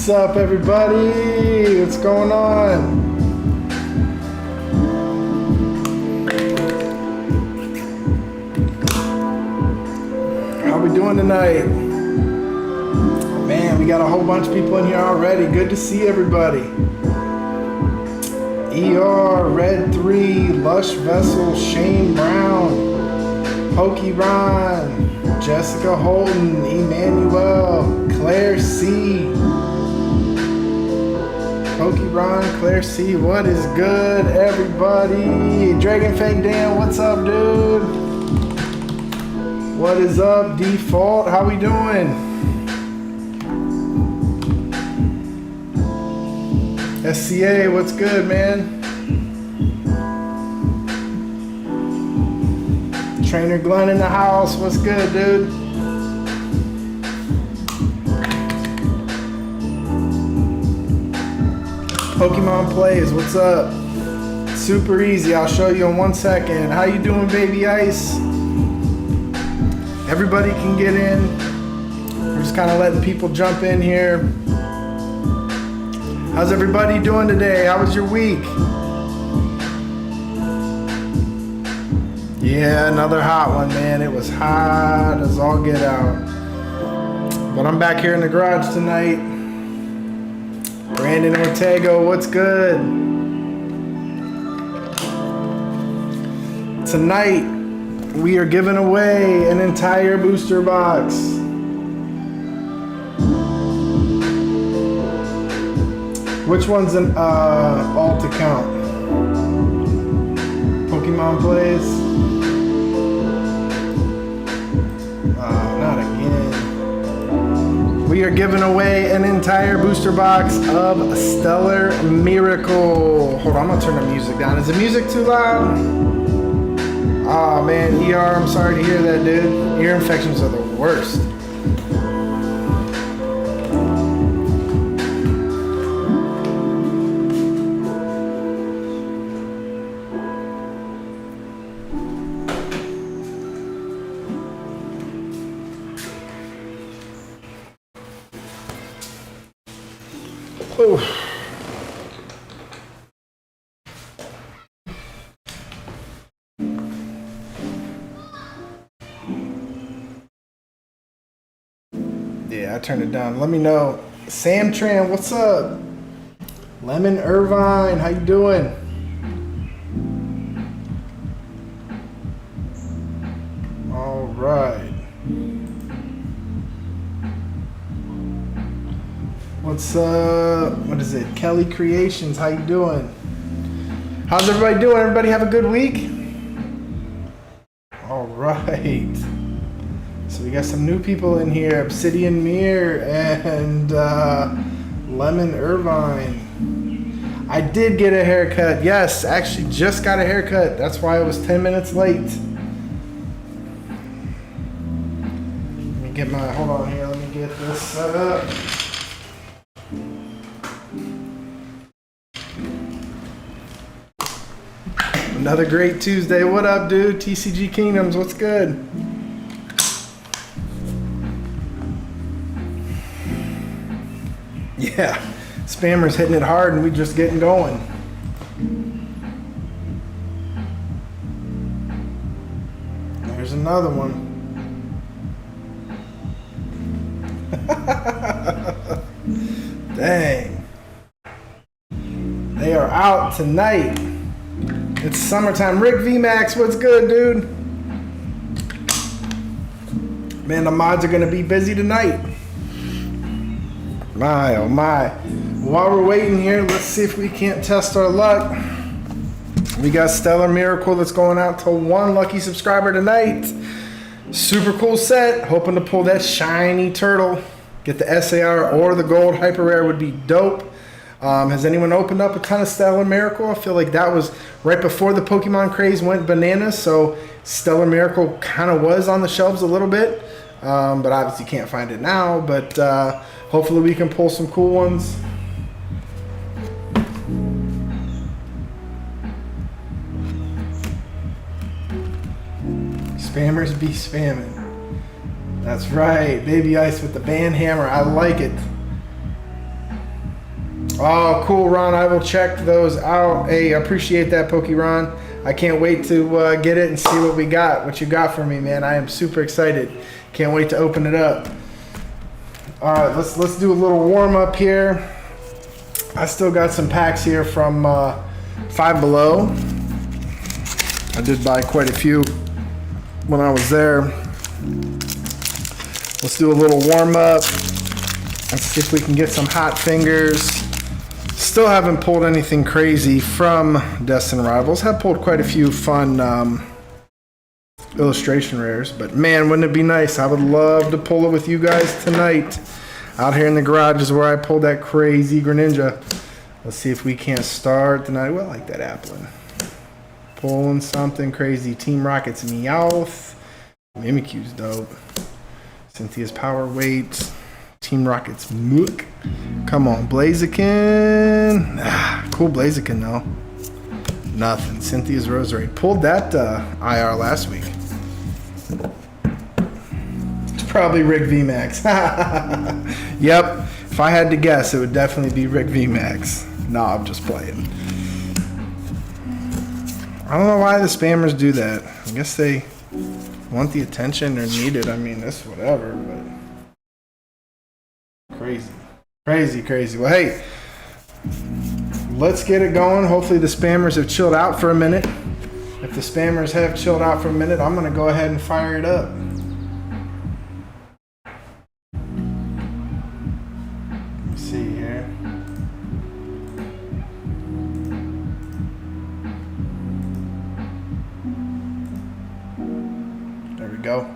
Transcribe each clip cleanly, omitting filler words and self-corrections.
What's up, everybody? What's going on? How we doing tonight? Man, we got a whole bunch of people in here already. Good to see everybody. ER, Red 3, Lush Vessel, Shane Brown, Pokey Ron, Jessica Holden, Emmanuel, Claire C. Pokey Ron, Claire C. What is good, everybody? Dragon Fang Dan, what's up, dude? What is up, Default? How we doing? SCA, what's good, man? Trainer Glenn in the house, what's good, dude? Pokemon Plays, what's up? Super easy, I'll show you in 1 second. How you doing, Baby Ice? Everybody can get in. We're just kind of letting people jump in here. How's everybody doing today? How was your week? Yeah, another hot one, man. It was hot as all get out. But I'm back here in the garage tonight. Brandon Ortega, what's good? Tonight, we are giving away an entire booster box. Which one's an alt account? Pokemon Plays? Not again. We are giving away an entire booster box of Stellar Miracle. Hold on, I'm gonna turn the music down. Is the music too loud? Oh man, ER, I'm sorry to hear that, dude. Ear infections are the worst. Oof. Yeah, I turned it down. Let me know. Sam Tran, what's up? Lemon Irvine, how you doing? All right. What's what is it? Kelly Creations, how you doing? How's everybody doing? Everybody have a good week? All right. So we got some new people in here. Obsidian Mirror and Lemon Irvine. I did get a haircut. Yes, actually just got a haircut. That's why I was 10 minutes late. Let me get my, hold on here. Let me get this set up. Another great Tuesday. What up, dude? TCG Kingdoms, what's good? Yeah, spammers hitting it hard and we just getting going. There's another one. Dang. They are out tonight. It's summertime. Rick VMAX, what's good, dude? Man, the mods are gonna be busy tonight. My, oh my. While we're waiting here, let's see if we can't test our luck. We got Stellar Miracle that's going out to one lucky subscriber tonight. Super cool set. Hoping to pull that shiny turtle. Get the SAR or the gold hyper rare would be dope. Has anyone opened up a ton of Stellar Miracle? I feel like that was right before the Pokemon craze went bananas, so Stellar Miracle kind of was on the shelves a little bit, but obviously can't find it now, but hopefully we can pull some cool ones. Spammers be spamming. That's right, Baby Ice with the band hammer. I like it. Oh, cool, Ron. I will check those out. Hey, I appreciate that, Ron. I can't wait to get it and see what we got, what you got for me, man. I am super excited. Can't wait to open it up. All right, let's do a little warm up here. I still got some packs here from Five Below. I did buy quite a few when I was there. Let's do a little warm up. Let's see if we can get some hot fingers. Still haven't pulled anything crazy from Destined Rivals. Have pulled quite a few fun illustration rares, but man, wouldn't it be nice? I would love to pull it with you guys tonight. Out here in the garage is where I pulled that crazy Greninja. Let's see if we can't start tonight. Well, I like that Applin. Pulling something crazy. Team Rocket's Meowth. Mimikyu's dope. Cynthia's Power Weight. Team Rocket's Mook. Come on, Blaziken. Cool Blaziken though. Nothing. Cynthia's Roserade. Pulled that IR last week. It's probably Rick VMAX. Yep. If I had to guess, it would definitely be Rick VMAX. No, I'm just playing. I don't know why the spammers do that. I guess they want the attention or need it. I mean, that's whatever, but crazy. Crazy, crazy. Well, hey, let's get it going. Hopefully the spammers have chilled out for a minute. If the spammers have chilled out for a minute, I'm going to go ahead and fire it up. Let's see here. There we go.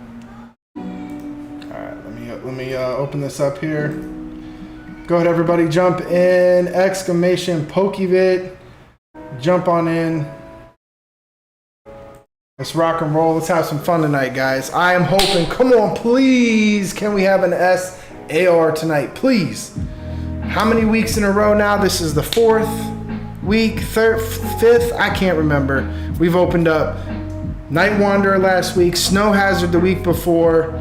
All right, let me open this up here. Go ahead, everybody, jump in! Exclamation Pokevid. Jump on in. Let's rock and roll. Let's have some fun tonight, guys. I am hoping. Come on, please. Can we have an SAR tonight, please? How many weeks in a row now? This is the fourth week, fifth. I can't remember. We've opened up Night Wanderer last week, Snow Hazard the week before.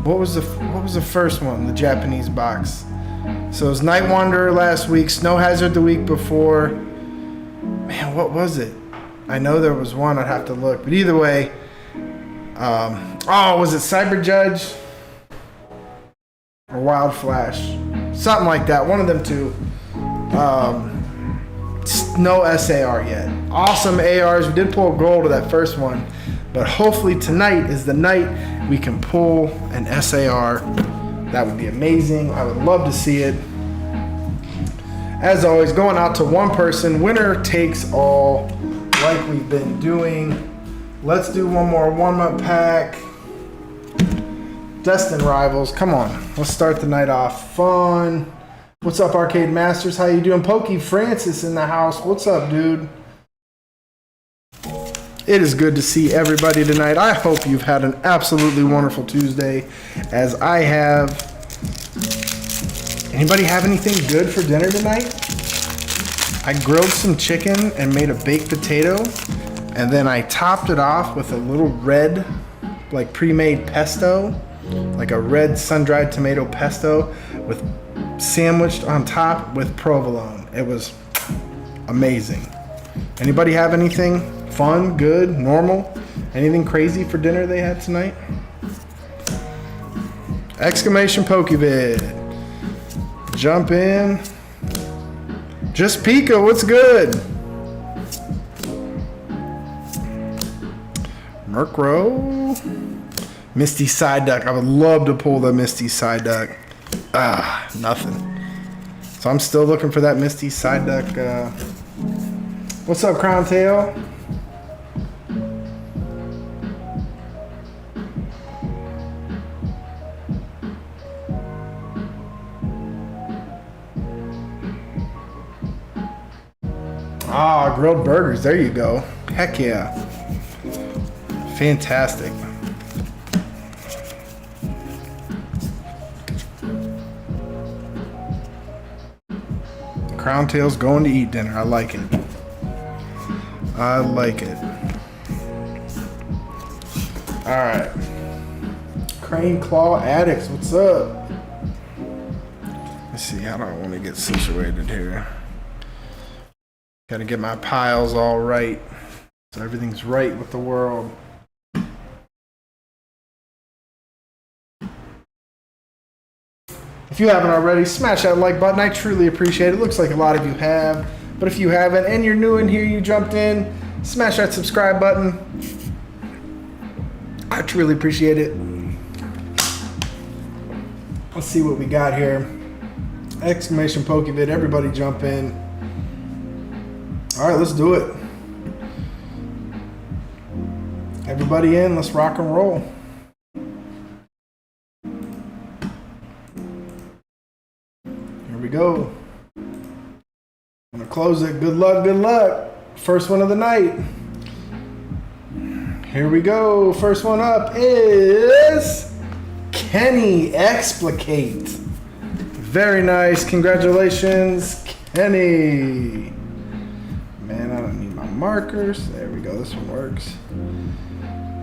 What was the first one? The Japanese box. So it was Night Wanderer last week, Snow Hazard the week before. Man, what was it? I know there was one. I'd have to look. But either way, was it Cyber Judge or Wild Flash? Something like that. One of them two. No SAR yet. Awesome ARs. We did pull gold to that first one. But hopefully tonight is the night we can pull an SAR. That would be amazing. I would love to see it. As always, going out to one person. Winner takes all, like we've been doing. Let's do one more warm-up pack. Destined Rivals. Come on. Let's start the night off fun. What's up, Arcade Masters? How you doing? Pokey Francis in the house. What's up, dude? It is good to see everybody tonight. I hope you've had an absolutely wonderful Tuesday, as I have. Anybody have anything good for dinner tonight? I grilled some chicken and made a baked potato, and then I topped it off with a little red, like pre-made pesto, like a red sun-dried tomato pesto with sandwiched on top with provolone. It was amazing. Anybody have anything fun, good, normal, anything crazy for dinner they had tonight? Exclamation Pokevid. Jump in. Just Pika, what's good? Murkrow. Misty Psyduck. I would love to pull the Misty Psyduck. Nothing. So I'm still looking for that Misty Psyduck. What's up, Crown Tail? Grilled burgers. There you go. Heck yeah. Fantastic. Crown Tail's going to eat dinner. I like it. I like it. Alright. Crane Claw Addicts. What's up? see. How do I want to get situated here? Got to get my piles all right, so everything's right with the world. If you haven't already, smash that like button. I truly appreciate it. Looks like a lot of you have. But if you haven't and you're new in here, you jumped in, smash that subscribe button. I truly appreciate it. Let's see what we got here. Exclamation Pokevid. Everybody jump in. All right, let's do it. Everybody in. Let's rock and roll. Here we go. I'm gonna close it. Good luck, good luck. First one of the night. Here we go. First one up is Kenny Explicate. Very nice. Congratulations, Kenny. Man, I don't need my markers. There we go. This one works.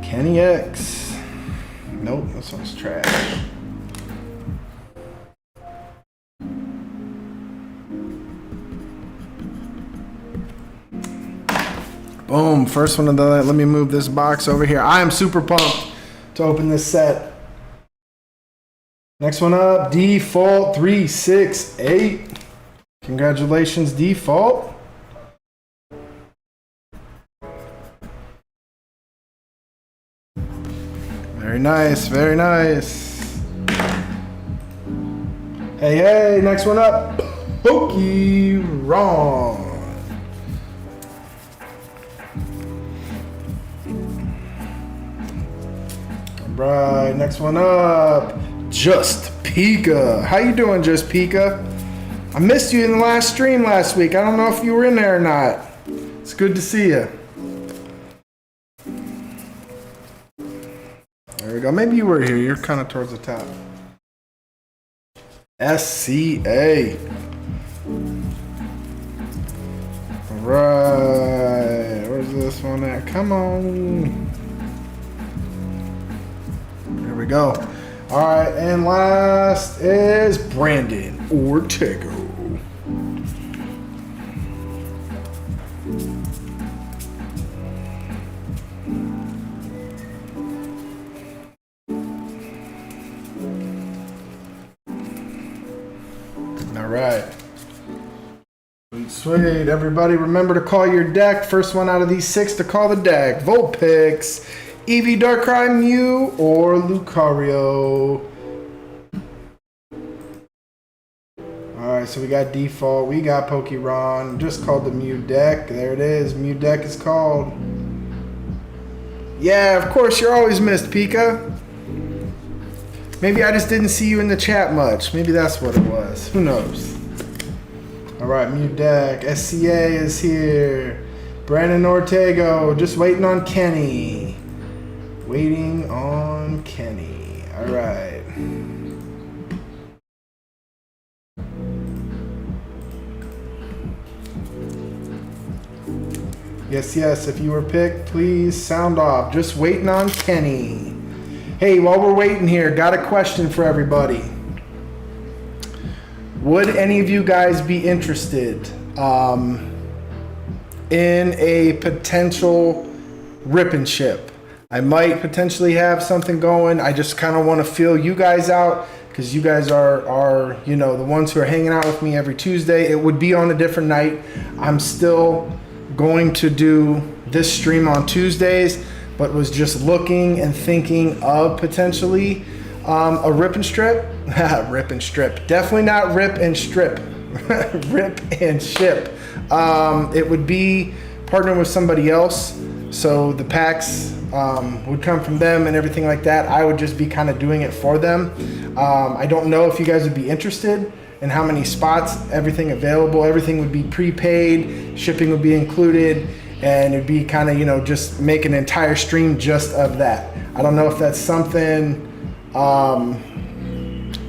Kenny X. Nope, this one's trash. Boom, first one of the night. Let me move this box over here. I am super pumped to open this set. Next one up, Default 368. Congratulations, Default. Very nice, very nice. Hey, hey, next one up, Pokemon. Right, next one up, Just Pika. How you doing, Just Pika? I missed you in the last stream last week. I don't know if you were in there or not. It's good to see you. There we go. Maybe you were here. You're kind of towards the top. SCA. All right, where's this one at? Come on. There we go. All right, and last is Brandon Ortega. All right. Sweet. Everybody remember to call your deck. First one out of these 6 to call the deck. Vulpix, Eevee, Darkrai, Mew, or Lucario. Alright, so we got Default, we got Pokemon, just called the Mew deck. There it is, Mew deck is called. Yeah, of course, you're always missed, Pika. Maybe I just didn't see you in the chat much. Maybe that's what it was. Who knows? Alright, Mew deck. SCA is here. Brandon Ortega, just waiting on Kenny. Waiting on Kenny. All right. Yes, yes. If you were picked, please sound off. Just waiting on Kenny. Hey, while we're waiting here, got a question for everybody. Would any of you guys be interested in a potential rip and ship? I might potentially have something going. I just kind of want to feel you guys out because you guys are you know, the ones who are hanging out with me every Tuesday. It would be on a different night. I'm still going to do this stream on Tuesdays, but was just looking and thinking of potentially a rip and strip. Rip and strip. Definitely not rip and strip. Rip and ship. It would be partnering with somebody else. So the packs would come from them and everything like that. I would just be kind of doing it for them. I don't know if you guys would be interested in how many spots, everything available. Everything would be prepaid. Shipping would be included. And it'd be kind of, you know, just make an entire stream just of that. I don't know if that's something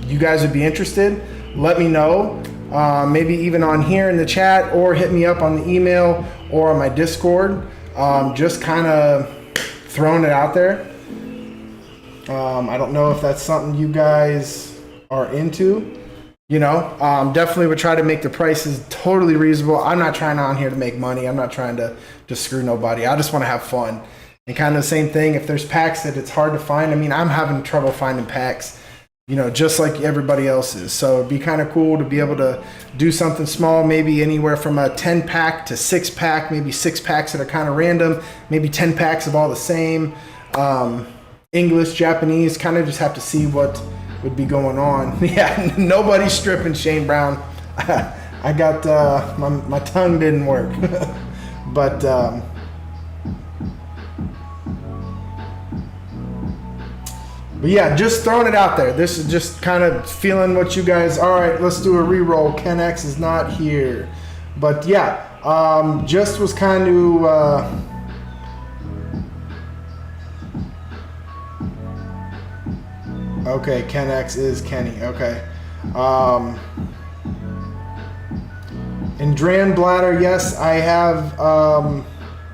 you guys would be interested. Let me know. Maybe even on here in the chat, or hit me up on the email or on my Discord. Just kind of throwing it out there. I don't know if that's something you guys are into. You know, definitely would try to make the prices totally reasonable. I'm not trying on here to make money. I'm not trying to screw nobody. I just want to have fun. And kind of the same thing, if there's packs that it's hard to find. I mean, I'm having trouble finding packs, you know, just like everybody else is. So it'd be kind of cool to be able to do something small, maybe anywhere from a 10 pack to 6 pack, maybe 6 packs that are kind of random, maybe 10 packs of all the same. English, Japanese, kind of just have to see what would be going on. Yeah, nobody's stripping Shane Brown. I got my tongue didn't work. But yeah, just throwing it out there. This is just kind of feeling what you guys. All right, let's do a re-roll. Ken X is not here, but yeah, just was kind of. Okay, Ken X is Kenny. Okay. And Dran Bladder, yes, I have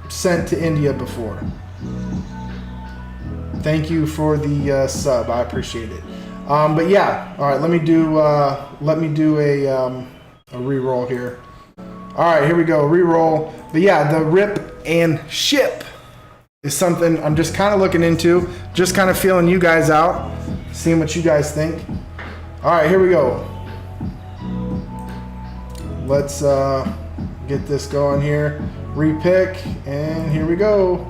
sent to India before. Thank you for the sub. I appreciate it. But yeah, all right. Let me do a re-roll here. All right, here we go. Re-roll. But yeah, the rip and ship is something I'm just kind of looking into. Just kind of feeling you guys out. Seeing what you guys think. All right, here we go. Let's get this going here. Repick, and here we go.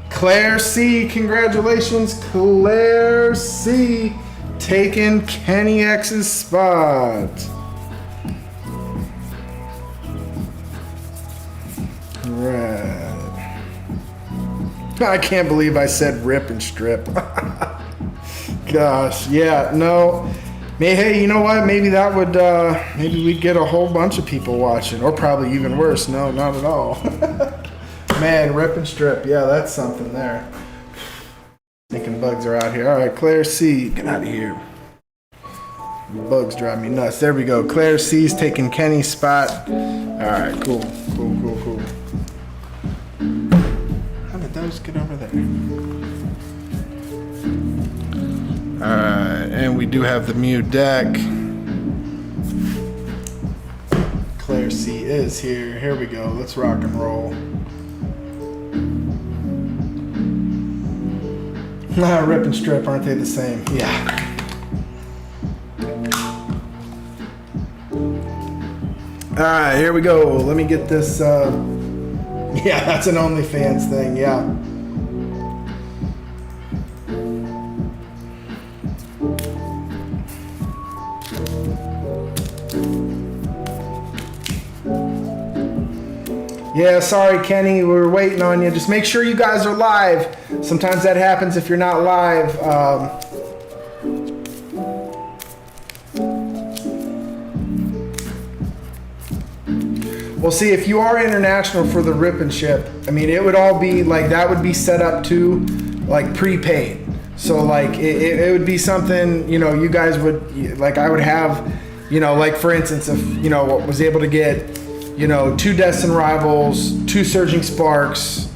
Claire C, congratulations, Claire C, taking Kenny X's spot. Right. I can't believe I said rip and strip. Gosh, yeah, no. Hey, you know what? Maybe that would, maybe we'd get a whole bunch of people watching, or probably even worse. No, not at all. Man, rip and strip. Yeah, that's something there. Thinking bugs are out here. All right, Claire C, get out of here. Bugs drive me nuts. There we go. Claire C's taking Kenny's spot. All right, cool. How did those get over there? Alright, and we do have the Mew deck. Claire C is here. Here we go. Let's rock and roll. Rip and strip, aren't they the same? Yeah. Alright, here we go. Let me get this. Yeah, that's an OnlyFans thing. Yeah. Yeah, sorry, Kenny. We were waiting on you. Just make sure you guys are live. Sometimes that happens if you're not live. Well, see, if you are international for the rip and ship, I mean, it would all be like that would be set up to like prepaid. So like it would be something, you know, you guys would like I would have, you know, like for instance, if you know was able to get, you know, 2 Destin Rivals, 2 Surging Sparks,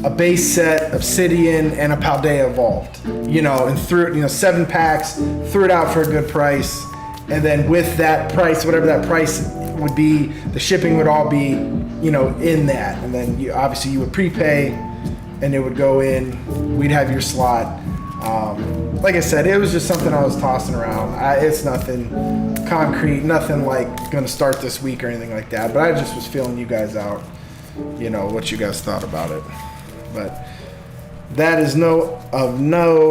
a base set, Obsidian, and a Paldea Evolved. You know, and threw it, you know, 7 packs, threw it out for a good price, and then with that price, whatever that price would be, the shipping would all be, you know, in that, and then you obviously you would prepay, and it would go in. We'd have your slot. Like I said, it was just something I was tossing around. It's nothing concrete, nothing like going to start this week or anything like that. But I just was feeling you guys out, you know, what you guys thought about it. But that is no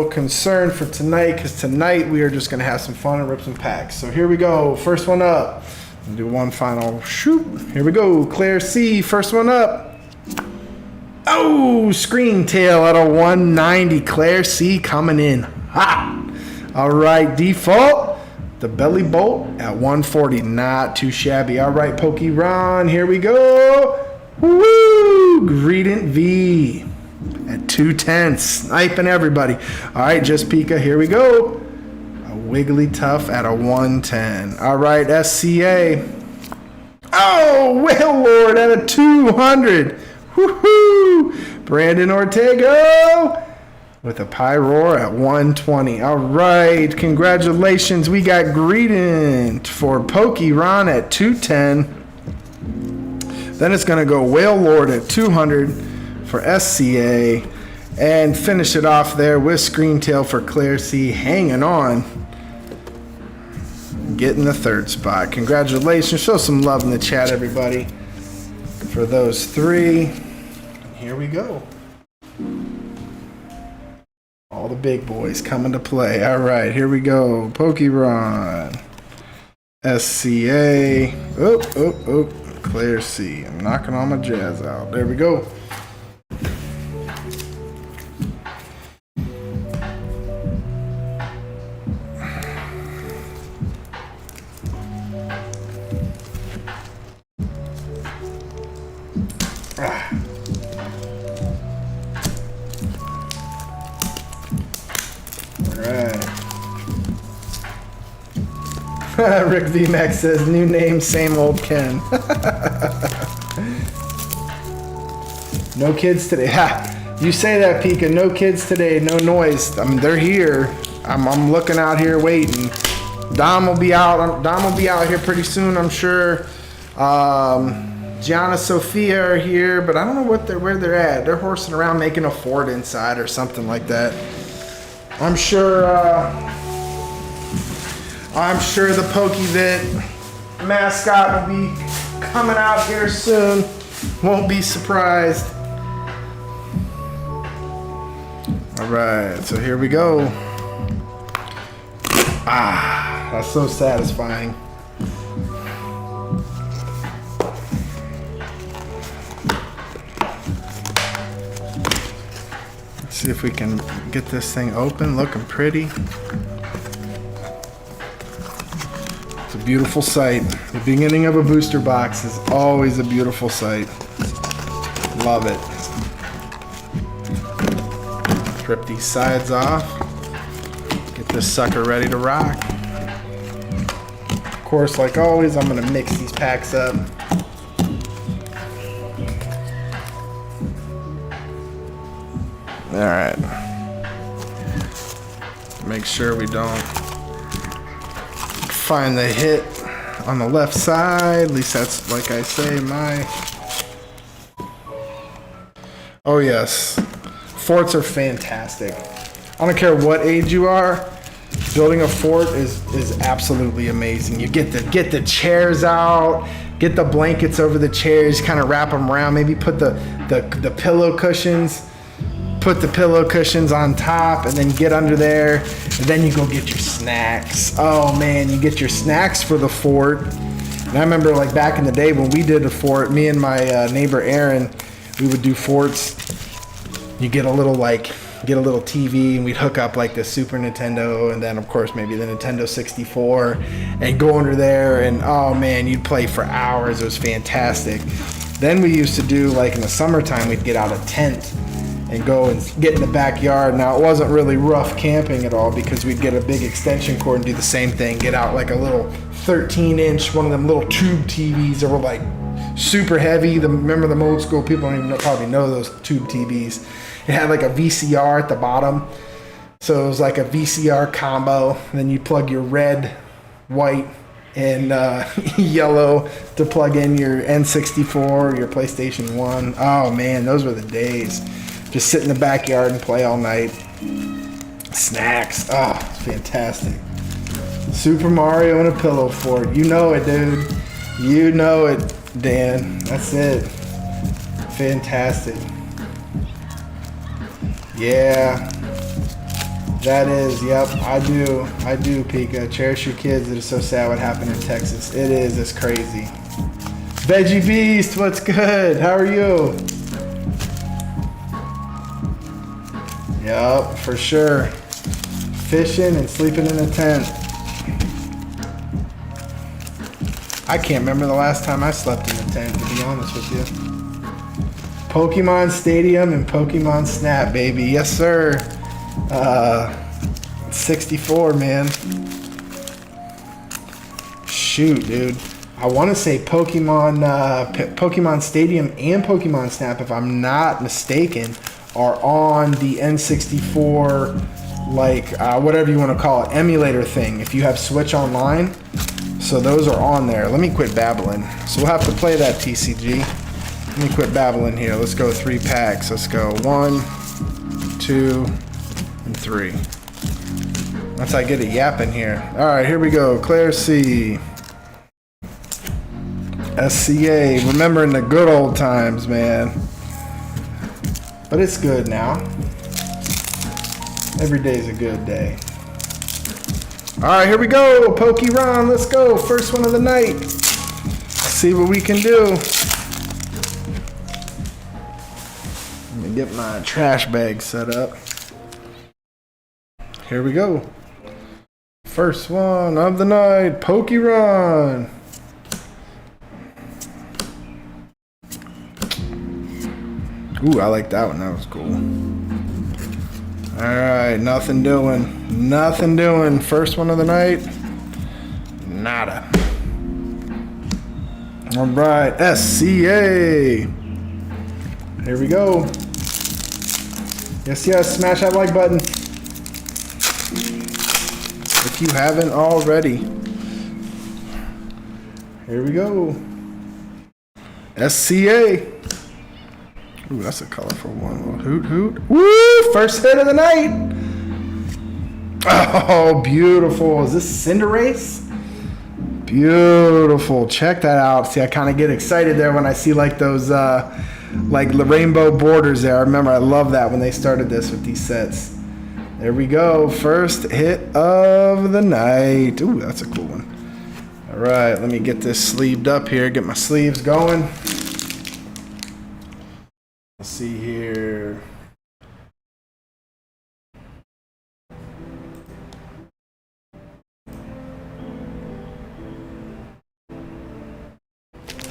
concern for tonight, because tonight we are just going to have some fun and rip some packs. So here we go. First one up. We'll do one final shoot. Here we go. Claire C, first one up. Oh, Screen Tail at a 190. Claire C coming in hot. All right, default. The Belly Bolt at 140. Not too shabby. All right, Pokey Ron. Here we go. Woo! Greedent V at 210. Sniping everybody. All right, Just Pika. Here we go. A Wiggly Tough at a 110. All right, SCA. Oh, Whale Lord at a 200. Woohoo! Brandon Ortega with a Pyroar at 120. All right, congratulations. We got Greedent for Pokeron at 210. Then it's going to go Whale Lord at 200 for SCA. And finish it off there with Screamtail for Claire C. Hanging on. Getting the third spot. Congratulations. Show some love in the chat, everybody, for those three. Here we go. All the big boys coming to play. All right, here we go. Pokeron. SCA. Oh. Claire C. I'm knocking all my jazz out. There we go. Rick V Max says, new name, same old Ken. No kids today. Ha! You say that, Pika. No kids today, no noise. I mean, they're here. I'm looking out here waiting. Dom will be out. Dom will be out here pretty soon, I'm sure. Gianna, Sophia are here, but I don't know where they're at. They're horsing around making a fort inside or something like that. I'm sure the Pokevit mascot will be coming out here soon. Won't be surprised. All right, so here we go. Ah, that's so satisfying. Let's see if we can get this thing open, looking pretty. It's a beautiful sight. The beginning of a booster box is always a beautiful sight. Love it. Strip these sides off. Get this sucker ready to rock. Of course, like always, I'm gonna mix these packs up. All right. Make sure we don't find the hit on the left side. At least that's, like I say, my... Oh yes, forts are fantastic. I don't care what age you are, building a fort is absolutely amazing. You get the chairs out, get the blankets over the chairs, kind of wrap them around, maybe put the pillow cushions. Put the pillow cushions on top and then get under there, and then you go get your snacks. Oh man, you get your snacks for the fort. And I remember like back in the day when we did a fort, me and my neighbor Aaron, we would do forts. You get a little TV and we'd hook up like the Super Nintendo and then of course maybe the Nintendo 64 and go under there, and oh man, you'd play for hours. It was fantastic. Then we used to do, like in the summertime, we'd get out a tent and go and get in the backyard. Now it wasn't really rough camping at all because we'd get a big extension cord and do the same thing. Get out like a little 13-inch, one of them little tube TVs that were like super heavy. Remember them old school people don't even probably know those tube TVs. It had like a VCR at the bottom. So it was like a VCR combo. And then you plug your red, white, and yellow to plug in your N64 or your PlayStation 1. Oh man, those were the days. Just sit in the backyard and play all night. Snacks. Oh, it's fantastic. Super Mario and a pillow fort. You know it, dude. You know it, Dan. That's it. Fantastic. Yeah. That is, yep, I do, Pika. Cherish your kids. It is so sad what happened in Texas. It is, it's crazy. Veggie Beast, what's good? How are you? Yep, for sure. Fishing and sleeping in a tent. I can't remember the last time I slept in a tent, to be honest with you. Pokemon Stadium and Pokemon Snap, baby. Yes, sir. 64, man. Shoot, dude. I want to say Pokemon Stadium and Pokemon Snap, if I'm not mistaken, are on the N64, like whatever you want to call it, emulator thing. If you have Switch Online, so those are on there. Let me quit babbling. So we'll have to play that TCG. Let me quit babbling here. Let's go 3 packs. Let's go 1, 2, and 3. Once I get a yapping here. All right, here we go. Claire C. SCA. Remembering the good old times, man. But it's good now. Every day's a good day. All right, here we go. Pokey Ron, let's go. First one of the night. See what we can do. Let me get my trash bag set up. Here we go. First one of the night, Pokey Ron. Ooh, I like that one. That was cool. All right, nothing doing. Nothing doing. First one of the night. Nada. All right, SCA. Here we go. Yes, yes, smash that like button. If you haven't already. Here we go. SCA. Ooh, that's a colorful one. Hoot, hoot. Woo! First hit of the night. Oh, beautiful. Is this Cinderace? Beautiful. Check that out. See, I kind of get excited there when I see like those, like the rainbow borders there. I remember I love that when they started this with these sets. There we go. First hit of the night. Ooh, that's a cool one. All right, let me get this sleeved up here. Get my sleeves going. Let's see here.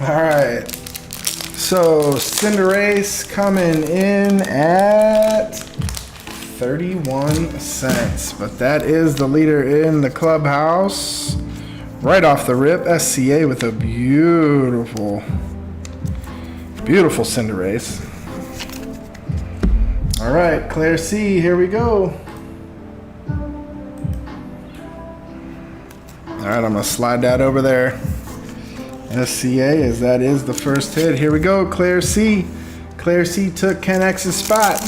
All right. So Cinderace coming in at 31 cents. But that is the leader in the clubhouse. Right off the rip, SCA with a beautiful, beautiful Cinderace. All right, Claire C, here we go. All right, I'm gonna slide that over there. SCA, as that is the first hit. Here we go, Claire C. Claire C took Ken X's spot.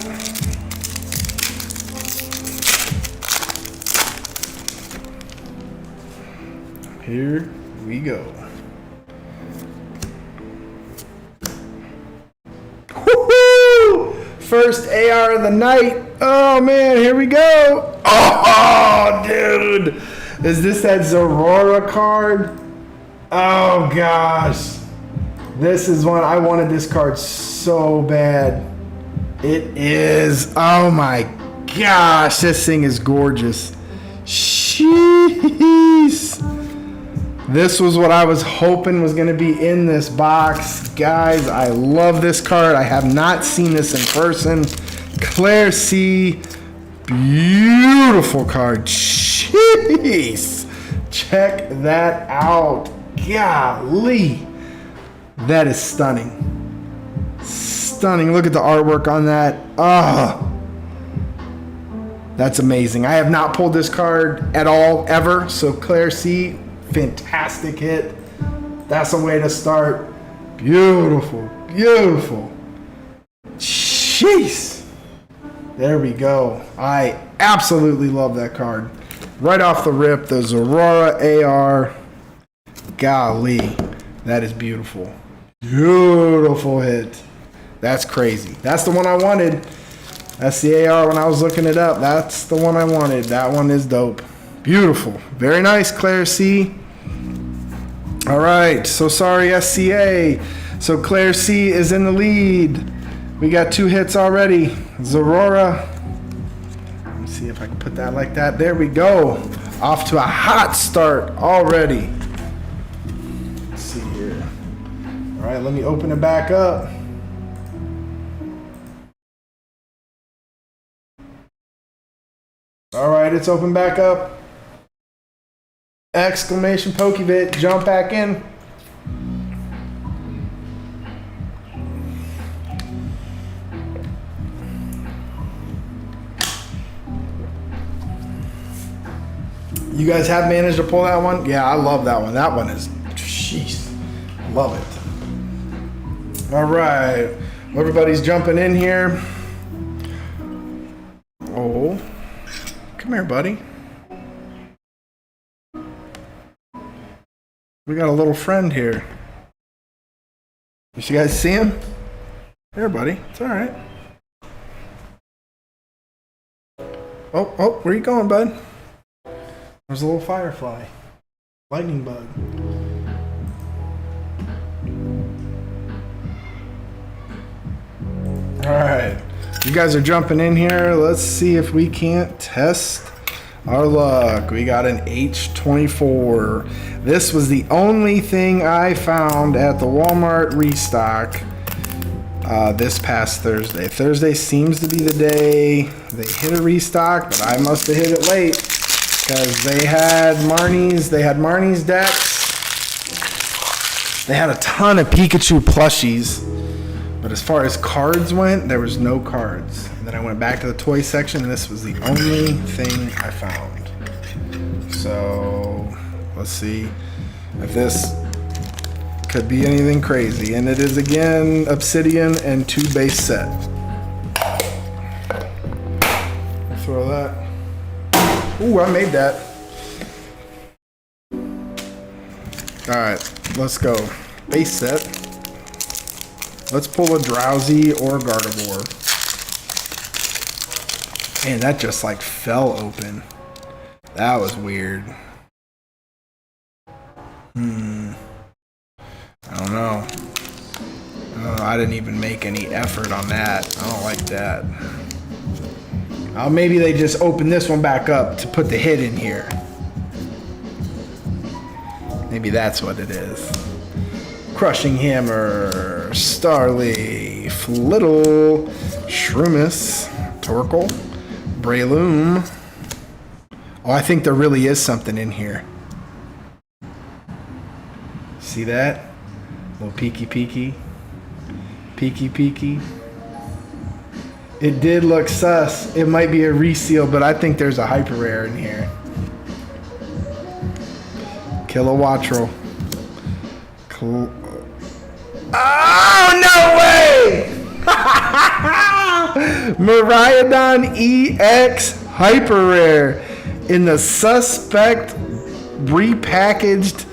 Here we go. First AR of the night. Oh man, here we go. Oh, dude. Is this that Zorora card? Oh gosh. This is one, I wanted this card so bad. It is. Oh my gosh, this thing is gorgeous. Jeez. This was what I was hoping was going to be in this box. Guys, I love this card. I have not seen this in person. Claire C. Beautiful card. Jeez. Check that out. Golly. That is stunning. Stunning. Look at the artwork on that. Oh. That's amazing. I have not pulled this card at all, ever. So Claire C., fantastic hit. That's a way to start. Beautiful, beautiful. Jeez. There we go. I absolutely love that card. Right off the rip, the Zorora AR. Golly, that is beautiful. Beautiful hit. That's crazy. That's the one I wanted. That's the AR when I was looking it up. That's the one I wanted. That one is dope. Beautiful. Very nice, Claire C. All right. So sorry, SCA. So Claire C is in the lead. We got 2 hits already. Zorora. Let me see if I can put that like that. There we go. Off to a hot start already. Let's see here. All right. Let me open it back up. All right, it's open back up. Exclamation Pokebit, jump back in. You guys have managed to pull that one? Yeah, I love that one. That one is, jeez, love it. All right, everybody's jumping in here. Oh, come here, buddy. We got a little friend here. You guys see him? Here, buddy. It's all right. Oh, where you going, bud? There's a little firefly. Lightning bug. All right. You guys are jumping in here. Let's see if we can't test our luck. We got an H24. This was the only thing I found at the Walmart restock this past Thursday. Thursday seems to be the day they hit a restock, but I must have hit it late because they had Marnie's decks. They had a ton of Pikachu plushies, but as far as cards went, there was no cards. And then I went back to the toy section, and this was the only thing I found. So let's see if this could be anything crazy. And it is again Obsidian and 2 base set. Throw that. Ooh, I made that. All right, let's go. Base set. Let's pull a Drowsy or Gardevoir. Man, that just like fell open. That was weird. I don't know. I didn't even make any effort on that. I don't like that. Maybe they just opened this one back up to put the hit in here. Maybe that's what it is. Crushing Hammer, Starleaf, Little, Shroomis, Torkoal, Breloom. Oh, I think there really is something in here. See that? Little peeky. It did look sus. It might be a reseal, but I think there's a hyper rare in here. Kilowattrel. Oh, no way! Miraidon EX hyper rare in the suspect repackaged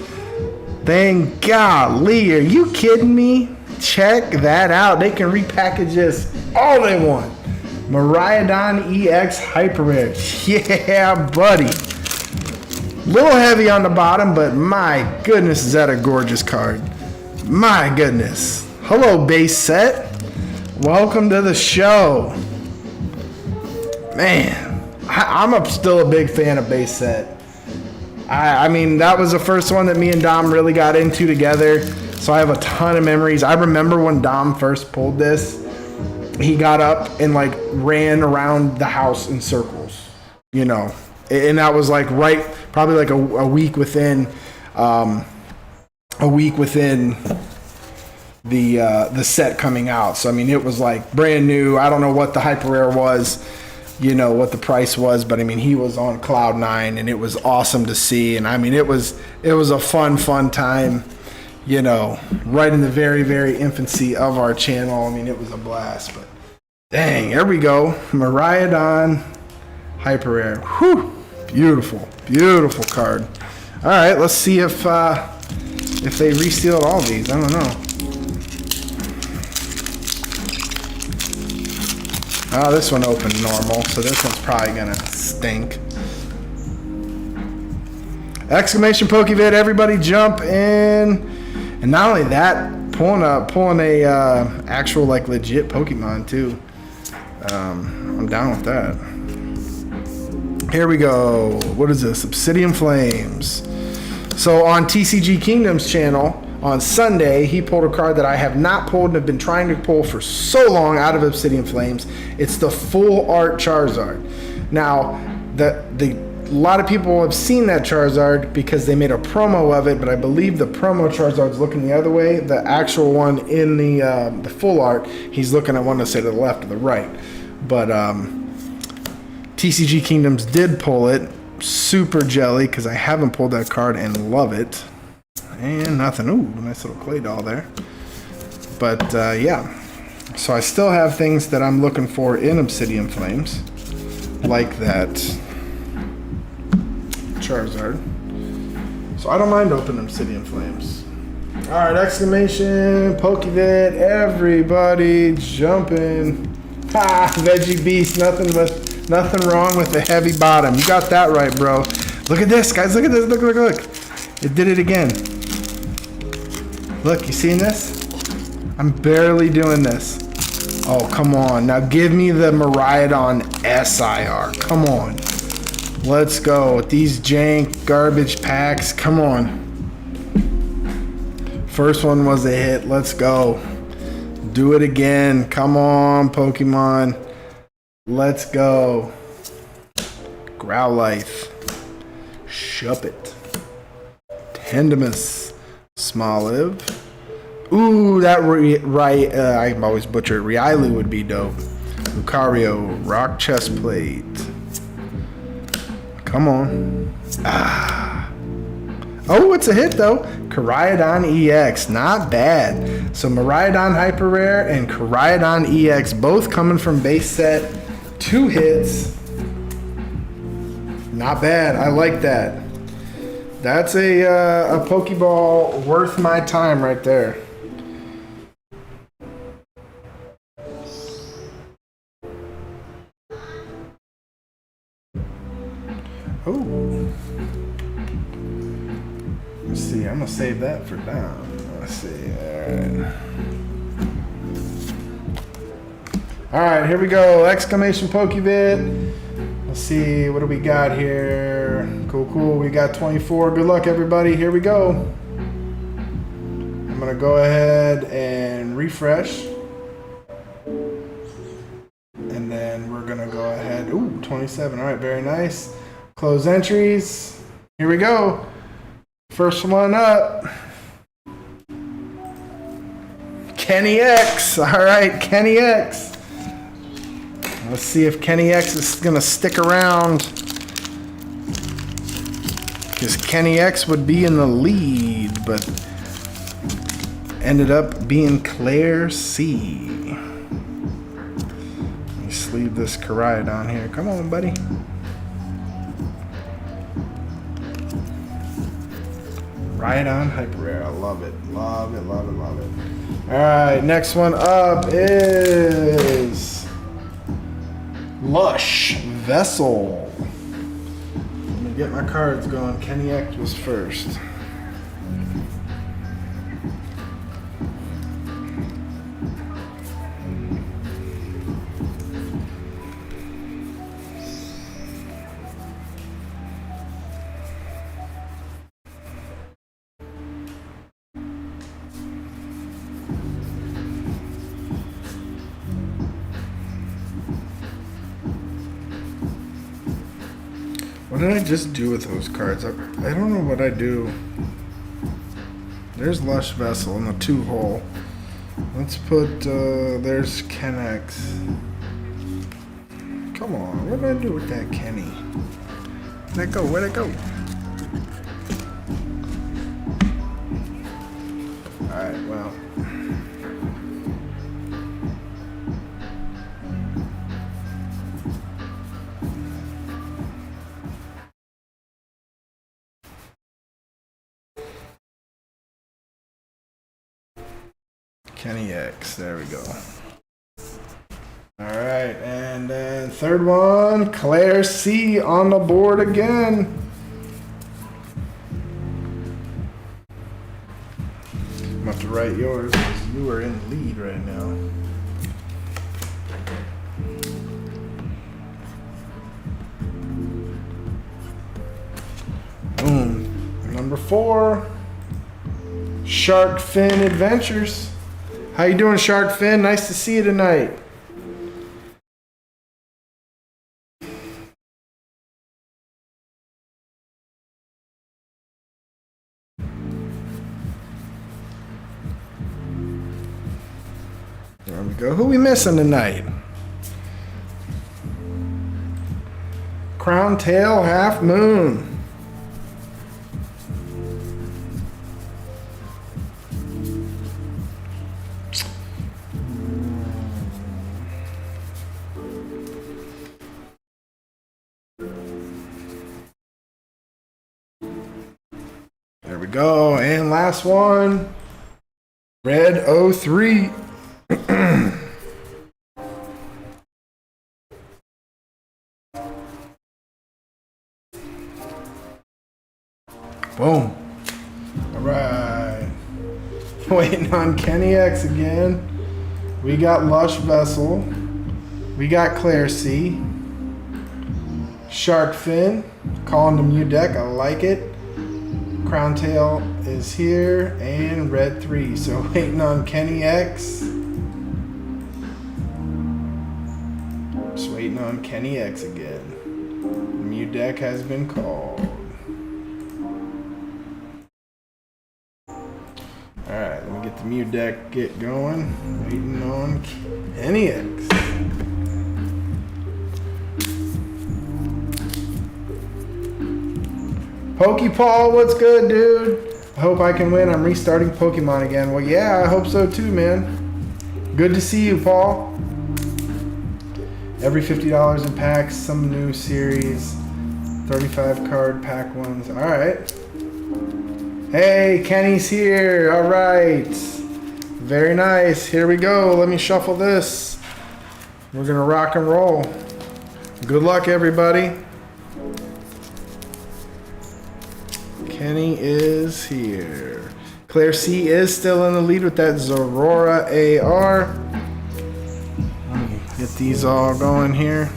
thing. Golly, are you kidding me? Check that out. They can repackage this all they want. Miraidon EX hyper rare. Yeah, buddy. Little heavy on the bottom, but my goodness, is that a gorgeous card. My goodness. Hello, base set. Welcome to the show. Man, I'm still a big fan of base set. I mean, that was the first one that me and Dom really got into together. So I have a ton of memories. I remember when Dom first pulled this, he got up and like ran around the house in circles, you know. And that was like probably like a week within the set coming out. So I mean, it was like brand new. I don't know what the hyper rare was, you know, what the price was, but I mean, he was on cloud 9, and it was awesome to see. And I mean, it was a fun time, you know, right in the very, very infancy of our channel. I mean, it was a blast. But dang, there we go, Miraidon hyper rare. Whew. Beautiful card. All right, let's see if they resealed all these. I don't know. Oh, this one opened normal, so this one's probably gonna stink. Exclamation Pokevid! Everybody jump in! And not only that, pulling a actual like legit Pokemon too. I'm down with that. Here we go. What is this? Obsidian Flames. So on TCG Kingdom's channel on Sunday, he pulled a card that I have not pulled and have been trying to pull for so long out of Obsidian Flames. It's the full art Charizard. Now, a lot of people have seen that Charizard because they made a promo of it, but I believe the promo Charizard's looking the other way. The actual one in the full art, he's looking, I want to say, to the left or the right. But TCG Kingdoms did pull it, super jelly because I haven't pulled that card and love it. And nothing. Ooh, nice little clay doll there. But yeah. So I still have things that I'm looking for in Obsidian Flames. Like that Charizard. So I don't mind opening Obsidian Flames. Alright, exclamation, Pokevid, everybody jumping. Ha, Veggie Beast, nothing wrong with the heavy bottom. You got that right, bro. Look at this, guys, look at this, look. It did it again. Look, you seeing this? I'm barely doing this. Oh, come on. Now give me the Miraidon SIR. Come on. Let's go with these jank garbage packs. Come on. First one was a hit. Let's go. Do it again. Come on, Pokemon. Let's go. Growlithe. Shuppet. Tendemus. Smoliv. Ooh, that I always butcher it. Riolu would be dope. Lucario. Rock Chestplate. Come on. Ah. Oh, it's a hit though. Koraidon EX, not bad. So Miraidon Hyper Rare and Koraidon EX, both coming from base set. 2 hits. Not bad. I like that. That's a Pokeball worth my time right there. Oh. Let's see. I'm gonna save that for down. Let's see. All right, here we go. Exclamation Pokevid. Let's see. What do we got here? Cool. We got 24. Good luck, everybody. Here we go. I'm gonna go ahead and refresh. And then we're gonna go ahead. Ooh, 27. All right, very nice. Close entries. Here we go. First one up. Kenny X. All right, Kenny X. Let's see if Kenny X is gonna stick around. Because Kenny X would be in the lead, but ended up being Claire C. Let me sleeve this Koraidon here. Come on, buddy. Rhydon Hyper Rare. I love it. Love it. Alright, next one up is Lush Vessel. Let me get my cards going. Kenny X was first. What did I just do with those cards? I don't know what I do. There's Lush Vessel in the 2-hole. Let's put, there's Ken X. Come on, what did I do with that Kenny? Where'd it go? Alright, well. Kenny X, there we go. Alright, and then third one, Claire C on the board again. I'm going to have to write yours because you are in the lead right now. Boom. Number 4, Shark Fin Adventures. How you doing, Shark Fin? Nice to see you tonight. There we go. Who we missing tonight? Crown Tail Half Moon. There we go. And last one. Red 03. Boom. All right. Waiting on Kenny X again. We got Lush Vessel. We got Claire C. Shark Fin. Calling the Mew deck. I like it. Crown Tail is here. And Red 3. So waiting on Kenny X. Just waiting on Kenny X again. The Mew deck has been called. Alright, let me get the Mew deck going. Waiting on Kenny X. Pokepaul, what's good, dude? I hope I can win. I'm restarting Pokemon again. Well, yeah, I hope so too, man. Good to see you, Paul. Every $50 in packs, some new series, 35 card pack ones. Alright. Hey, Kenny's here. All right. Very nice. Here we go. Let me shuffle this. We're going to rock and roll. Good luck, everybody. Kenny is here. Claire C is still in the lead with that Zorora AR. Let me get these all going here.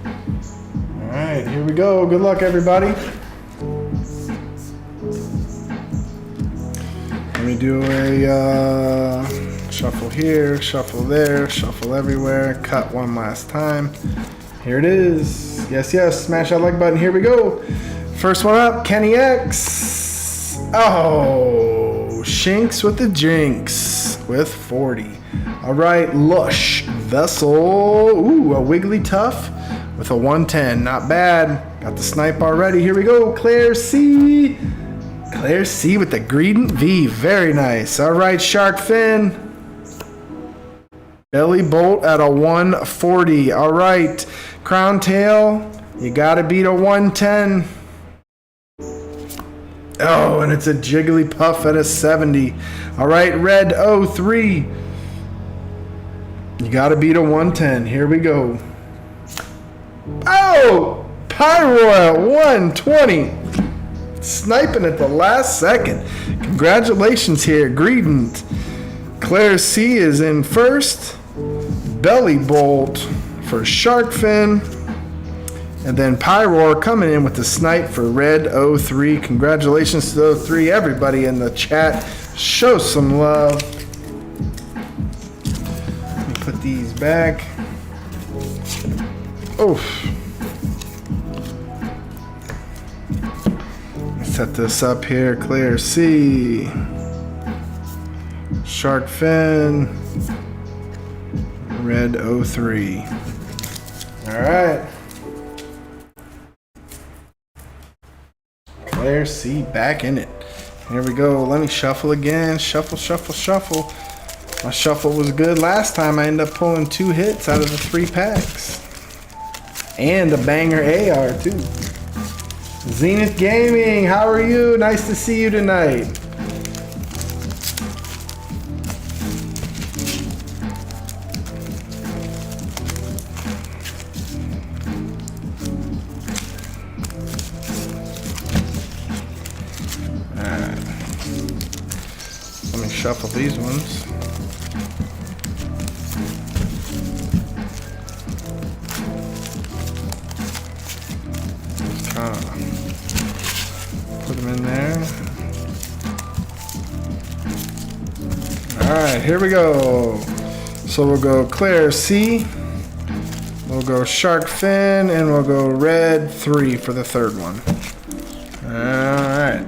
All right, here we go. Good luck, everybody. Let me do a shuffle here, shuffle there, shuffle everywhere, cut one last time. Here it is. Yes, yes, smash that like button. Here we go. First one up, Kenny X. Oh, Shinx with the Jinx with 40. All right, Lush Vessel. Ooh, a Wigglytuff with a 110. Not bad. Got the snipe already. Here we go, Claire C. Claire C with the Greedent V. Very nice. All right, Shark Fin. Belly Bolt at a 140. All right, Crown Tail. You got to beat a 110. Oh, and it's a Jigglypuff at a 70. All right, Red 03. You got to beat a 110. Here we go. Oh, Pyro at 120. Sniping at the last second. Congratulations here, Greedent. Claire C is in first. Belly Bolt for Shark Fin. And then Pyroar coming in with the snipe for Red 03. Congratulations to 03. Everybody in the chat, show some love. Let me put these back. Oof. Set this up here. Claire C. Shark Fin. Red 03. Alright. Claire C back in it. Here we go. Let me shuffle again. Shuffle, shuffle, shuffle. My shuffle was good last time. I ended up pulling 2 hits out of the 3 packs. And a banger AR too. Zenith Gaming, how are you? Nice to see you tonight. Alright. Let me shuffle these ones. Put them in there. Alright, here we go. So we'll go Claire C. We'll go Shark Fin. And we'll go Red 3 for the third one. Alright.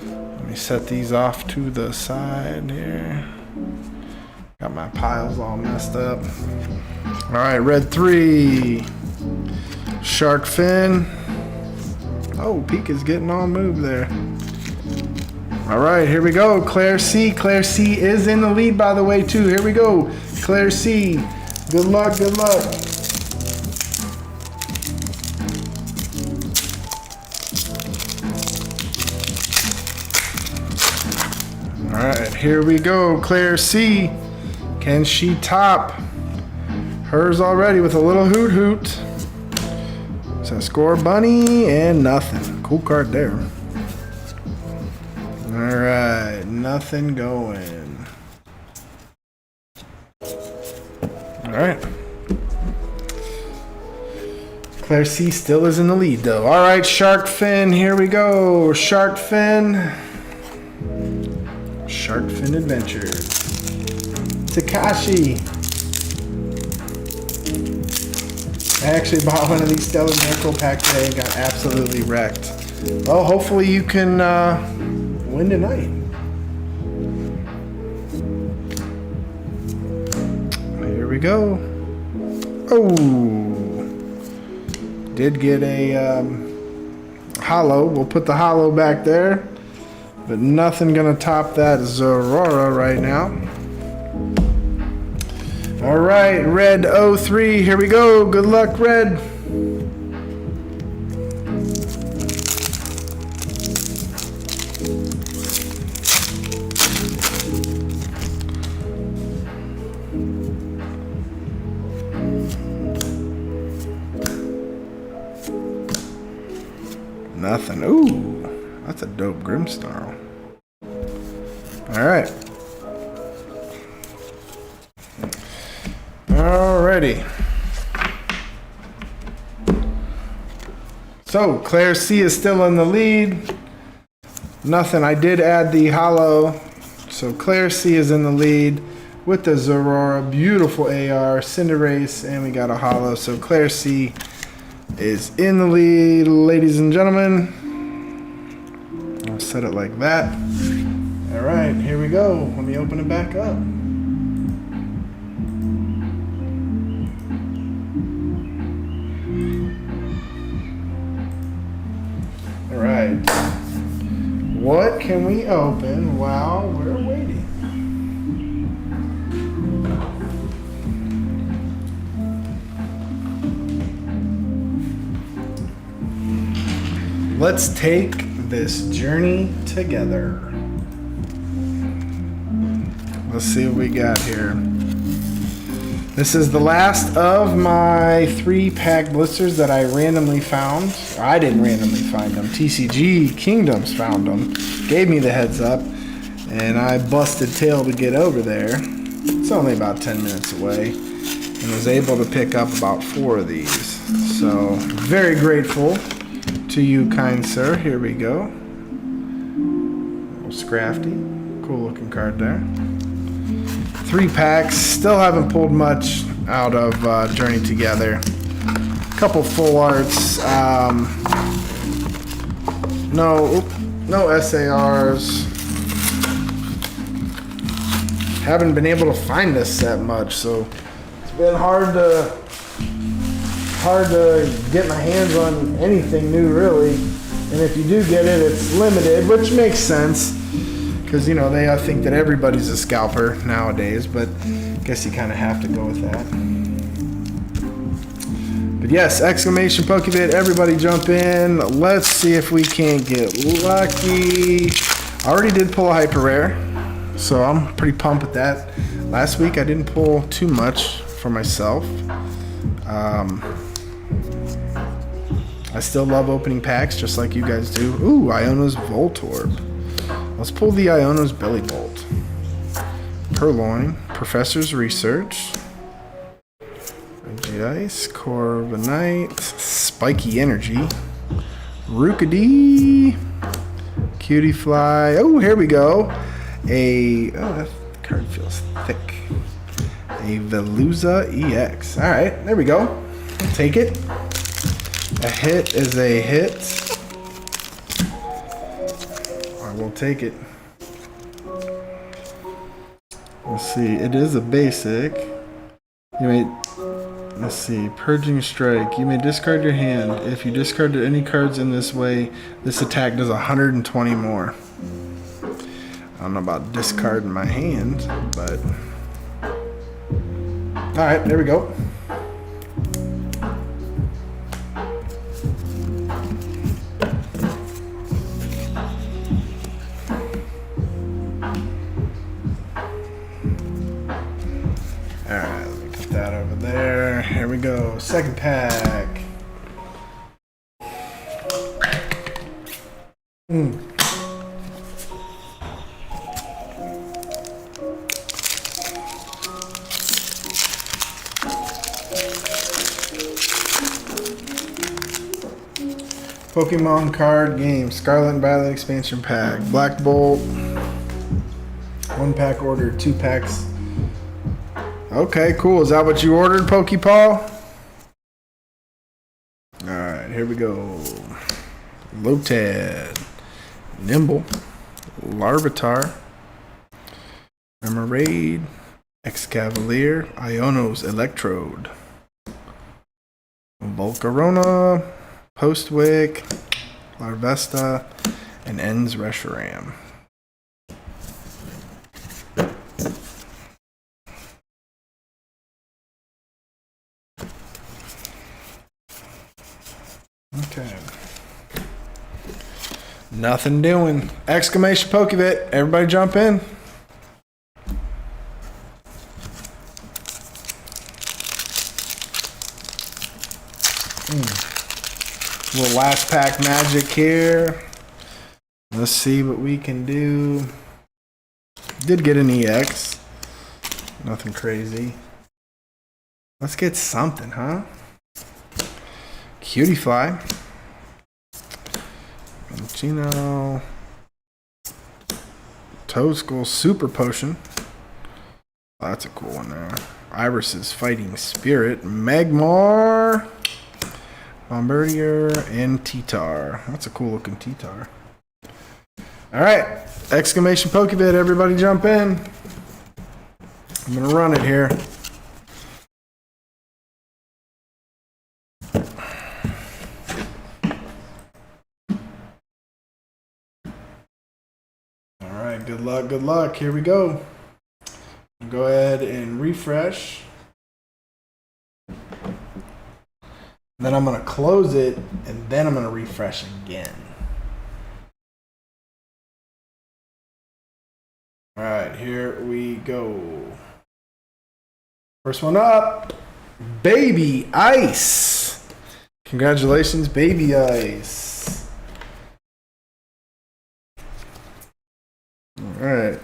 Let me set these off to the side here. Got my piles all messed up. Alright, Red 3. Shark fin. Oh, Peak is getting all moved there. All right, here we go. Claire C. Claire C is in the lead, by the way, too. Here we go. Claire C. Good luck, good luck. All right, here we go. Claire C. Can she top hers already with a little hoot hoot? So score bunny and nothing. Cool card there. All right, nothing going. All right. Claire C still is in the lead though. All right, Shark Fin, here we go. Shark Fin. Shark Fin Adventures. Takashi. I actually bought one of these Stellar Miracle pack today and got absolutely wrecked. Well, hopefully you can win tonight. Here we go. Oh, did get a hollow. We'll put the hollow back there, but nothing gonna top that Zorora right now. All right, Red 03, here we go. Good luck, Red. Nothing. Ooh, that's a dope Grimsnarl. All right. Alrighty. So Claire C is still in the lead. Nothing. I did add the hollow. So Claire C is in the lead with the Zorora. Beautiful AR, Cinderace, and we got a hollow. So Claire C is in the lead, ladies and gentlemen. I'll set it like that. Alright, here we go. Let me open it back up. Alright. What can we open while we're waiting? Let's take this journey together. Let's see what we got here. This is the last of my 3-pack blisters that I randomly found. Or I didn't randomly find them. TCG Kingdoms found them. Gave me the heads up. And I busted tail to get over there. It's only about 10 minutes away. And was able to pick up about 4 of these. So, very grateful to you, kind sir. Here we go. Little Scrafty. Cool looking card there. 3 packs. Still haven't pulled much out of Journey Together. Couple full arts. No SARs. Haven't been able to find this set much, so it's been hard to get my hands on anything new, really. And if you do get it, it's limited, which makes sense. Because, you know, I think that everybody's a scalper nowadays, but I guess you kind of have to go with that. But yes, exclamation Pokebit, everybody jump in. Let's see if we can't get lucky. I already did pull a hyper rare, so I'm pretty pumped with that. Last week I didn't pull too much for myself. I still love opening packs just like you guys do. Ooh, Iono's Voltorb. Let's pull the Iono's Belly Bolt. Purloin, Professor's Research, Ice, Corviknight, Spiky Energy, Rookidee, Cutie Fly. Oh, here we go. That card feels thick. A Veluza EX. All right, there we go. I'll take it. A hit is a hit. We'll take it. Let's see. It is a basic. Anyway, Let's see. Purging Strike. You may discard your hand. If you discarded any cards in this way, this attack does 120 more. I don't know about discarding my hand, but... Alright, there we go. Alright, let me put that over there. Here we go. Second pack. Pokemon card game. Scarlet and Violet expansion pack. Black Bolt. 1 pack order. 2 packs. Okay, cool. Is that what you ordered, Pokepaw? Alright, here we go. Lotad. Nimble. Larvitar. Remoraid. Excavalier. Iono's Electrode. Volcarona. Postwick. Larvesta. And Ends Reshiram. Okay. Nothing doing. Exclamation Pokebit. Everybody jump in. Little last pack magic here. Let's see what we can do. Did get an EX. Nothing crazy. Let's get something, huh? Cutie Fly. Chino. Toedskull Super Potion. Oh, that's a cool one there. Iris's Fighting Spirit. Magmar. Bombardier and T-Tar. That's a cool looking T-Tar. Alright. Exclamation Pokebit. Everybody jump in. I'm going to run it here. Alright. Good luck. Good luck. Here we go. Go ahead and refresh. Then I'm going to close it, and then I'm going to refresh again. All right, here we go. First one up, Baby Ice. Congratulations, Baby Ice. All right.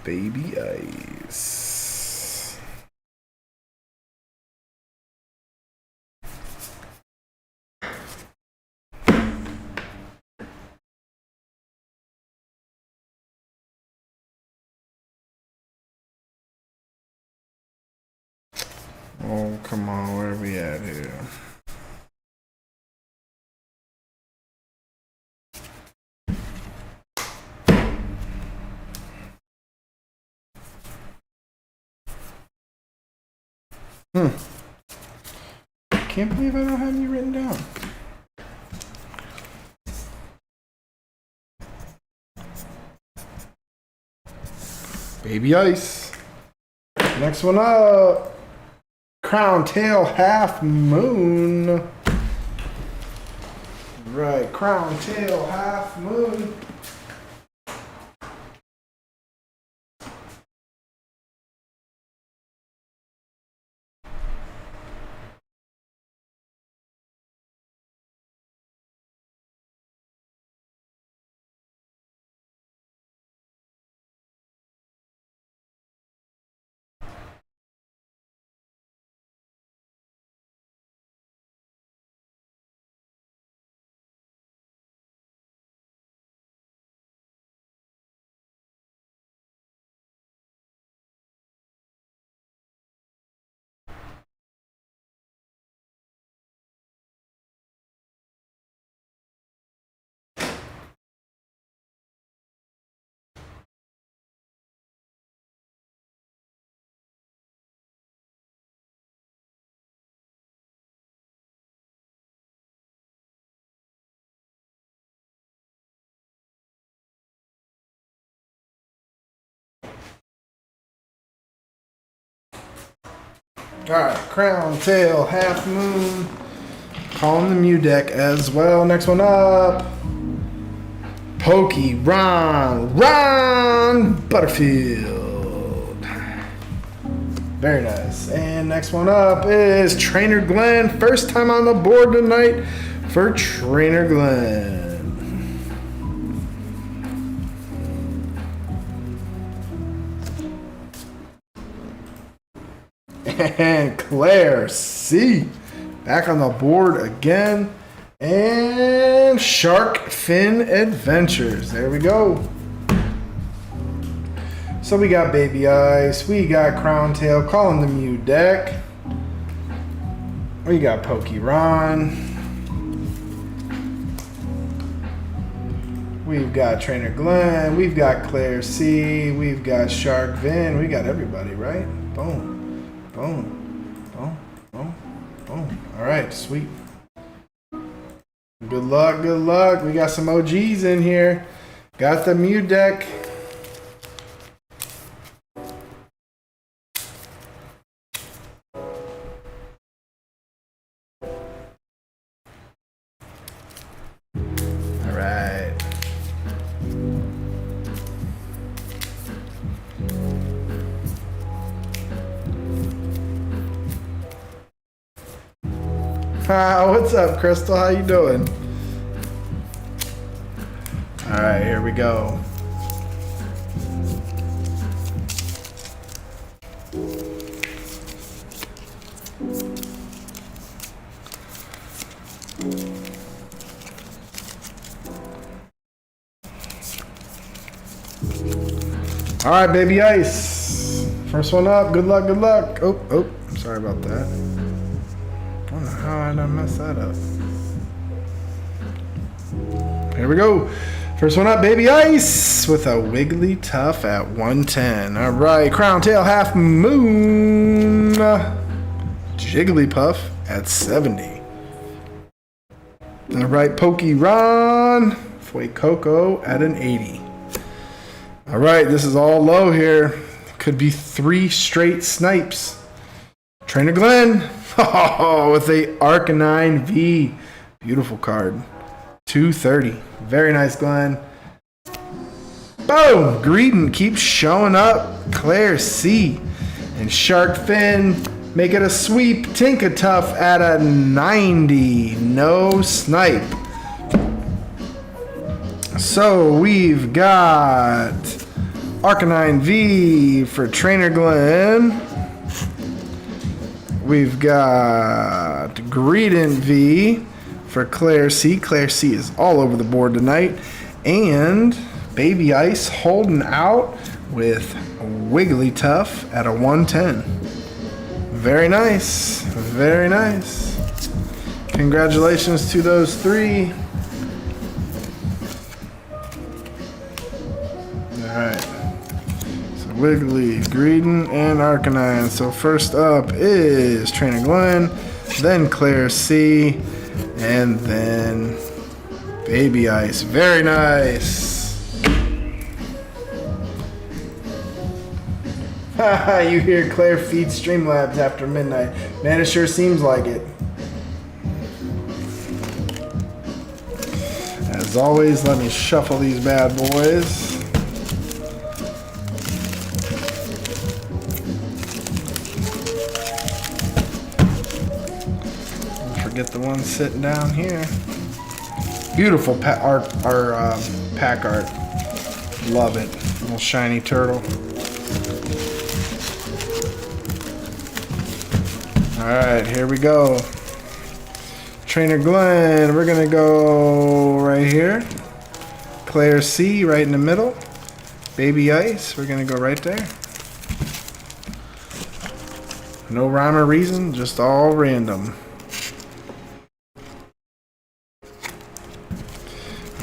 Baby Ice. Oh, come on, where are we at here? Can't believe I don't have you written down. Baby Ice. Next one up. Crown Tail Half Moon. Right, Crown Tail Half Moon. Alright, crown, tail, half moon. Calling the Mew deck as well. Next one up. Pokey Ron Butterfield. Very nice. And next one up is Trainer Glenn. First time on the board tonight for Trainer Glenn. And Claire C. Back on the board again. And Shark Fin Adventures. There we go. So we got Baby Ice. We got Crown Tail calling the Mew deck. We got Pokeron. We've got Trainer Glenn. We've got Claire C. We've got Shark Fin. We got everybody, right? Boom. Boom. Boom. Boom. Boom. All right, sweet. Good luck, good luck. We got some OGs in here. Got the Mew deck. All right. What's up, Crystal? How you doing? All right, here we go. All right, Baby Ice. First one up. Good luck, good luck. Oh, sorry about that. I don't know how I done mess that up. Here we go. First one up, Baby Ice with a Wigglytuff at 110. All right, Crown Tail Half Moon. Jigglypuff at 70. All right, Pokeron. Fuecoco at an 80. All right, this is all low here. Could be 3 straight snipes. Trainer Glenn. Oh, with a Arcanine V. Beautiful card. 230. Very nice, Glenn. Boom! Greedon keeps showing up. Claire C. And Shark Fin. Make it a sweep. Tinkatuff at a 90. No snipe. So we've got Arcanine V for Trainer Glenn. We've got Greedon V for Claire C. Claire C is all over the board tonight. And Baby Ice holding out with Wigglytuff at a 110. Very nice. Very nice. Congratulations to those 3. Alright. So Wiggly, Greedon, and Arcanine. So first up is Trainer Glenn, then Claire C, and then Baby Ice. Very nice. You hear Claire feed Streamlabs after midnight. Man, it sure seems like it. As always, let me shuffle these bad boys. Get the one sitting down here. Beautiful pack art. Love it. Little shiny turtle. All right, here we go. Trainer Glenn. We're gonna go right here. Claire C right in the middle. Baby Ice. We're gonna go right there. No rhyme or reason, just all random.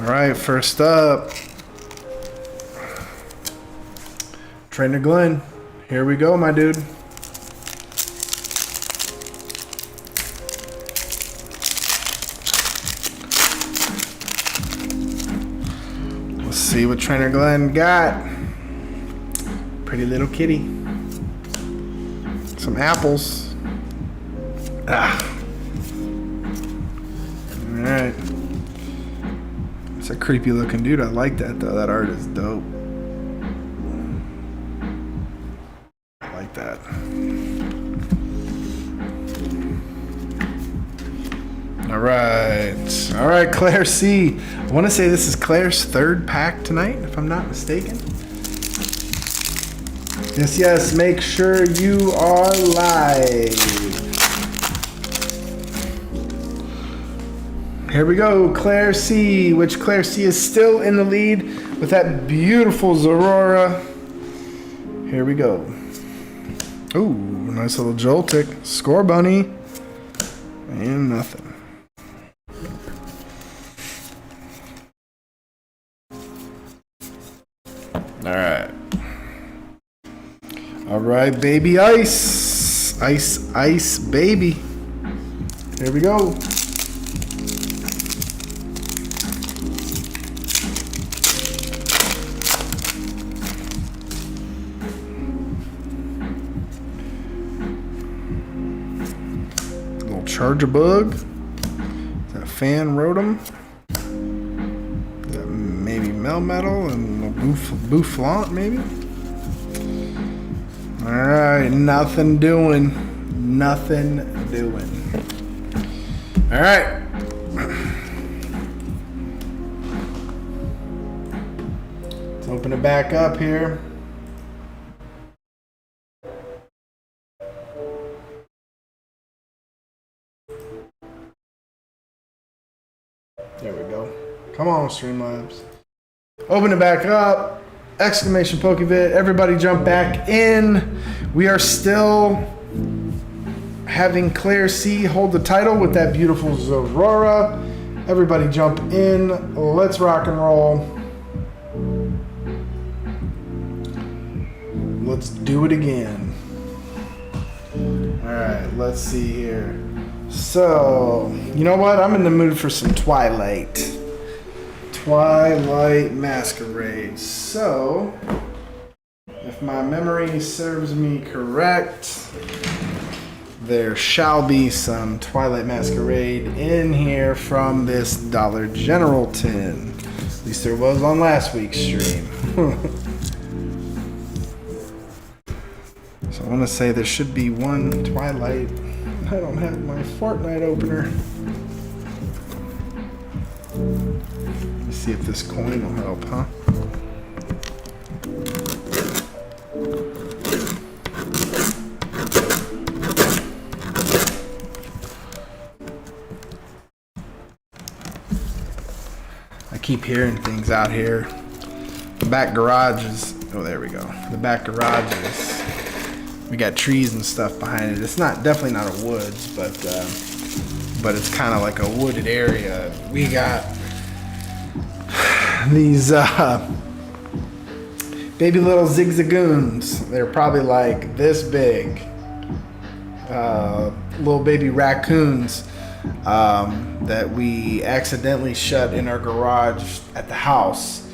Alright, first up, Trainer Glenn. Here we go, my dude. Let's see what Trainer Glenn got. Pretty little kitty. Some apples. Ah. All right. It's a creepy looking dude. I like that though. That art is dope. I like that. All right, Claire C. I want to say this is Claire's third pack tonight, if I'm not mistaken. Yes, make sure you are live. Here we go, Claire C, which Claire C is still in the lead with that beautiful Zorora. Here we go. Ooh, nice little Joltik. Score bunny. And nothing. All right, baby ice. Ice, baby. Here we go. Little charger bug. That fan rotom. That maybe Melmetal and a Boufflant maybe. All right, nothing doing. All right. Let's open it back up here. There we go. Come on, Streamlabs. Open it back up. Exclamation Pokevid. Everybody jump back in. We are still having Claire C hold the title with that beautiful Zorora. Everybody jump in. Let's rock and roll. Let's do it again. All right, let's see here. So, you know what? I'm in the mood for some Twilight Masquerade. So, if my memory serves me correct, there shall be some Twilight Masquerade in here from this Dollar General tin. At least there was on last week's stream. So I want to say there should be one Twilight. I don't have my Fortnite opener. Let's see if this coin will help, huh? I keep hearing things out here. The back garage is, oh, there we go. The back garage is, we got trees and stuff behind it. It's definitely not a woods, but it's kind of like a wooded area. We got these baby little zigzagoons. They're probably like this big. Little baby raccoons that we accidentally shut in our garage at the house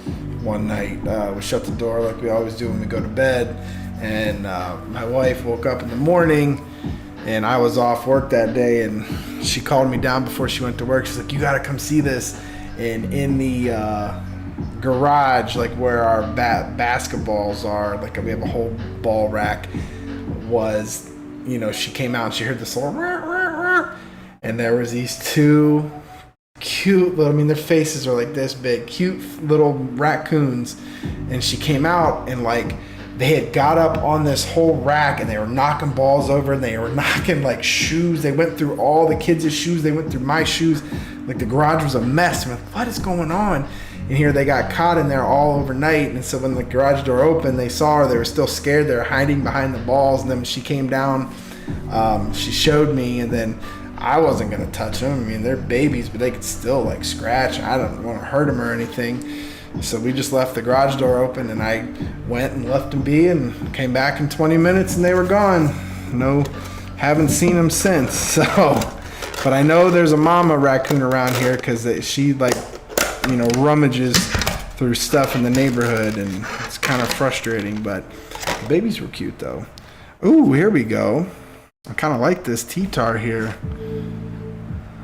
one night. We shut the door like we always do when we go to bed. And my wife woke up in the morning, and I was off work that day, and she called me down before she went to work. She's like, you gotta come see this. And in the garage, like where our basketballs are, like we have a whole ball rack, was, you know, she came out and she heard this little rah, rah, rah, and there was these two cute little, I mean, their faces are like this big, cute little raccoons. And she came out, and like, they had got up on this whole rack, and they were knocking balls over, and they were knocking like shoes. They went through all the kids' shoes. They went through my shoes. Like the garage was a mess. I'm like, what is going on? And here they got caught in there all overnight. And so when the garage door opened, they saw her. They were still scared. They were hiding behind the balls. And then when she came down, she showed me, and then I wasn't going to touch them. I mean, they're babies, but they could still like scratch. I don't want to hurt them or anything. So we just left the garage door open, and I went and left them be, and came back in 20 minutes, and they were gone. No, haven't seen them since. So, but I know there's a mama raccoon around here because she, like, you know, rummages through stuff in the neighborhood, and it's kind of frustrating. But the babies were cute though. Ooh, here we go. I kind of like this T-Tar here.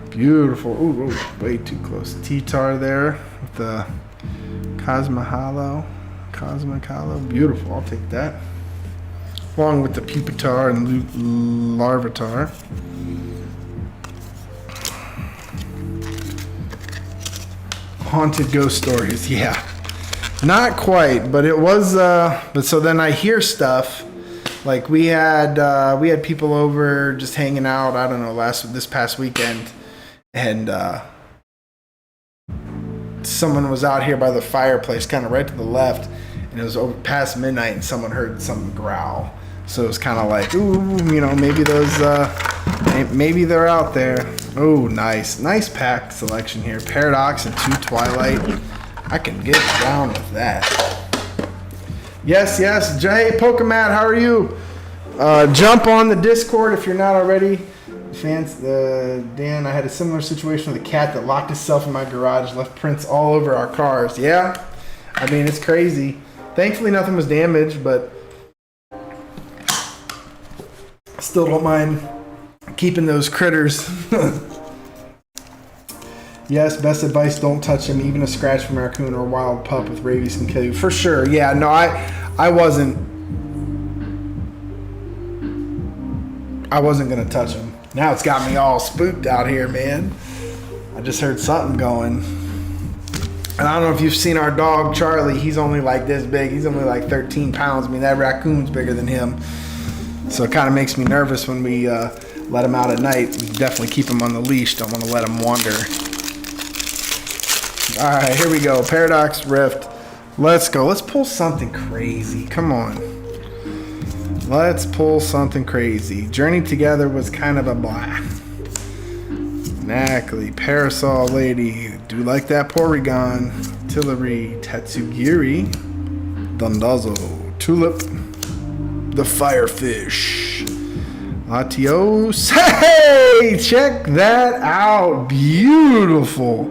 Beautiful. Ooh, way too close. T-Tar there with the Cosmic Hollow. Beautiful. I'll take that. Along with the Pupitar and Larvitar. Haunted ghost stories. Yeah. Not quite, but it was. But so then I hear stuff. Like we had people over just hanging out. I don't know, this past weekend, and someone was out here by the fireplace, kind of right to the left, and it was over past midnight, and someone heard something growl. So it was kind of like, ooh, you know, maybe those, maybe they're out there. Oh, nice pack selection here. Paradox and 2 Twilight. I can get down with that. Yes. Hey, Pokemon, how are you? Jump on the Discord if you're not already. Fans, Dan, I had a similar situation with a cat that locked itself in my garage, left prints all over our cars. Yeah, I mean, it's crazy. Thankfully, nothing was damaged, but still don't mind keeping those critters. Yes, best advice, don't touch them. Even a scratch from a raccoon or a wild pup with rabies can kill you. For sure. Yeah, no, I wasn't going to touch them. Now it's got me all spooked out here, man. I just heard something going. And I don't know if you've seen our dog, Charlie. He's only like this big. He's only like 13 pounds. I mean, that raccoon's bigger than him. So it kind of makes me nervous when we let him out at night. We definitely keep him on the leash. Don't want to let him wander. All right, here we go. Paradox Rift. Let's go. Let's pull something crazy. Come on. Let's pull something crazy. Journey Together was kind of a blah. Knackley, Parasol Lady. Do like that Porygon. Tillery, Tatsugiri. Dundazo. Tulip. The Firefish. Latios. Hey! Check that out. Beautiful.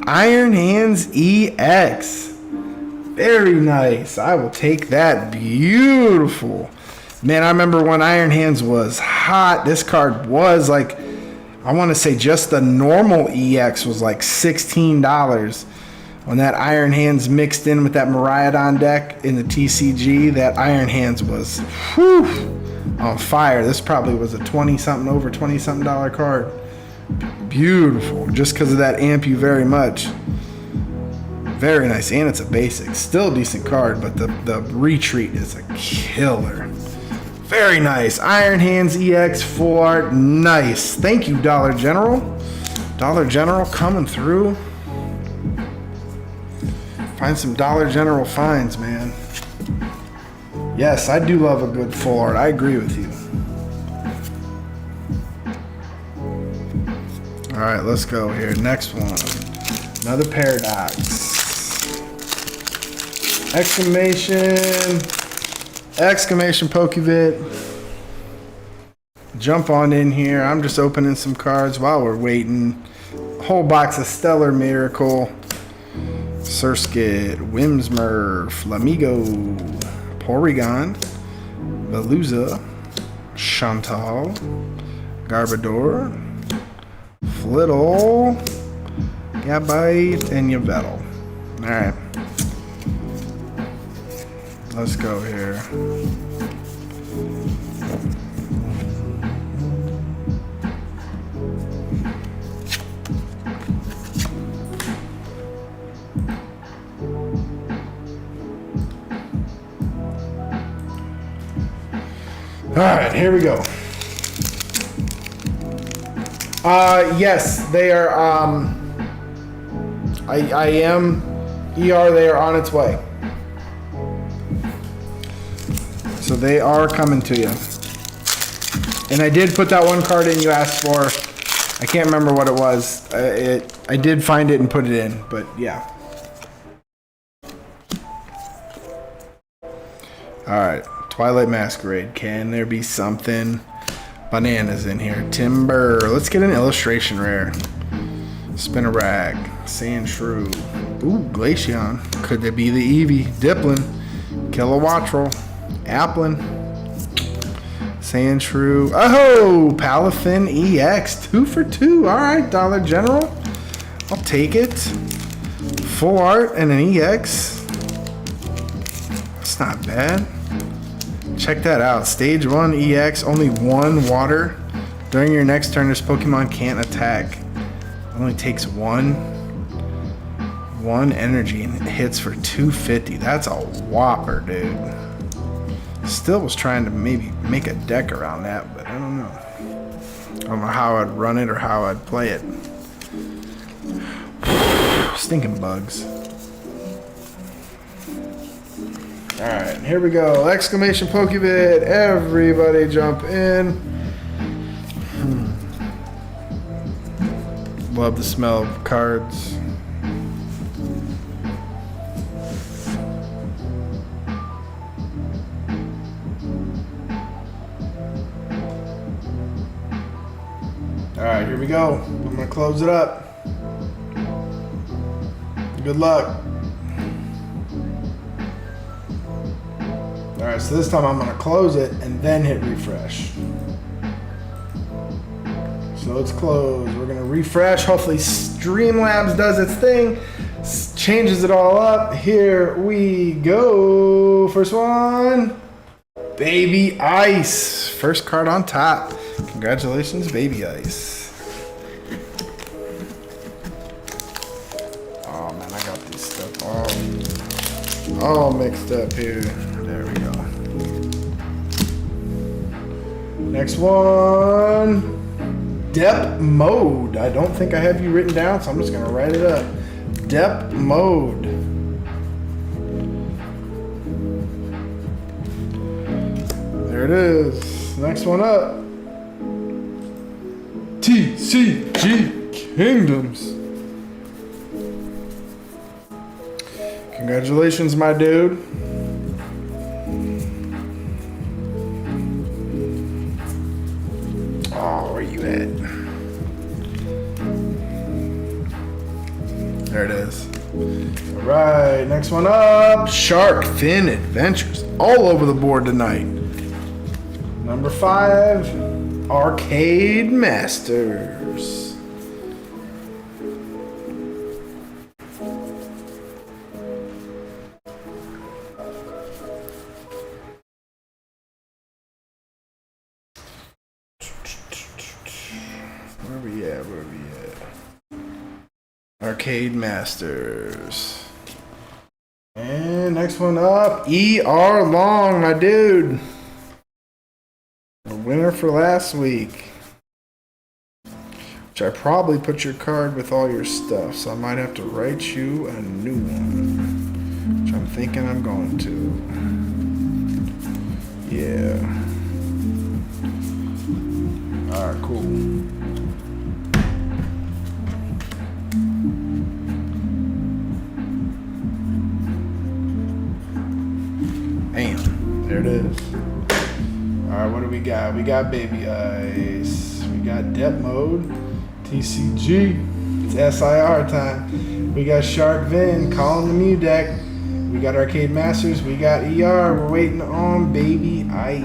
Iron Hands EX. Very nice. I will take that. Beautiful. Man, I remember when Iron Hands was hot. This card was like, I want to say just the normal EX was like $16. When that Iron Hands mixed in with that Miraidon deck in the TCG, that Iron Hands was on fire. This probably was a over $20-something card. Beautiful. Just because of that amp you very much. Very nice. And it's a basic. Still a decent card, but the retreat is a killer. Very nice. Iron Hands EX full art. Nice. Thank you, Dollar General. Dollar General coming through. Find some Dollar General finds, man. Yes, I do love a good full art. I agree with you. All right, let's go here. Next one. Another Paradox. Exclamation Pokevit. Jump on in here. I'm just opening some cards while we're waiting. Whole box of Stellar Miracle. Surskit, Whimsmurf, Flamigo, Porygon, Veluza, Chantal, Garbodor, Flittle, Gabite, and Yveltal. Alright. Let's go here. Alright, here we go. Yes, they are, I am, ER, they are on its way. So they are coming to you. And I did put that one card in you asked for. I can't remember what it was. I did find it and put it in, but yeah. Alright, Twilight Masquerade. Can there be something? Bananas in here. Timber. Let's get an illustration rare. Spinarak. Sandshrew. Ooh, Glaceon. Could there be the Eevee? Dipplin. Kilowattrel. Applin. Sandshrew. Oh, Palafin EX. 2 for 2. All right, Dollar General. I'll take it. Full art and an EX. That's not bad. Check that out. Stage 1 EX. Only 1 water. During your next turn, this Pokemon can't attack. Only takes 1 energy and it hits for 250. That's a whopper, dude. Still was trying to maybe make a deck around that, but I don't know. I don't know how I'd run it or how I'd play it. Stinking bugs. Alright, here we go. Exclamation Pokevid. Everybody jump in. Love the smell of cards. Alright, here we go. I'm going to close it up. Good luck. Alright, so this time I'm going to close it and then hit refresh. So it's closed. We're going to refresh. Hopefully Streamlabs does its thing. Changes it all up. Here we go. First one. Baby Ice. First card on top. Congratulations, Baby Ice. Oh man, I got this stuff all mixed up here. There we go. Next one. Depth Mode. I don't think I have you written down, so I'm just going to write it up. Depth Mode. There it is. Next one up. TCG Kingdoms. Congratulations, my dude. Oh, where you at? There it is. All right, next one up. Shark Fin Adventures. All over the board tonight. Number 5, Arcade Masters. Where we at? Arcade Masters. And next one up, ER Long, my dude. The winner for last week. Which I probably put your card with all your stuff, so I might have to write you a new one. Which I'm thinking I'm going to. Yeah. Alright, cool. Bam. There it is. Alright, what do we got? We got Baby Ice. We got Depth Mode. TCG. It's SIR time. We got Shark Fin calling the Mew deck. We got Arcade Masters. We got ER. We're waiting on Baby Ice.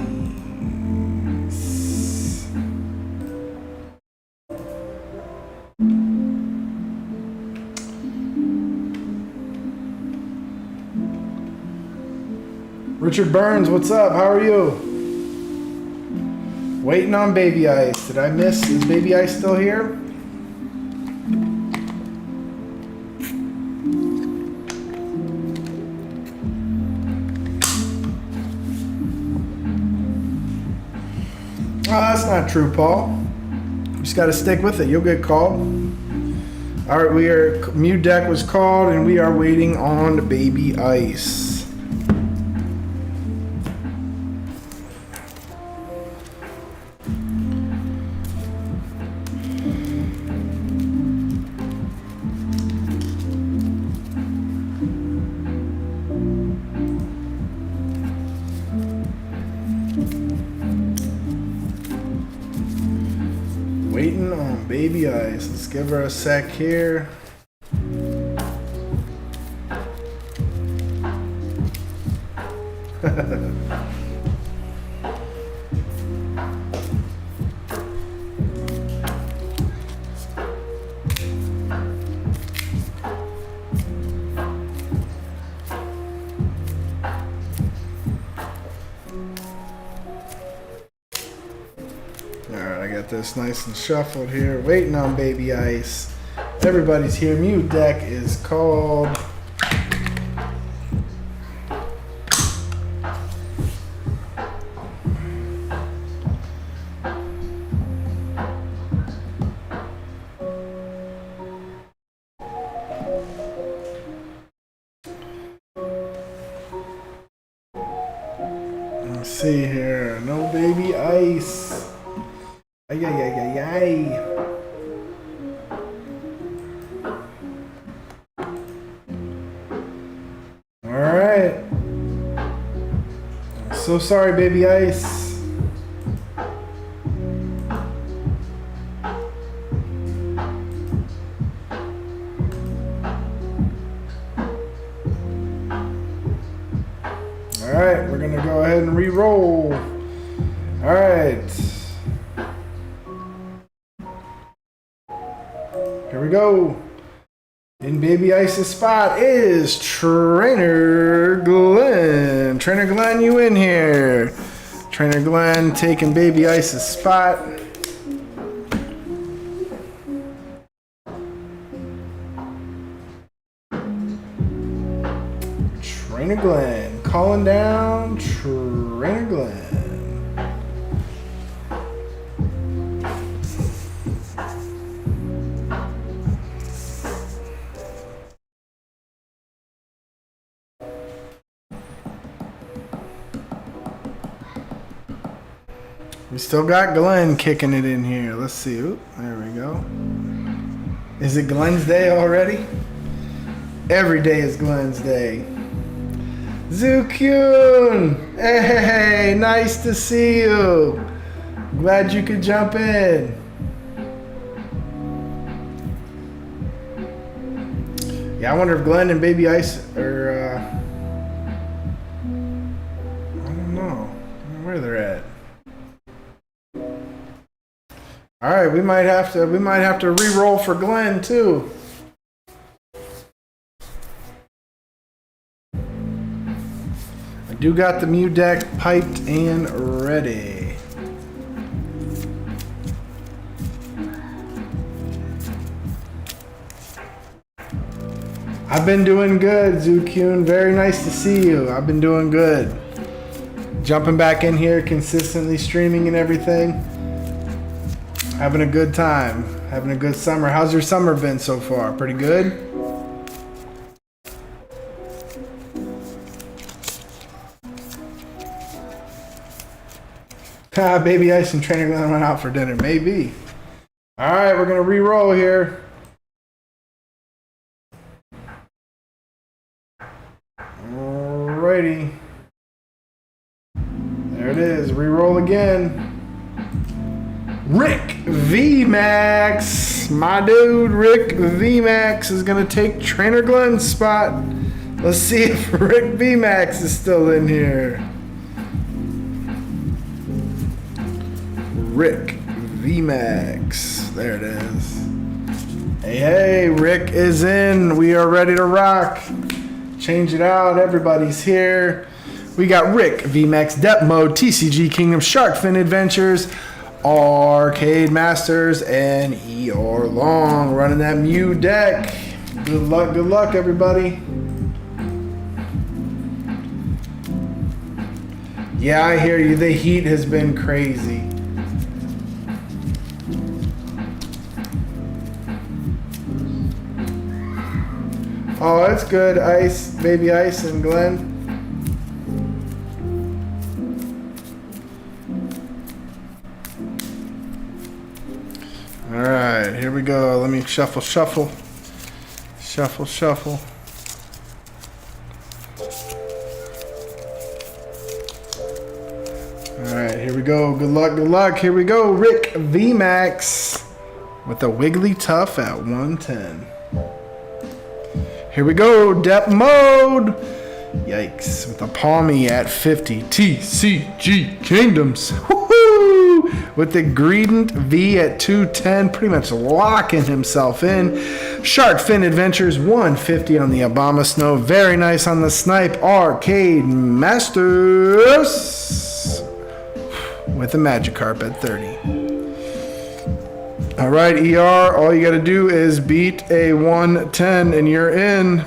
Richard Burns, what's up? How are you? Waiting on Baby Ice. Did I miss? Is Baby Ice still here? Oh, that's not true, Paul. You just got to stick with it. You'll get called. All right, Mew deck was called, and we are waiting on Baby Ice. Waiting on Baby Ice. Let's give her a sec here. this nice and shuffled here. Waiting on Baby Ice. Everybody's here. Mute deck is called. Let's see here. No Baby Ice. Ay, ay, ay, ay, ay. Alright. So sorry, Baby Ice. Alright, we're gonna go ahead and re-roll. Alright. Here we go. In Baby Ice's spot is Trainer Glenn. Trainer Glenn, you in here. Trainer Glenn taking Baby Ice's spot. Trainer Glenn. Calling down Trainer Glenn. We still got Glenn kicking it in here. Let's see. Oop, there we go. Is it Glenn's day already? Every day is Glenn's day. Zukyun! Hey, nice to see you. Glad you could jump in. Yeah, I wonder if Glenn and Baby Ice are, I don't know where they're at. All right, we might have to re-roll for Glenn too. I do got the Mew deck piped and ready. I've been doing good, Zukyun. Very nice to see you. I've been doing good. Jumping back in here, consistently streaming and everything. Having a good time. Having a good summer. How's your summer been so far? Pretty good? Baby Ice and Trainer Glenn went out for dinner. Maybe. Alright, we're going to re-roll here. Alrighty. There it is. Re-roll again. Rick VMAX, my dude Rick VMAX is gonna take Trainer Glenn's spot. Let's see if Rick VMAX is still in here. Rick VMAX, there it is. Hey, Rick is in. We are ready to rock. Change it out. Everybody's here. We got Rick VMAX Depth Mode, TCG Kingdom, Sharkfin Adventures, Arcade Masters, and ER Long running that Mew deck. Good luck, everybody. Yeah, I hear you. The heat has been crazy. Oh, that's good, Ice, Baby Ice and Glenn. All right, here we go. Let me shuffle. All right, here we go. Good luck. Here we go. Rick VMAX with a Wiggly Tuff at 110. Here we go. Depth Mode. Yikes. With a Palmy at 50. TCG Kingdoms. With the Greedent V at 210, pretty much locking himself in. Sharkfin Adventures 150 on the Obama Snow. Very nice on the Snipe. Arcade Masters with a Magikarp at 30. All right, ER, all you got to do is beat a 110 and you're in.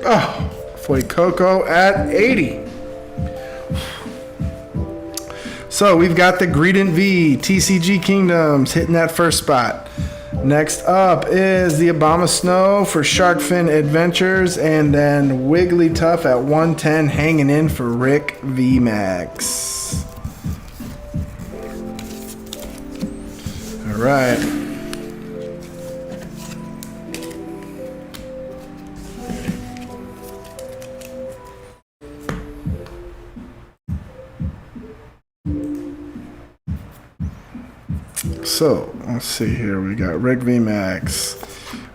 Oh, Fuecoco at 80. So we've got the Greedent V, TCG Kingdoms hitting that first spot. Next up is the Obama Snow for Sharkfin Adventures, and then Wigglytuff at 110 hanging in for Rick VMAX. All right. So, let's see here. We got Rick VMAX.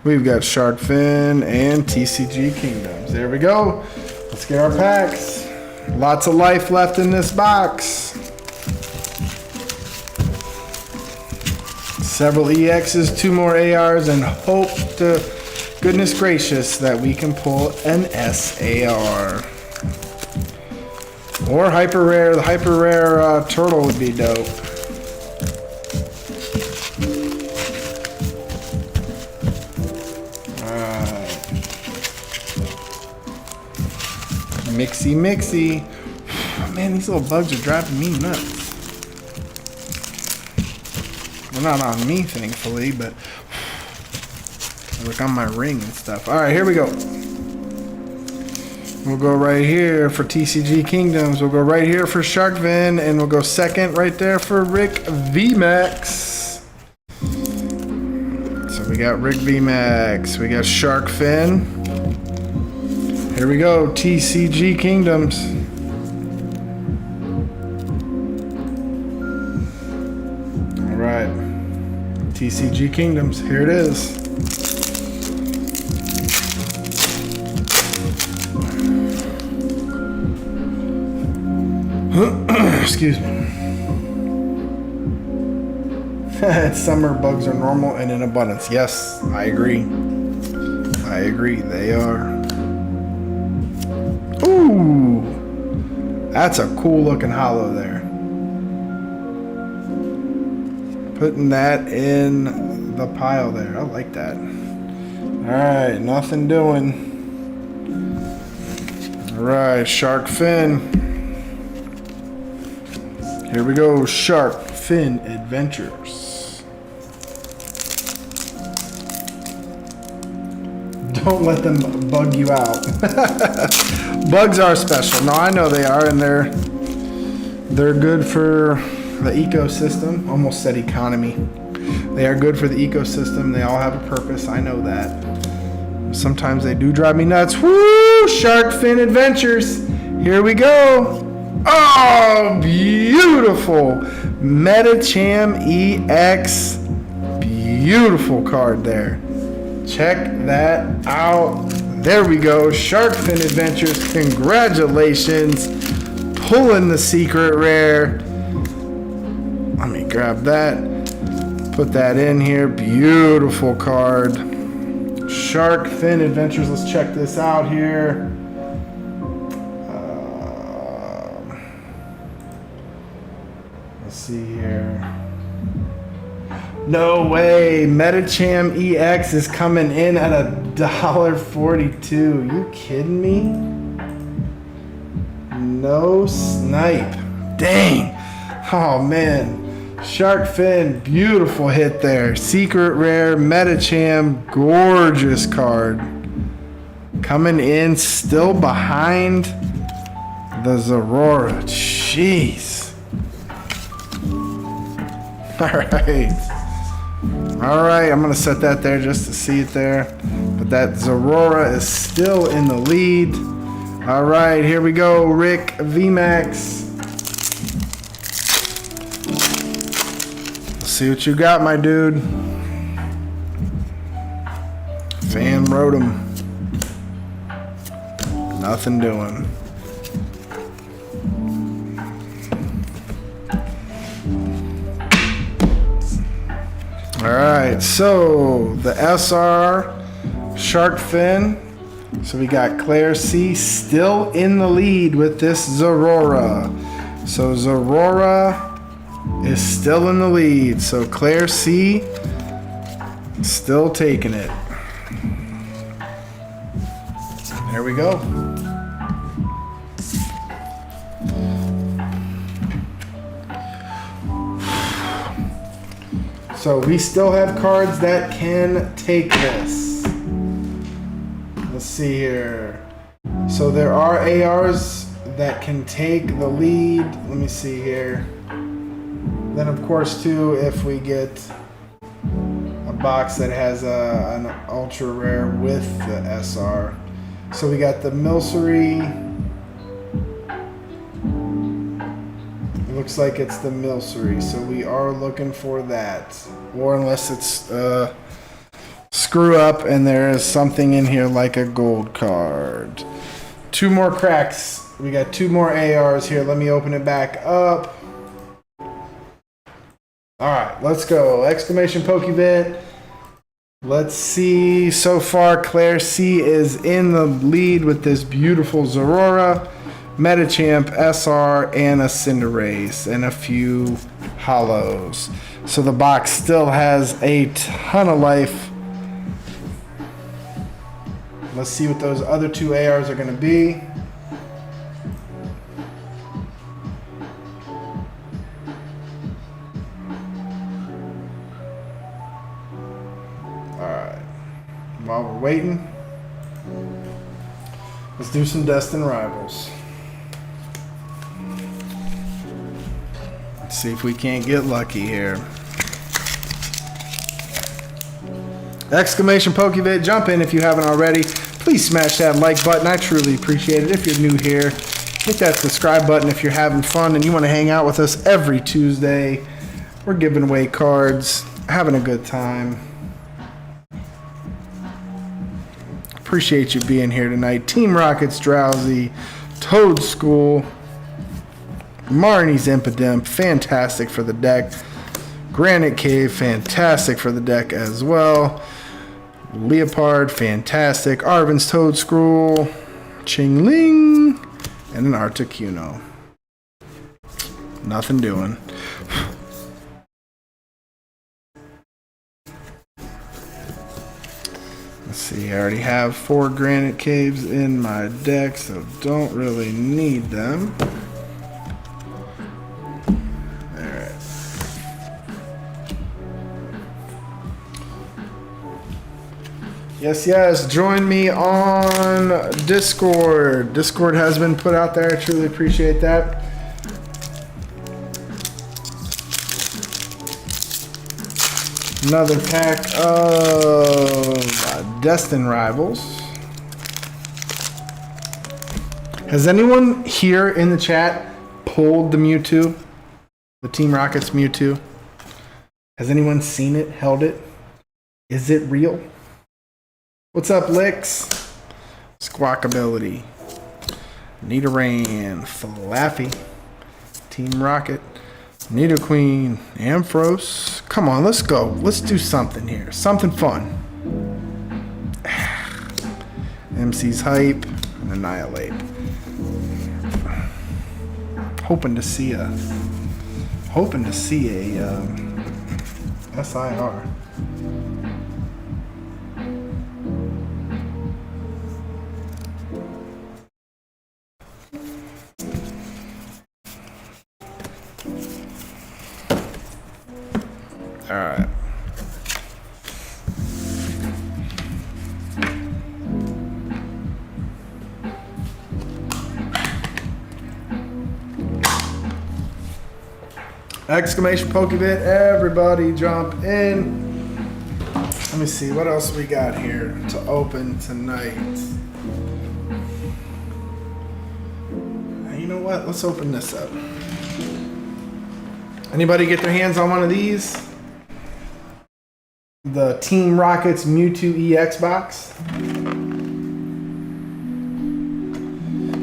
We've got Sharkfin and TCG Kingdoms. There we go. Let's get our packs. Lots of life left in this box. Several EXs, 2 more ARs, and hope to goodness gracious that we can pull an SAR. Or hyper rare. The hyper rare turtle would be dope. Mixy. Oh, man, these little bugs are driving me nuts. Well, not on me, thankfully, but look on my ring and stuff. All right, here we go. We'll go right here for TCG Kingdoms. We'll go right here for Sharkfin, and we'll go second right there for Rick VMAX. So we got Rick VMAX. We got Sharkfin. Here we go, TCG Kingdoms. All right, TCG Kingdoms, here it is. Excuse me. Summer bugs are normal and in abundance. Yes, I agree. They are. Ooh, that's a cool looking holo there. Putting that in the pile there. I like that. All right, nothing doing. All right, Sharkfin. Here we go, Sharkfin Adventures. Don't let them bug you out. Bugs are special. No, I know they are, and they're good for the ecosystem. Almost said economy. They are good for the ecosystem. They all have a purpose. I know that. Sometimes they do drive me nuts. Woo! Sharkfin Adventures. Here we go. Oh, beautiful. Metacham EX. Beautiful card there. Check that out. There we go. Sharkfin Adventures. Congratulations. Pulling the secret rare. Let me grab that. Put that in here. Beautiful card. Sharkfin Adventures. Let's check this out here. Let's see here. No way. Metacham EX is coming in at $1.42. You kidding me? No snipe. Dang. Oh, man. Sharkfin, beautiful hit there. Secret rare, Metacham, gorgeous card. Coming in still behind the Zorora. Jeez. All right, I'm going to set that there just to see it there. But that Zorora is still in the lead. All right, here we go. Rick VMAX. Let's see what you got, my dude. Fan wrote him. Nothing doing. All right, so the SR Sharkfin. So we got Claire C still in the lead with this Zorora. So Zorora is still in the lead. So Claire C still taking it. There we go. So we still have cards that can take this. Let's see here. So there are ARs that can take the lead. Let me see here. Then of course too, if we get a box that has an ultra rare with the SR. So we got the Milcery. It looks like it's the Milcery, so we are looking for that. Or unless it's screw up and there is something in here like a gold card. 2 more cracks. We got 2 more ARs here. Let me open it back up. Alright, let's go. Exclamation Pokevent. Let's see. So far, Claire C is in the lead with this beautiful Zorora, Metachamp, SR, and a Cinderace, and a few hollows. So the box still has a ton of life. Let's see what those other 2 ARs are going to be. Alright. While we're waiting, let's do some Destined Rivals. Let's see if we can't get lucky here. Exclamation Pokevent, jump in if you haven't already. Please smash that like button. I truly appreciate it. If you're new here, hit that subscribe button if you're having fun and you want to hang out with us every Tuesday. We're giving away cards, having a good time. Appreciate you being here tonight. Team Rocket's Drowsy, Toad School, Marnie's Impidimp, fantastic for the deck. Granite Cave, fantastic for the deck as well. Leopard, fantastic. Arvin's Toad Scroll, Chingling, and an Articuno. Nothing doing. Let's see, I already have 4 Granite Caves in my deck, so don't really need them. Yes, join me on Discord. Discord has been put out there. I truly appreciate that. Another pack of Destined Rivals. Has anyone here in the chat pulled the Mewtwo? The Team Rocket's Mewtwo? Has anyone seen it, held it? Is it real? What's up, Licks? Squawkability. Nidoran, Flaffy, Team Rocket, Nidoqueen, Ampharos. Come on, let's go. Let's do something here. Something fun. MC's Hype and Annihilate. Hoping to see a SIR. All right. Exclamation Pokevent, everybody jump in. Let me see, what else we got here to open tonight? You know what? Let's open this up. Anybody get their hands on one of these? The Team Rocket's Mewtwo EX box.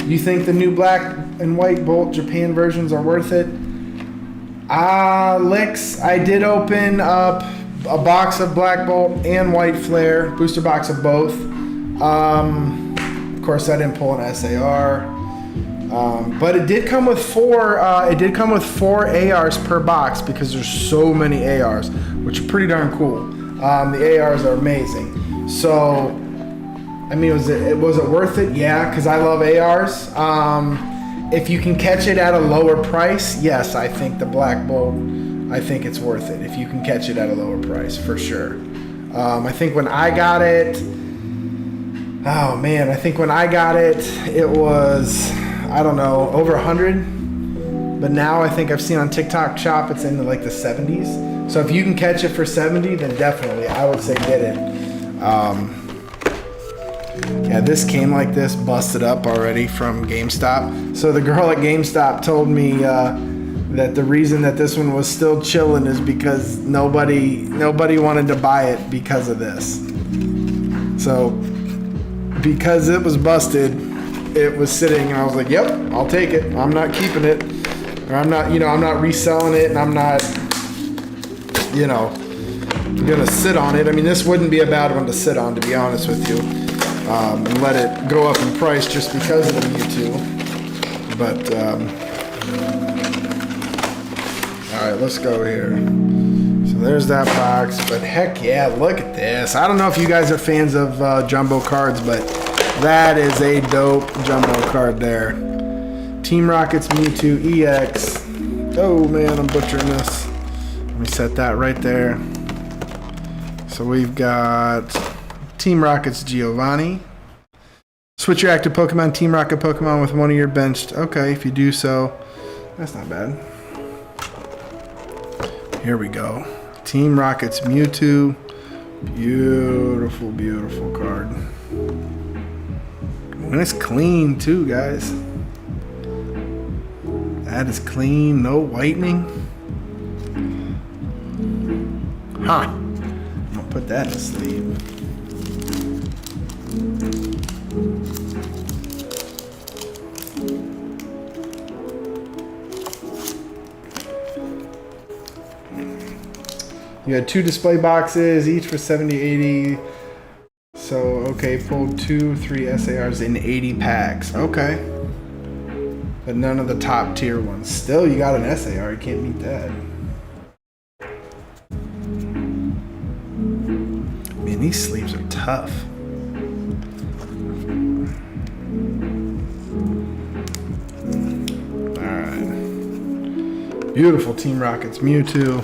You think the new black and white Bolt Japan versions are worth it? Licks, I did open up a box of Black Bolt and White Flare, booster box of both. Of course, I didn't pull an SAR. But it did come with four. It did come with 4 ARs per box because there's so many ARs, which are pretty darn cool. The ARs are amazing. So, I mean, was it worth it? Yeah, because I love ARs. If you can catch it at a lower price, yes, I think the Black Bolt. I think it's worth it if you can catch it at a lower price for sure. I think when I got it, oh man, I think when I got it, it was, I don't know, over 100. But now I think I've seen on TikTok Shop it's in like the 70s. So if you can catch it for 70, then definitely I would say get it. Yeah, this came like this, busted up already from GameStop. So the girl at GameStop told me that the reason that this one was still chilling is because nobody wanted to buy it because of this. So because it was busted, it was sitting, and I was like, "Yep, I'll take it. I'm not keeping it, or I'm not reselling it, and I'm not, gonna sit on it. I mean, this wouldn't be a bad one to sit on, to be honest with you, and let it go up in price just because of the Mewtwo. But all right, let's go here. So there's that box. But heck yeah, look at this. I don't know if you guys are fans of jumbo cards, but that is a dope jumbo card there. Team Rocket's Mewtwo EX. Oh man, I'm butchering this. Let me set that right there. So we've got Team Rocket's Giovanni. Switch your active Pokemon, Team Rocket Pokemon with one of your benched. Okay, if you do so, that's not bad. Here we go. Team Rocket's Mewtwo. Beautiful, beautiful card. And it's clean too, guys. That is clean, no whitening. Huh. I'm gonna put that in the sleeve. You had 2 display boxes, each for 70, 80. So, okay, pulled 2, 3 SARs in 80 packs. Okay. But none of the top tier ones. Still, you got an SAR. You can't beat that. Man, these sleeves are tough. Alright. Beautiful Team Rocket's Mewtwo.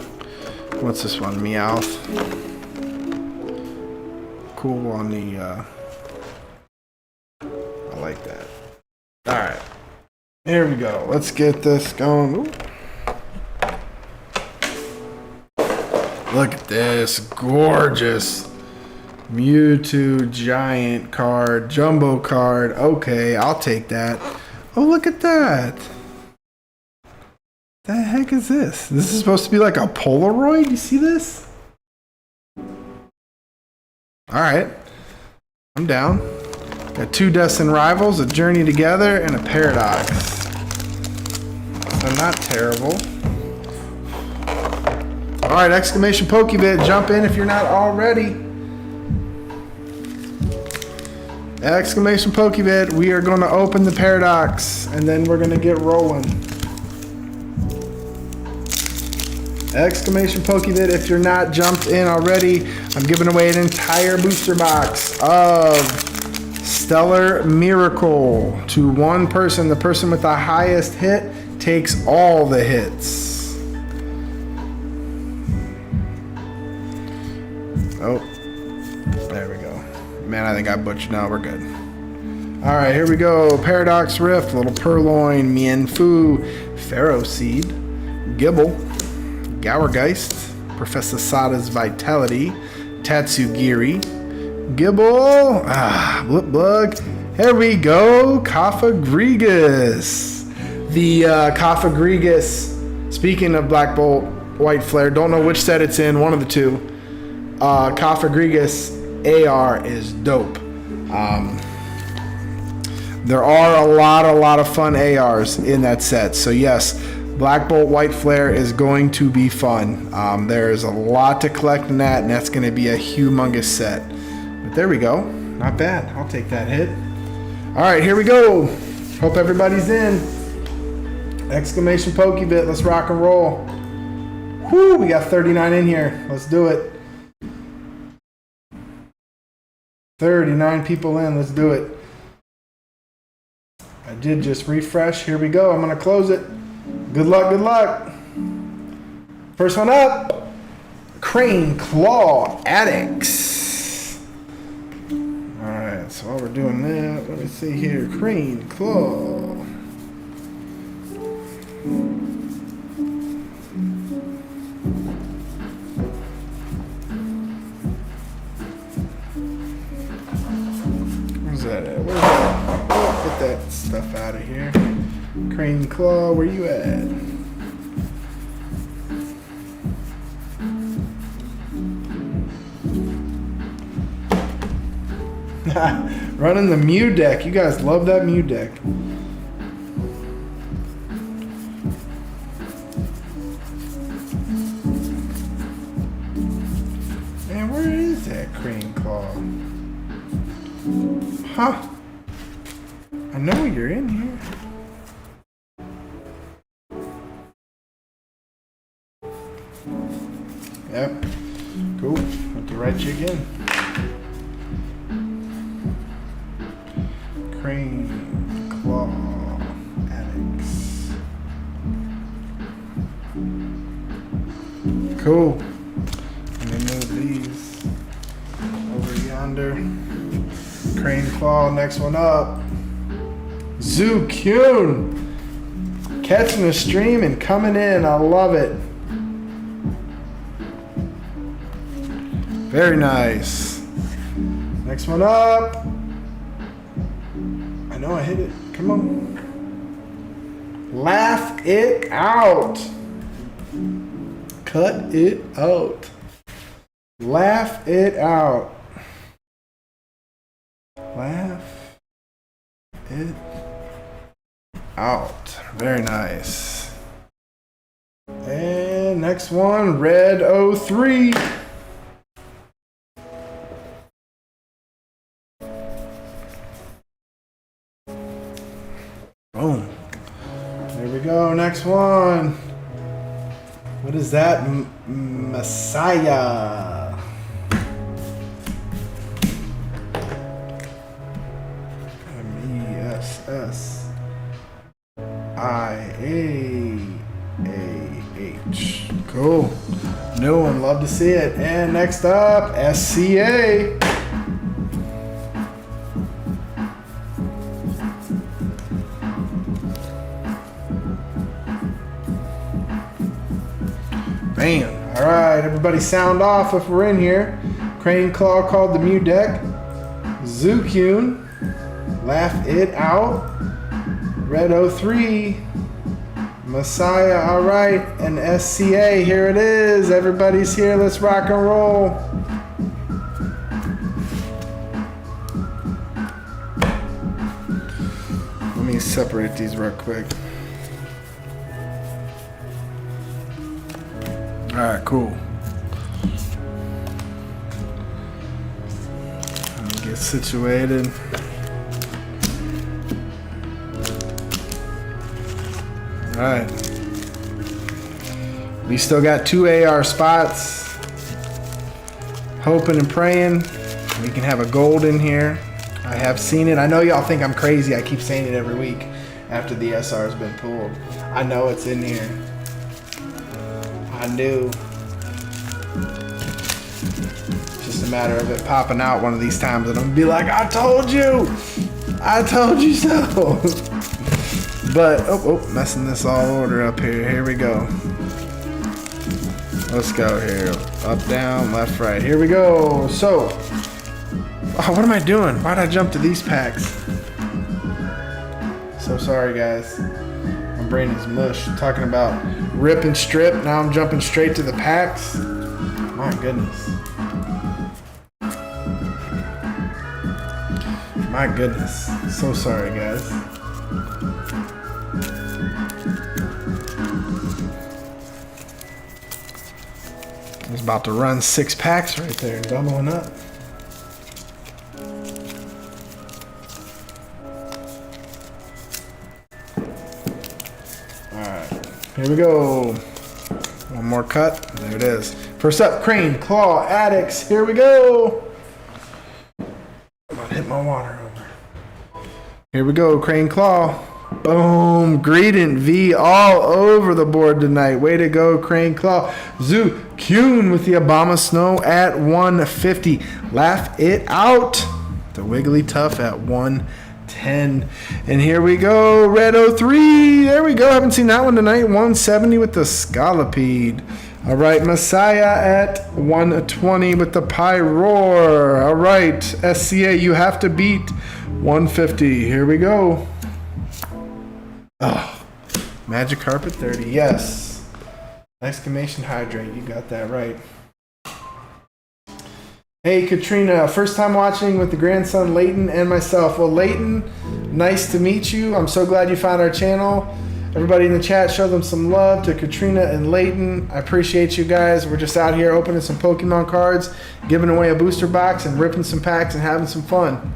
What's this one? Meowth. Cool on the, I like that. Alright. Here we go. Let's get this going. Ooh. Look at this. Gorgeous Mewtwo giant card. Jumbo card. Okay, I'll take that. Oh, look at that. The heck is this? This is supposed to be like a Polaroid? You see this? Alright. I'm down. Got 2 Destined Rivals, a Journey Together, and a Paradox. So not terrible. Alright, exclamation Pokebit. Jump in if you're not already. Exclamation Pokebit. We are going to open the Paradox, and then we're going to get rolling. Exclamation Pokebit if you're not jumped in already. I'm giving away an entire booster box of Stellar Miracle to one person. The person with the highest hit takes all the hits. Oh, there we go. Man, I think I butchered. No, we're good. All right, here we go. Paradox Rift, Little Purloin, Mienfoo, Pharaoh Seed, Gibble, Gourgeist, Professor Sada's Vitality, Tatsugiri, Gibble, Blipbug. Here we go, Cofagrigus. The Cofagrigus, speaking of Black Bolt, White Flare, don't know which set it's in, one of the two. Cofagrigus AR is dope. There are a lot of fun ARs in that set, so yes, Black Bolt White Flare is going to be fun. There's a lot to collect in that, and that's going to be a humongous set. But there we go. Not bad. I'll take that hit. All right, here we go. Hope everybody's in. Exclamation Pokebit. Let's rock and roll. Whoo, we got 39 in here. Let's do it. 39 people in. Let's do it. I did just refresh. Here we go. I'm going to close it. Good luck, good luck. First one up. Crane Claw Addicts. Alright, so while we're doing that, let me see here. Crane Claw. Where's that at? Where's that? Oh, get that stuff out of here. Crane Claw, where you at? Running the Mew deck. You guys love that Mew deck. Man, where is that Crane Claw? Huh? I know you're in here. Yep. Cool. Have to write you again. Crane Claw Addicts. Cool. Let me move these over yonder. Crane Claw, next one up. Zookyun. Catching the stream and coming in. I love it. Very nice. Next one up. I know I hit it. Come on. Laugh it out. Cut it out. Laugh it out. Laugh it out. Very nice. And next one, Red 03. Boom. There we go. Next one. What is that? Messiah. MESSIAAH. Cool. New one. Love to see it. And next up, SCA. Bam. All right, everybody sound off if we're in here. Crane Claw called the Mew deck. Zookyun, Laugh It Out. Red 03, Messiah, all right, and SCA, here it is. Everybody's here, let's rock and roll. Let me separate these real quick. All right, cool. Let me get situated. All right. We still got 2 AR spots. Hoping and praying we can have a gold in here. I have seen it. I know y'all think I'm crazy. I keep saying it every week after the SR has been pulled. I know it's in here. I knew. It's just a matter of it popping out one of these times and I'm gonna be like, I told you! I told you so! But, messing this all order up here. Here we go. Let's go here. Up, down, left, right. Here we go. So, what am I doing? Why'd I jump to these packs? So sorry, guys. My brain is mush. Talking about rip and strip. Now I'm jumping straight to the packs. My goodness. My goodness. So sorry, guys. I was about to run 6 packs right there, doubling up. Here we go. One more cut. There it is. First up, Crane, Claw, Addicts. Here we go. I'm about to hit my water over. Here we go, Crane, Claw. Boom. Greedent V all over the board tonight. Way to go, Crane, Claw. Zoo Kuhn with the Obama Snow at 150. Laugh it out. The Wiggly Tough at 110. And here we go, Red 03. There we go. Haven't seen that one tonight. 170 with the Scallopede. All right, Messiah at 120 with the Pyroar. All right, SCA, you have to beat 150. Here we go. Oh, Magic Carpet 30. Yes. Exclamation Hydrate. You got that right. Hey, Katrina. First time watching with the grandson, Leighton, and myself. Well, Leighton, nice to meet you. I'm so glad you found our channel. Everybody in the chat, show them some love to Katrina and Leighton. I appreciate you guys. We're just out here opening some Pokemon cards, giving away a booster box, and ripping some packs and having some fun.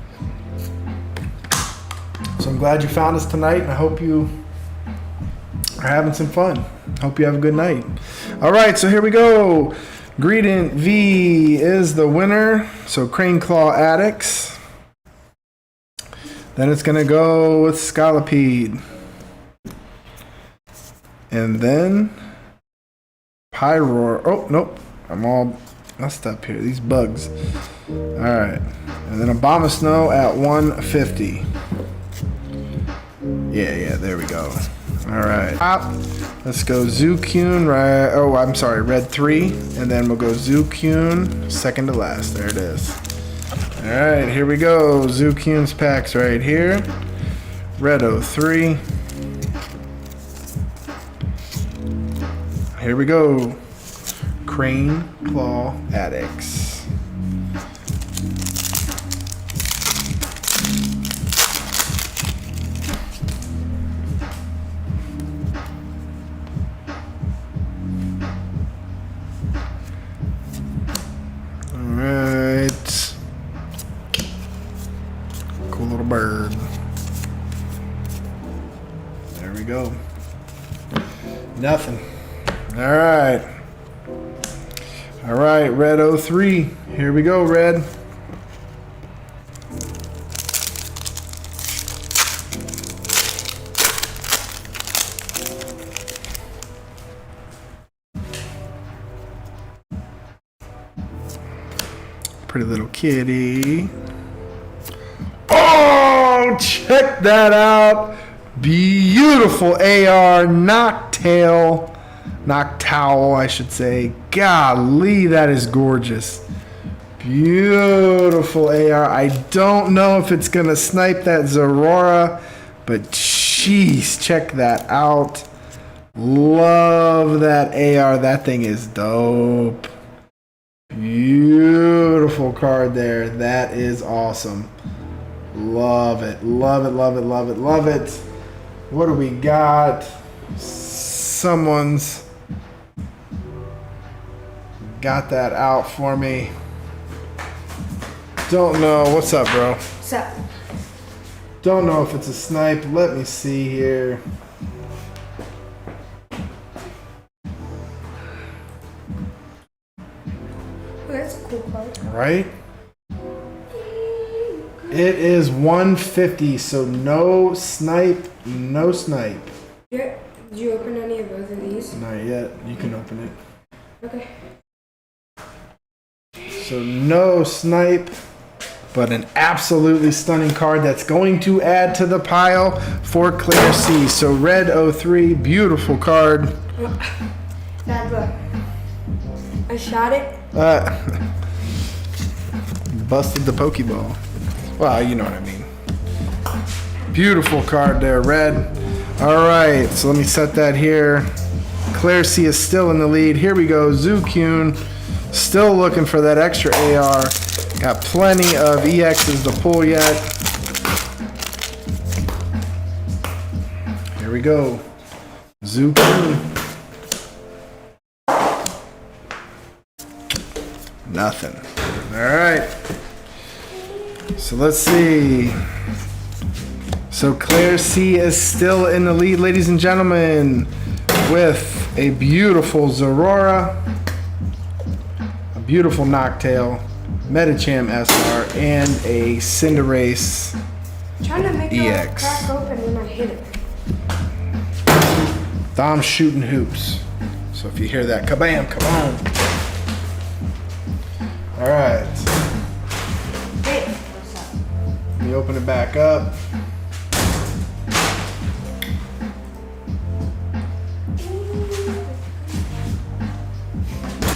So I'm glad you found us tonight, and I hope you are having some fun. Hope you have a good night. All right, so here we go. Greedent V is the winner. So Crane Claw Addicts. Then it's going to go with Scallopede. And then Pyroar. Oh, nope. I'm all messed up here. These bugs. All right. And then Obama Snow at 150. Yeah, there we go. All right. Let's go Zukun, right? Oh, I'm sorry, Red 3. And then we'll go Zukun, second to last. There it is. All right, here we go. Zukun's packs right here. Red 03. Here we go. Crane Claw Addicts. Alright. Cool little bird. There we go. Nothing. Alright. Alright, Red 03. Here we go, Red. Pretty little kitty. Oh, check that out. Beautiful AR Noctowl, I should say. Golly, that is gorgeous. Beautiful AR. I don't know if it's going to snipe that Zorora, but jeez, check that out. Love that AR. That thing is dope. Beautiful card there. That is awesome. Love it. Love it, love it, love it, love it. What do we got? Someone's got that out for me. Don't know. What's up, bro? What's up? Don't know if it's a snipe. Let me see here. That's a cool card. Right? It is 150, so no snipe, no snipe. Did you open any of both of these? Not yet. You can open it. Okay. So no snipe, but an absolutely stunning card that's going to add to the pile for Claire C. So Red 03, beautiful card. Dad, look. I shot it. Busted the Pokeball. Well, you know what I mean. Beautiful card there, Red. All right, so let me set that here. Claire C is still in the lead. Here we go, Zukun. Still looking for that extra AR. Got plenty of EXs to pull yet. Here we go. Zukun. Nothing. All right. So let's see. So Claire C is still in the lead, ladies and gentlemen. with a beautiful Zorora, a beautiful Noctail, Metacham SR, and a Cinderace Trying to make EX. it crack open and I hit it. Dom's shooting hoops. So if you hear that, kabam, come on. All right. Hey, what's up? Let me open it back up.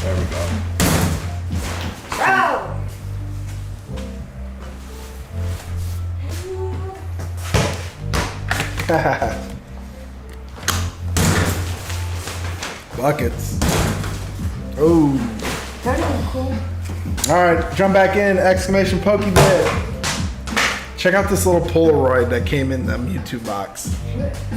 There we go. Bro! Buckets. Oh. That was cool. All right, jump back in. Exclamation Pokebit. Check out this little Polaroid that came in the Mewtwo box. Is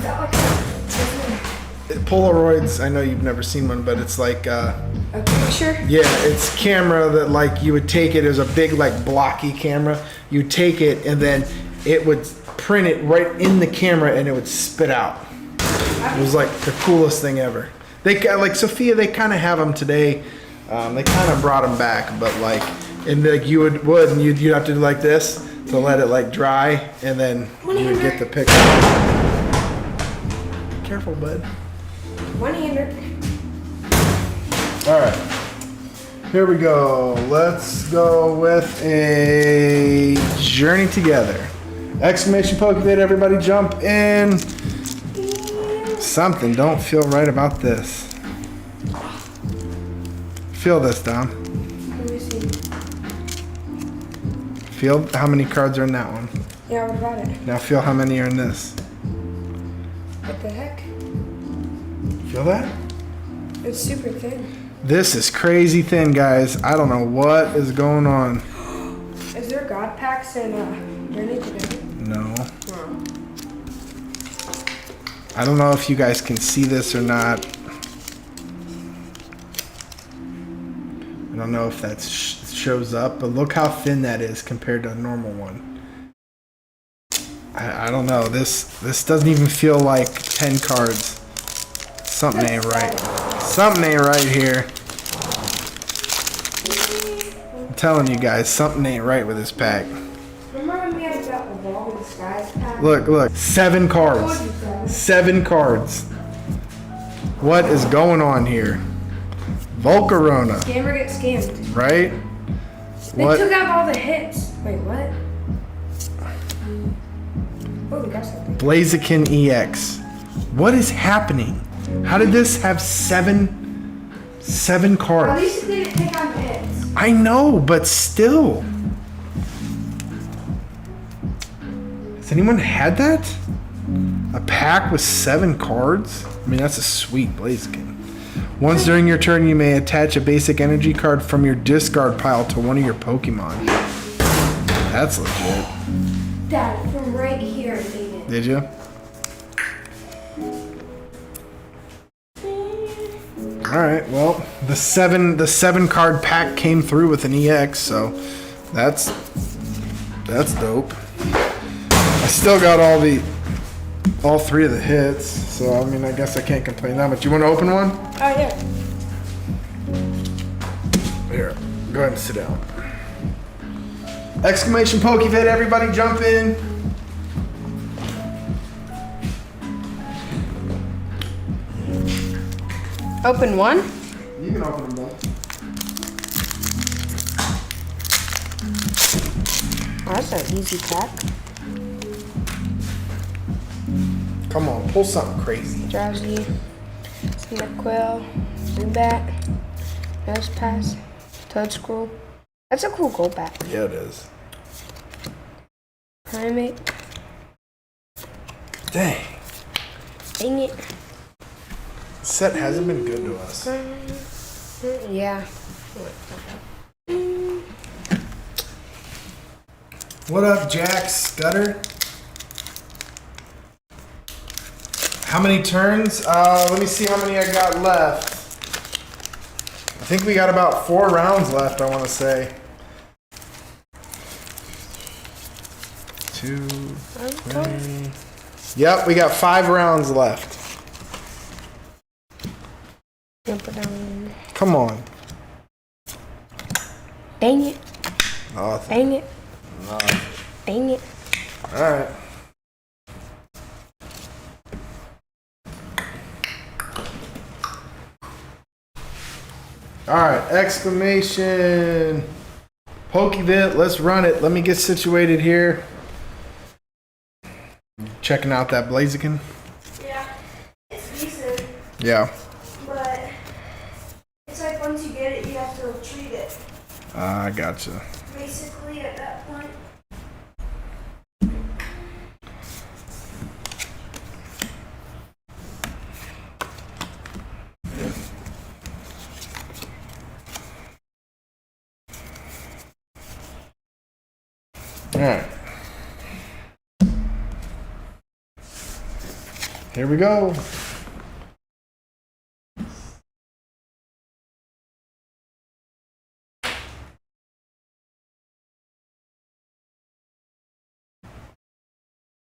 that like Polaroids, I know you've never seen one, but it's like, a picture? yeah, it's camera that like you would take it as a big like blocky camera. You take it and then it would print it right in the camera and it would spit out. It was like the coolest thing ever. They like Sophia, they kind of have them today. They kind of brought them back, but like, and like you would and you'd have to do like this to let it like dry, and then you would get the picture. Careful, bud. One-hander. All right, here we go. Let's go with a Journey Together. Exclamation Pokebit, everybody jump in. Something don't feel right about this. Feel this, Dom. Let me see. Feel how many cards are in that one. Yeah, we got it. Now feel how many are in this. What the heck? Feel that? It's super thin. This is crazy thin, guys. I don't know what is going on. Is there God packs in Journey Together? No. No. I don't know if you guys can see this or not. I don't know if that shows up, but look how thin that is compared to a normal one. I don't know. This doesn't even feel like 10 cards. Something ain't right. Something ain't right here. I'm telling you guys, something ain't right with this pack. Remember when we had that Evolve in the Skies pack? Look. 7 cards. 7 cards. What is going on here? Volcarona, Scammer gets scammed. right? They What? took out all the hits. Wait, what? Oh, we got something. Blaziken EX. What is happening? How did this have 7 At cards? least it didn't take out the hits. I know, but still. Has anyone had that? A pack with 7 cards? I mean, that's a sweet Blaziken. Once during your turn, you may attach a basic energy card from your discard pile to one of your Pokemon. That's legit. Dad, from right here, David. Did you? All right. Well, the seven card pack came through with an EX, so that's dope. I still got all 3 of the hits, so I mean, I guess I can't complain that much. You want to open one? Oh, yeah. Here, go ahead and sit down. Exclamation Pokefit, everybody jump in. Open one? You can open them both. Oh, that's an easy pack. Come on, pull something crazy. Drowsy, Cyndaquil, Zubat, Nosepass, Toadscroll. That's a cool gold pack. Yeah, it is. Primate. Dang. Dang it. The set hasn't been good to us. Yeah. What up, Jack Scudder? How many turns? Let me see how many I got left. I think we got about 4 rounds left, I want to say. 2, 3. Yep, we got 5 rounds left. Jump it down. Come on. Dang it. Nothing. Dang it. Nothing. Dang it. Alright. Alright, exclamation. Poke event, let's run it. Let me get situated here. Checking out that Blaziken. Yeah, it's decent, Yeah. but it's like once you get it, you have to retrieve it. I gotcha. Basically, at that point. Alright. Here we go.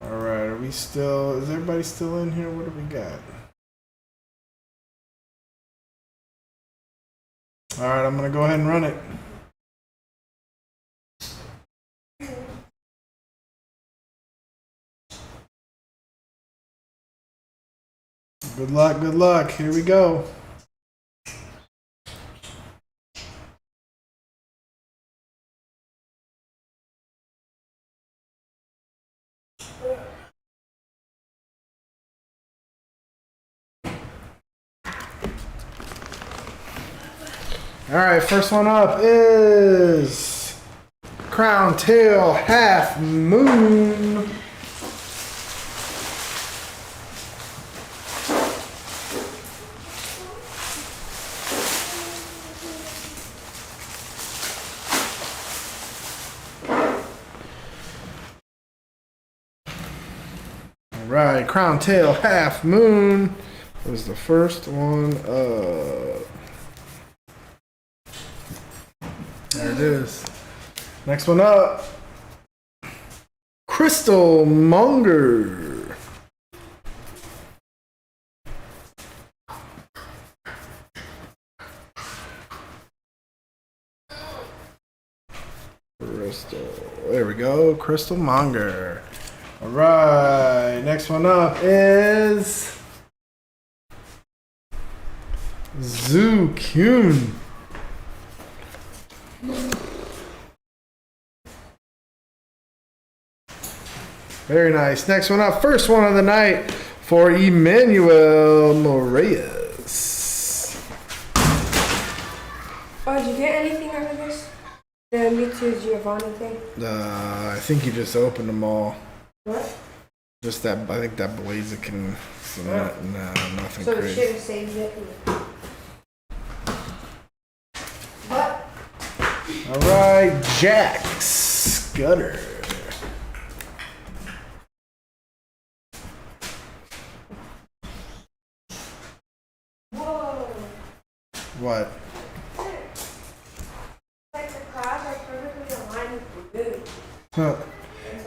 Alright, are we still, is everybody still in here? What do we got? Alright, I'm gonna go ahead and run it. Good luck, good luck. Here we go. Alright, first one up is Crown Tail Half Moon. Alright, Crown Tail Half Moon was the first one up. There it is. Next one up. Crystal Monger. Crystal. There we go. Crystal Monger. All right. Next one up is Zukyun. Very nice. Next one up. First one of the night for Emmanuel Moraes. Oh, did you get anything out of this? The Mitsu Giovanni thing? I think you just opened them all. What? Just that, I think that Blaziken. So nothing So we crazy. should have saved it. What? All right, Jack Scudder. Whoa. What? Like the clouds are perfectly aligned with the moon. Huh.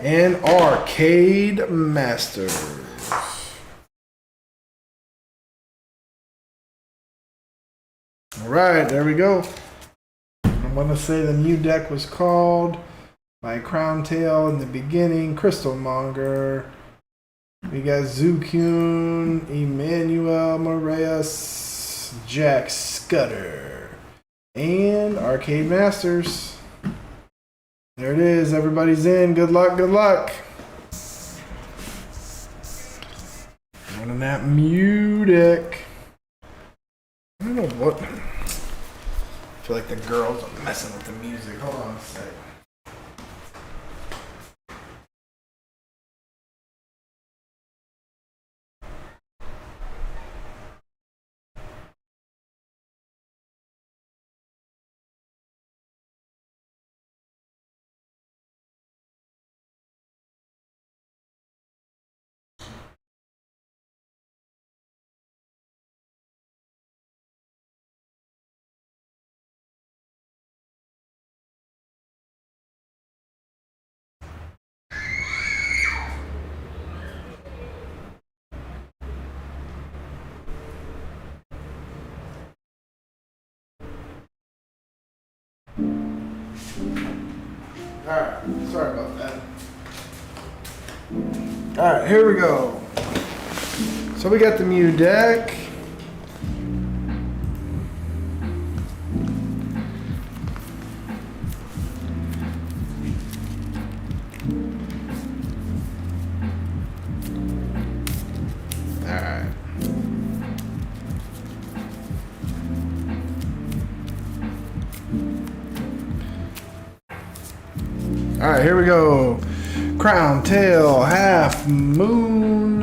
And Arcade Masters. All right, there we go. I'm going to say the new deck was called by Crown Tail in the beginning, Crystal Monger. We got Zukyun, Emmanuel Moraes, Jack Scudder, and Arcade Masters. There it is. Everybody's in. Good luck. Good luck. Running that Mew deck. I don't know what. I feel like the girls are messing with the music. Hold on a sec. Alright, sorry about that. Alright, here we go. So we got the Mew deck. Alright. Alright, here we go. Crown, tail, half moon.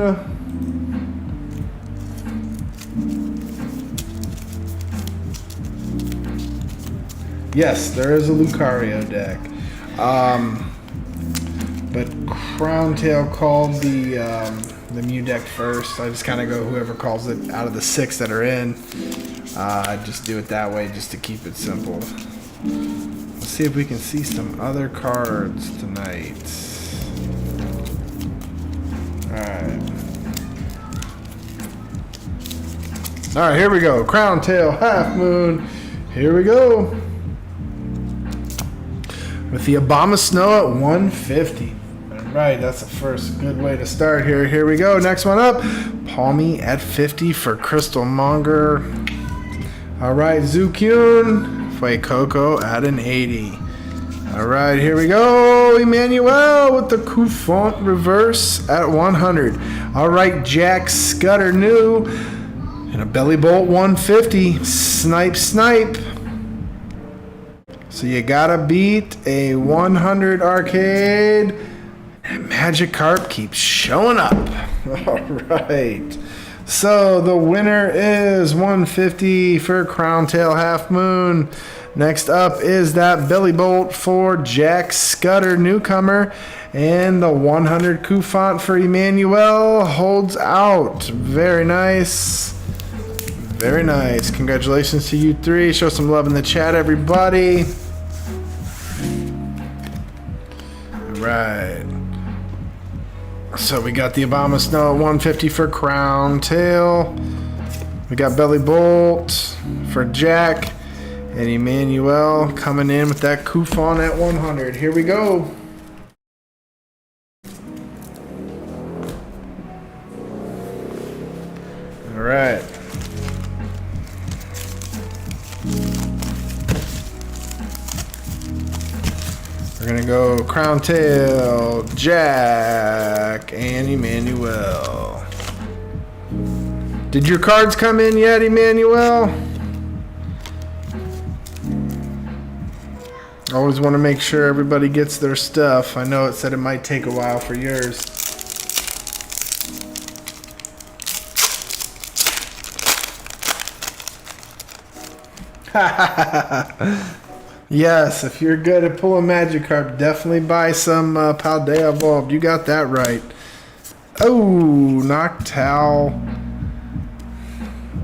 Yes, there is a Lucario deck. But Crown Tail called the Mew deck first. I just kind of go whoever calls it out of the 6 that are in. I just do it that way just to keep it simple. Let's see if we can see some other cards tonight. Alright. Alright, here we go. Crown, tail, half moon. Here we go. With the Obama Snow at 150. Alright, that's the first good way to start here. Here we go. Next one up. Palmy at 50 for Crystal Monger. Alright, Zukyun. Fuecoco at an 80. Alright, here we go. Emmanuel with the Coufont reverse at 100. Alright, Jack Scudder new. And a Belly Bolt 150. Snipe, snipe. So you gotta beat a 100 arcade. And Magikarp keeps showing up. Alright. So the winner is 150 for Crown Tail Half Moon. Next up is that Belly Bolt for Jack Scudder newcomer. And the 100 Coufont for Emmanuel holds out. Very nice. Very nice. Congratulations to you three. Show some love in the chat, everybody. Right. So we got the Obama Snow at 150 for Crown Tail. We got Belly Bolt for Jack. And Emmanuel coming in with that Coufon at 100. Here we go. All right. We're gonna go Crown Tail, Jack, and Emmanuel. Did your cards come in yet, Emmanuel? Always want to make sure everybody gets their stuff. I know it said it might take a while for yours. Yes, if you're good at pulling Magikarp, definitely buy some Paldea Evolved. You got that right. Oh, Noctowl.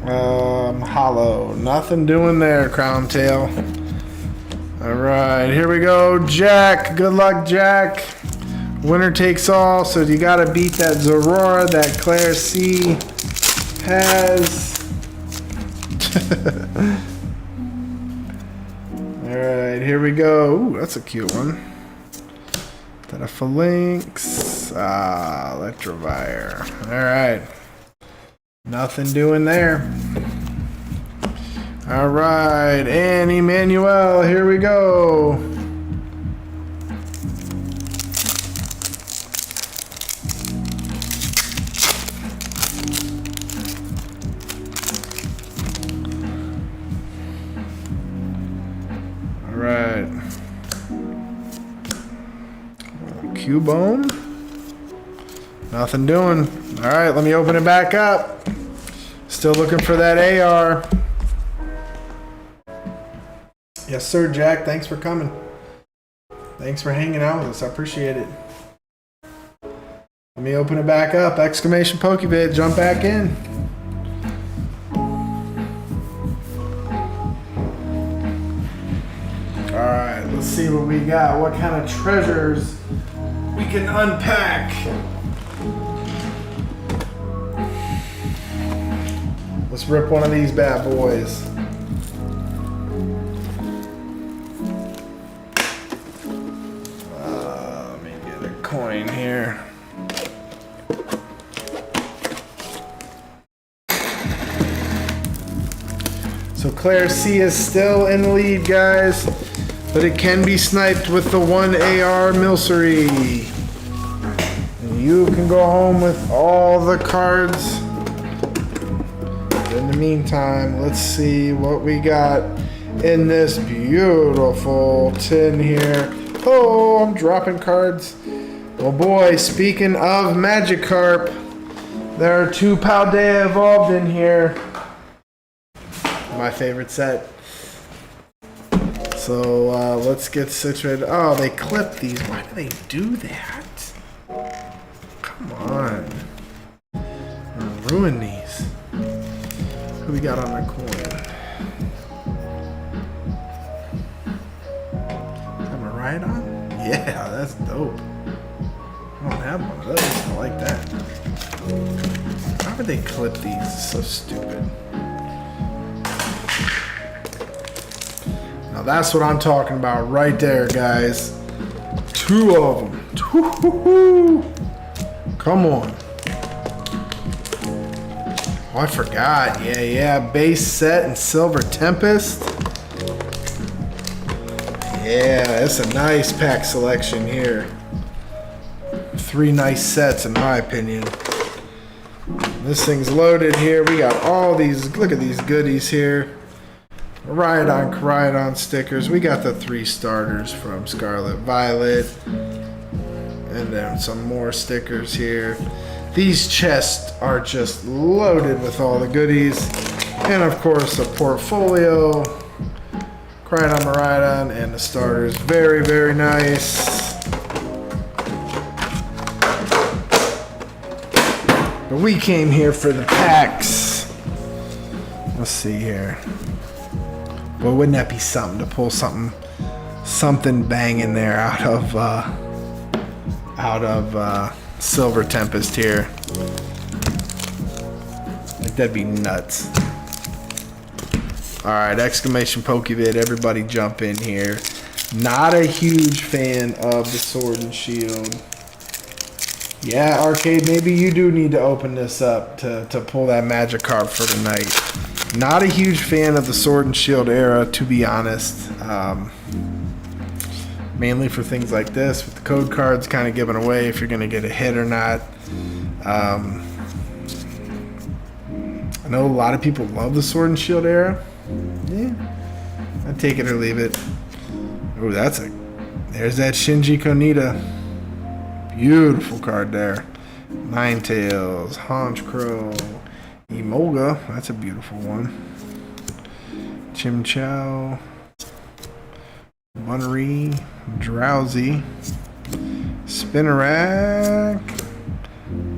Hollow. Nothing doing there, Crown Tail. Alright, here we go. Jack. Good luck, Jack. Winner takes all. So you got to beat that Zorora that Claire C has. Alright, here we go. Ooh, that's a cute one. That a Phalanx. Electivire. Alright. Nothing doing there. Alright, and Emmanuel, here we go. Alright. Cubone. Nothing doing. Alright, let me open it back up. Still looking for that AR. Yes, sir, Jack. Thanks for coming. Thanks for hanging out with us. I appreciate it. Let me open it back up. Exclamation Pokebit. Jump back in. Alright, let's see what we got. What kind of treasures we can unpack. Let's rip one of these bad boys. annoying here. So Claire C is still in the lead, guys, but it can be sniped with the 1 AR Milcery. And you can go home with all the cards. In the meantime, let's see what we got in this beautiful tin here. Oh, I'm dropping cards. Well, boy, speaking of Magikarp, there are 2 Paldea Evolved in here. My favorite set. So let's get 6 red. Oh, they clip these. Why do they do that? Come on. I'm gonna ruin these. Who we got on our coin? Have a ride on? Yeah, that's dope. I don't have one of those. I like that. Why would they clip these? It's so stupid. Now that's what I'm talking about right there, guys. 2 of them. Woo-hoo-hoo. Come on. Oh, I forgot. Yeah. Base set and Silver Tempest. Yeah, it's a nice pack selection here. 3 nice sets in my opinion. This thing's loaded here. We got all these, look at these goodies here. Ride-on stickers. We got the 3 starters from Scarlet Violet. And then some more stickers here. These chests are just loaded with all the goodies. And of course, a portfolio. Ride-on, and the starters. Very, very nice. But we came here for the packs. Let's see here. Well, wouldn't that be something to pull something banging there out of Silver Tempest here? Like, that'd be nuts. All right, exclamation Pokevid! Everybody jump in here. Not a huge fan of the Sword and Shield. Yeah, Arcade, maybe you do need to open this up to pull that Magikarp for tonight. Not a huge fan of the Sword and Shield era, to be honest. Mainly for things like this, with the code cards kind of giving away if you're going to get a hit or not. I know a lot of people love the Sword and Shield era. Yeah, I'd take it or leave it. Oh, there's that Shinji Konita. Beautiful card there. Ninetales, Honchkrow, Emolga, that's a beautiful one. Chimchao, Munnery, Drowsy, Spinarak,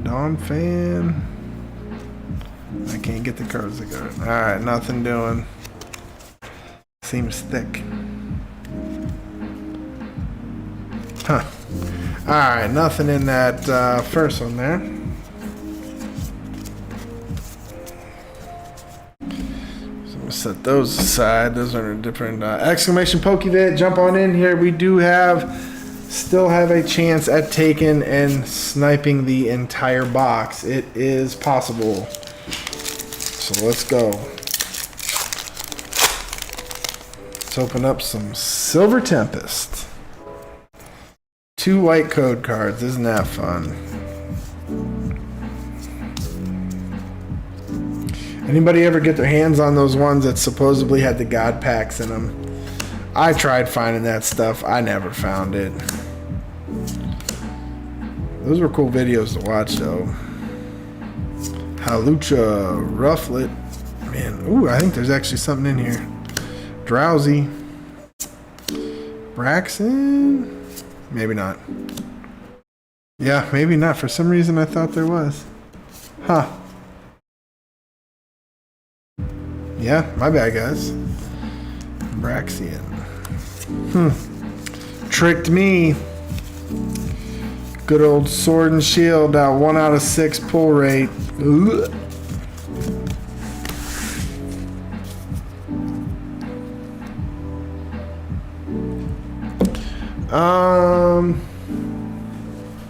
Donphan. I can't get the cards to go. Alright, nothing doing. Seems thick. Huh. Alright, nothing in that first one there. So I'm gonna set those aside. Those are different. Exclamation Pokevid, jump on in here. We do still have a chance at taking and sniping the entire box. It is possible. So let's go. Let's open up some Silver Tempest. 2 white code cards. Isn't that fun? Anybody ever get their hands on those ones that supposedly had the God packs in them? I tried finding that stuff. I never found it. Those were cool videos to watch, though. Halucha, Rufflet. Man, ooh, I think there's actually something in here. Drowsy. Braxton? Maybe not. Yeah, maybe not. For some reason, I thought there was. Huh. Yeah, my bad, guys. Braxian. Tricked me. Good old Sword and Shield. 1 out of 6 pull rate. Ugh.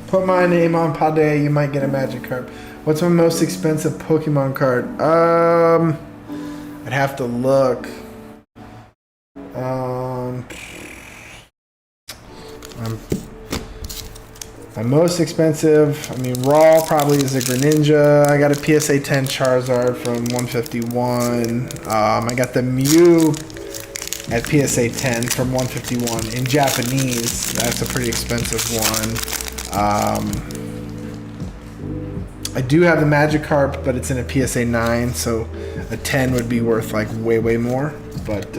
Put my name on Pade, you might get a Magikarp. What's my most expensive Pokemon card? I'd have to look. My most expensive, I mean, raw probably is a Greninja. I got a PSA 10 Charizard from 151. I got the Mew at PSA 10 from 151 in Japanese. That's a pretty expensive one. I do have the Magikarp, but it's in a PSA 9, so a 10 would be worth like way more. But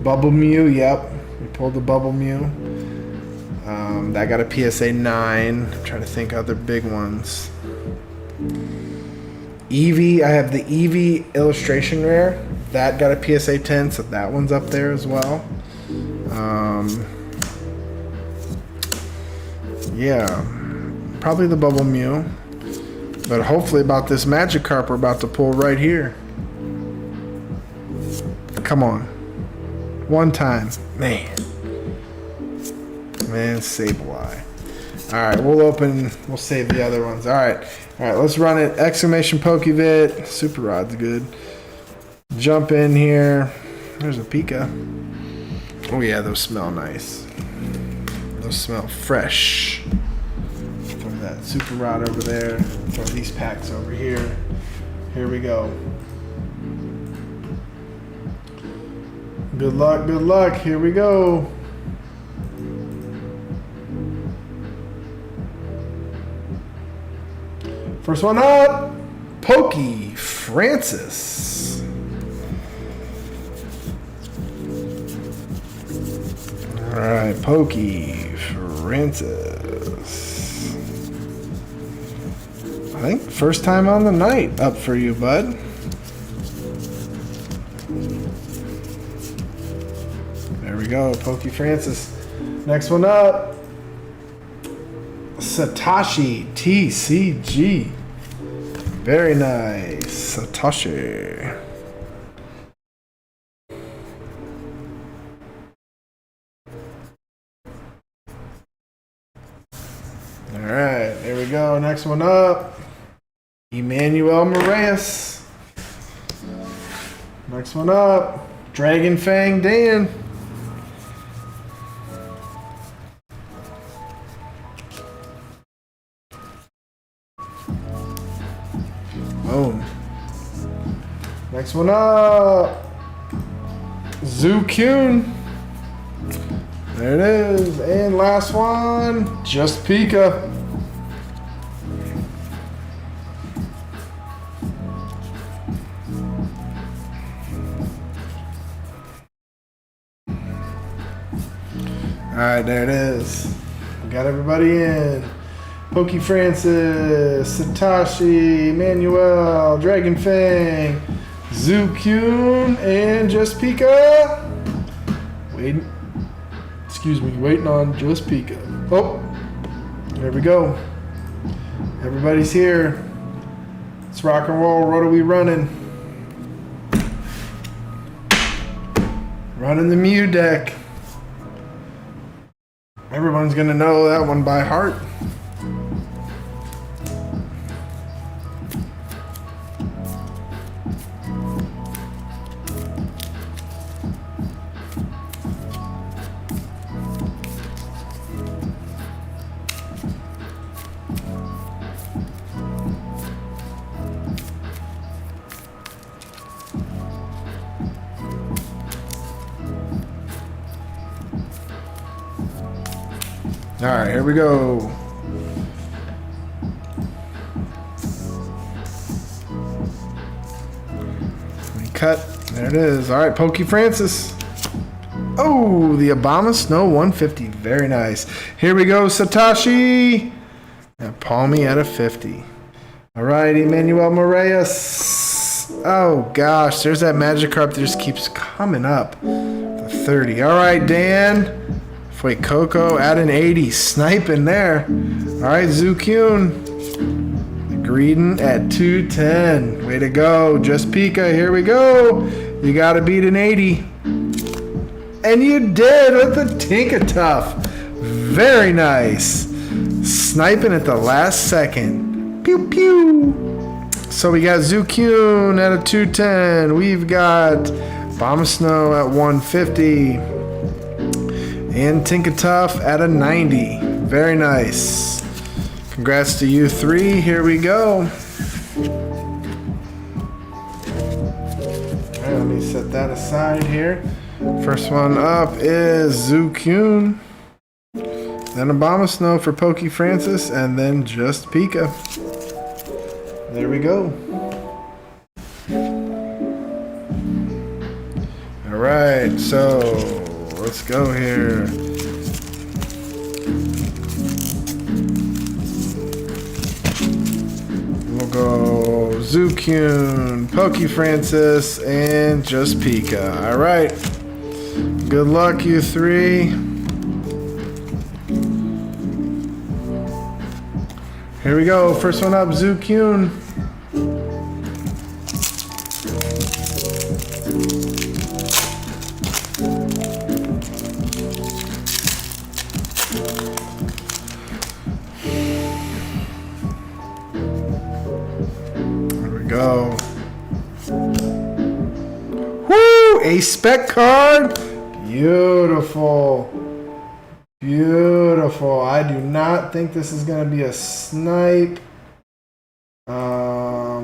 Bubble Mew, yep, we pulled the Bubble Mew. That got a PSA 9. I'm trying to think other big ones. Eevee, I have the Eevee illustration rare. That got a PSA 10, so that one's up there as well. Yeah, probably the Bubble Mew. But hopefully about this Magikarp we're about to pull right here. Come on. One time. Man, Sableye. Alright, we'll save the other ones. Alright, let's run it. Exclamation Pokevit. Super Rod's good. Jump in here. There's a Pika. Oh yeah, those smell nice. Those smell fresh. Throw that Super Rod over there. Throw these packs over here. Here we go. Good luck, good luck. Here we go. First one up, Pokey Francis. All right, Pokey Francis. I think first time on the night up for you, bud. There we go, Pokey Francis. Next one up, Satoshi TCG. Very nice, Satoshi. All right, there we go. Next one up, Emmanuel Moraes. Next one up, Dragon Fang Dan. Boom. Next one up, Zukyun. There it is. And last one, just Pika. Alright, there it is. We got everybody in. Pokey Francis, Satoshi, Emmanuel, Dragon Fang, Zukyun, and Just Pika. Waiting on Just Pika. Oh, there we go. Everybody's here. Let's rock and roll. What are we running? Running the Mew deck. Everyone's gonna know that one by heart. All right, here we go. We cut. There it is. All right, Pokey Francis. Oh, the Obama Snow 150. Very nice. Here we go, Satoshi. And Palmy at a 50. All right, Emmanuel Moraes. Oh, gosh. There's that Magikarp that just keeps coming up. The 30. All right, Dan. Wait, Coco at an 80. Sniping there. All right, Zukyun. Greedon at 210. Way to go. Just Pika. Here we go. You got to beat an 80. And you did with the Tinkatuff. Very nice. Sniping at the last second. Pew pew. So we got Zukyun at a 210. We've got Bomb Snow at 150. And Tinkatuff at a 90. Very nice. Congrats to you three. Here we go. Alright, let me set that aside here. First one up is Zukyun. Then a Bomb Snow for Pokey Francis, and then just Pika. There we go. Alright, so let's go here. We'll go Zukyun, Pokey Francis, and just Pika. Alright. Good luck, you three. Here we go. First one up, Zukyun. There we go. Woo! A spec card. Beautiful. Beautiful. I do not think this is going to be a snipe. I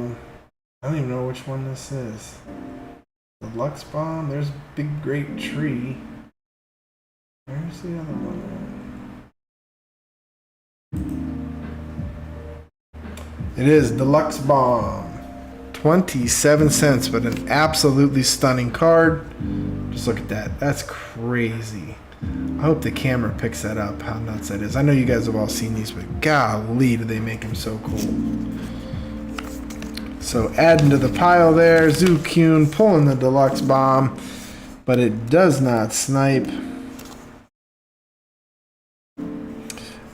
don't even know which one this is. The Lux Bomb. There's Big Great Tree. Where's the other one? It is Deluxe Bomb. 27 cents, but an absolutely stunning card. Just look at that. That's crazy. I hope the camera picks that up, how nuts that is. I know you guys have all seen these, but golly, do they make them so cool. So adding to the pile there, Zukyun pulling the Deluxe Bomb, but it does not snipe.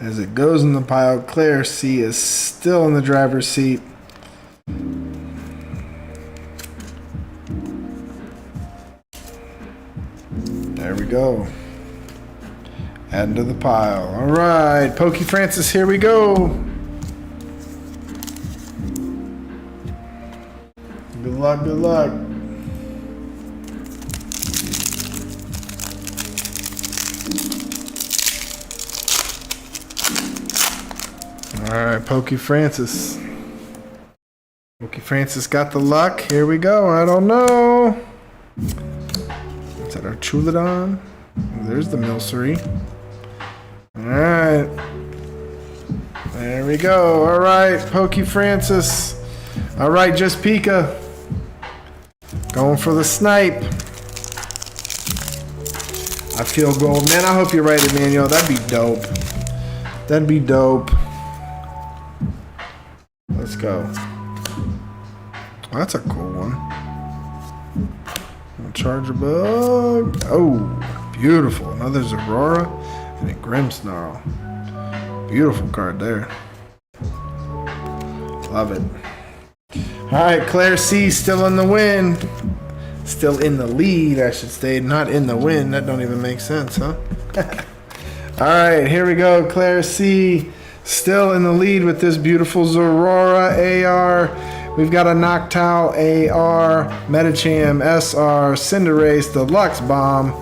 As it goes in the pile, Claire C is still in the driver's seat. There we go. Adding to the pile. All right, Pokey Francis, here we go. Good luck, good luck. All right, Pokey Francis. Pokey Francis got the luck. Here we go. I don't know. Is that our Chuladon? There's the Milcery. Alright. There we go. Alright, Pokey Francis. Alright, just Pika. Going for the snipe. I feel gold. Man, I hope you're right, Emmanuel. That'd be dope. That'd be dope. Let's go. Oh, that's a cool one. Charger Bug. Oh, beautiful. Another Aurora and a Grimmsnarl. Beautiful card there. Love it. Alright, Claire C still in the win. Still in the lead, I should say. Not in the win. That don't even make sense, huh? Alright, here we go. Claire C still in the lead with this beautiful Zorora AR. We've got a Noctowl AR, Metacham SR, Cinderace, Deluxe Bomb.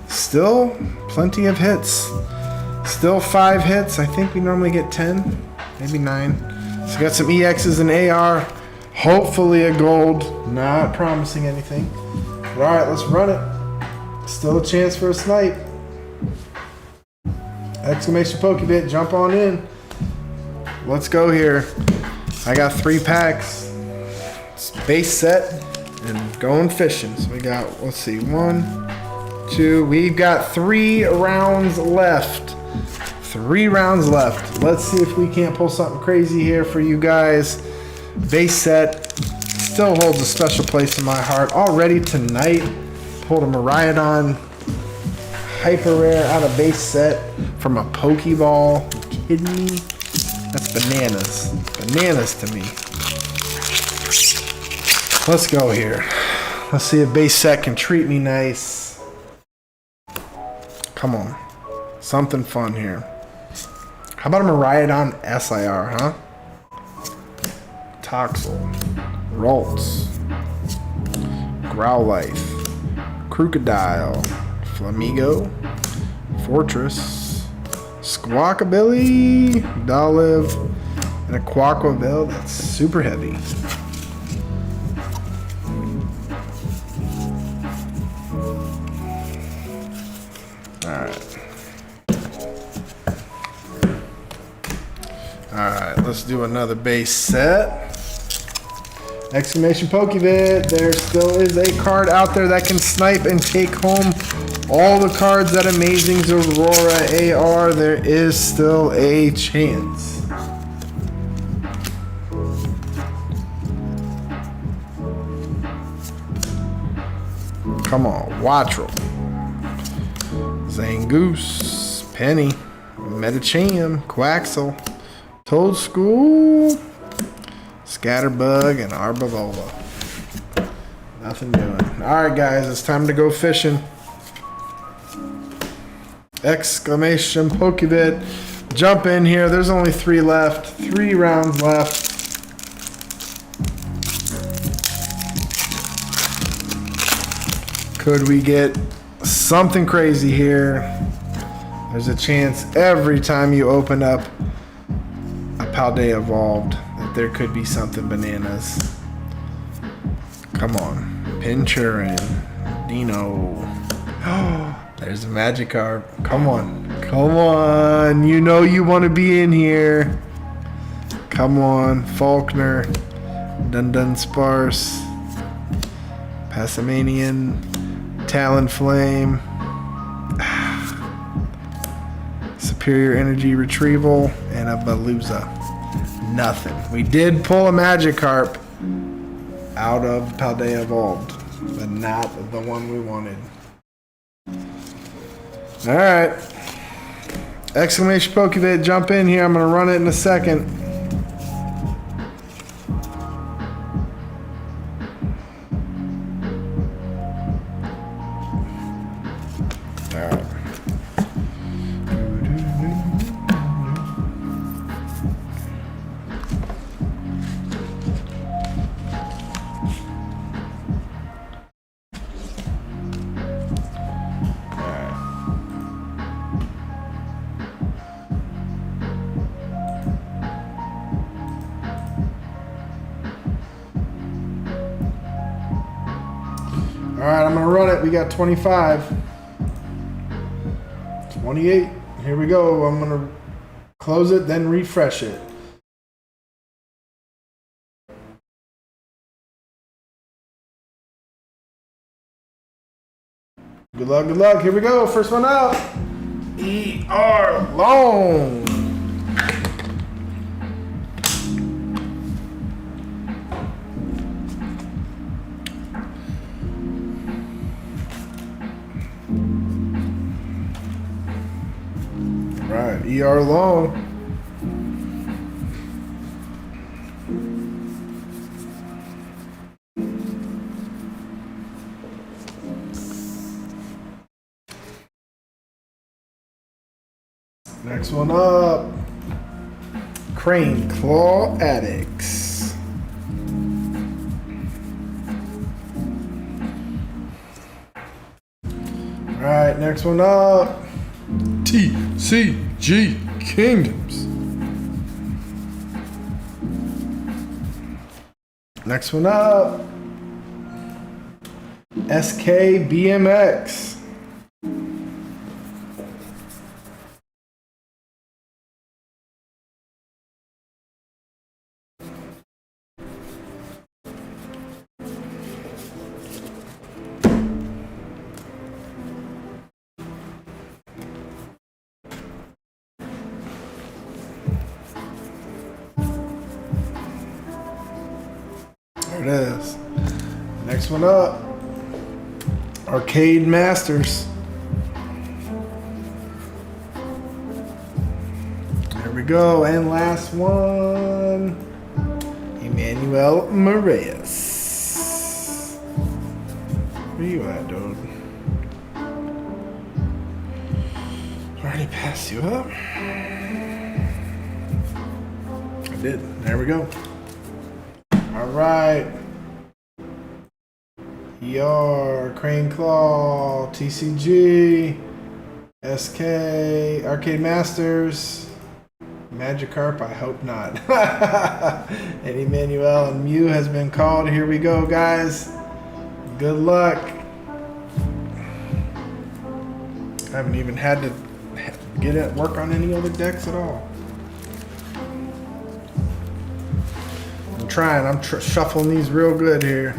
Still plenty of hits. Still 5 hits. I think we normally get 10, maybe 9. So we got some EXs and AR. Hopefully a gold. Not promising anything. All right, let's run it. Still a chance for a snipe. Exclamation Pokebit, jump on in. Let's go here. I got 3 packs. It's base set and going fishing. So we got, let's see, 1, 2. We've got 3 rounds left. 3 rounds left. Let's see if we can't pull something crazy here for you guys. Base set still holds a special place in my heart. Already tonight, pulled a Miraidon Hyper Rare out of base set from a Pokeball. Are you kidding me? That's bananas. Bananas to me. Let's go here. Let's see if base set can treat me nice. Come on. Something fun here. How about a Miraidon SIR, huh? Toxel, Ralts, Growlithe, Crocodile, Flamigo, Fortress, Squawkabilly, Dolive, and a Quaquabil that's super heavy. Alright, let's do another base set. Exclamation Pokevid, there still is a card out there that can snipe and take home all the cards that Amazing's Aurora AR. There is still a chance. Come on, Wattrel, Zangoose, Penny, Metacham, Quaxel, Toadschool, Scatterbug, and Arbavola. Nothing doing. Alright guys, it's time to go fishing. Exclamation Pokevid. Jump in here. There's only 3 left. 3 rounds left. Could we get something crazy here? There's a chance every time you open up a Paldea Evolved that there could be something bananas. Come on. Pinchurin, Dino. Oh, there's a Magikarp. Come on. Come on. You know you want to be in here. Come on. Faulkner, Dunsparce, Passamanian, Talonflame, Superior Energy Retrieval, and a Veluza. Nothing. We did pull a Magikarp out of Paldea Evolved, but not the one we wanted. Alright. Exclamation Pokevid, jump in here. I'm going to run it in a second. Alright, I'm going to run it. We got 25. 28. Here we go. I'm going to close it, then refresh it. Good luck, good luck. Here we go. First one up. ER Long. Right, ER Long. Next one up. Crane Claw Addicts. Alright, next one up. TCG Kingdoms. Next one up. SK BMX. There it is. Next one up. Arcade Masters. There we go. And last one. Emmanuel Moraes. Where you at, dude? I already passed you up. I did. There we go. All right. ER, Crane Claw, TCG, SK, Arcade Masters, Magikarp, I hope not. And Emmanuel and Mew has been called. Here we go, guys. Good luck. I haven't even had to get at work on any other decks at all. I'm trying. I'm shuffling these real good here.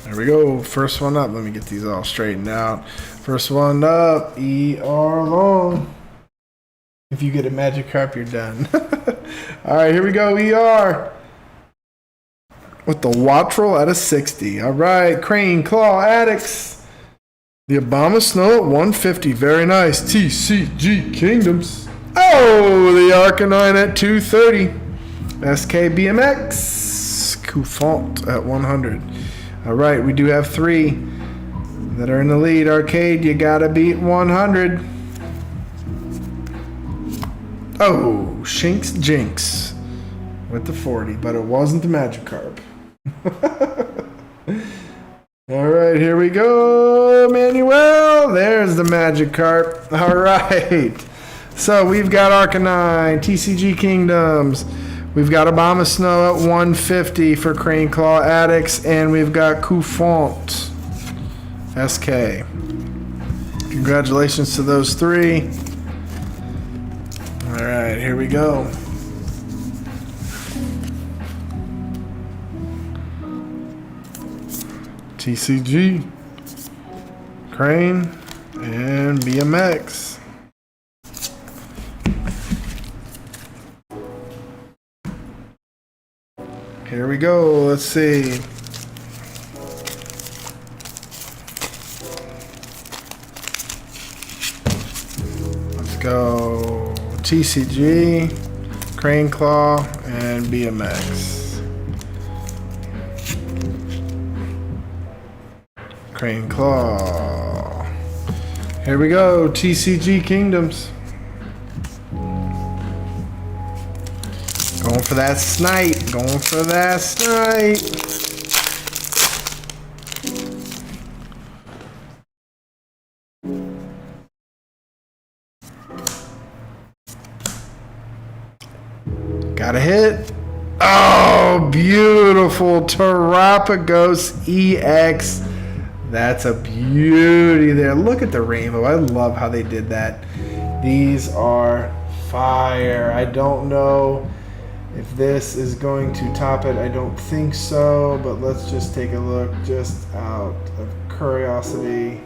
There we go. First one up. Let me get these all straightened out. First one up. ER long. If you get a Magikarp, you're done. All right, here we go. ER. With the Wattrel at a 60. All right. Crane, Claw, Addicts. The Abomasnow at 150. Very nice. TCG Kingdoms. Oh, the Arcanine at 230. SK BMX. Coufont at 100. All right, we do have 3 that are in the lead. Arcade, you gotta beat 100. Oh, Shinx Jinx with the 40, but it wasn't the Magikarp. All right, here we go, Manuel. There's the Magikarp. All right. So we've got Arcanine, TCG Kingdoms. We've got Abomasnow at 150 for Crane Claw Addicts, and we've got Coufont SK. Congratulations to those 3. All right, here we go. TCG, Crane, and BMX. Here we go. Let's see. Let's go. TCG, Crane Claw, and BMX. Crane Claw. Here we go. TCG Kingdoms. Going for that snipe. Going for that snipe. Got a hit. Oh, beautiful. Terapagos EX. That's a beauty there. Look at the rainbow. I love how they did that. These are fire. I don't know if this is going to top it. I don't think so, but let's just take a look just out of curiosity.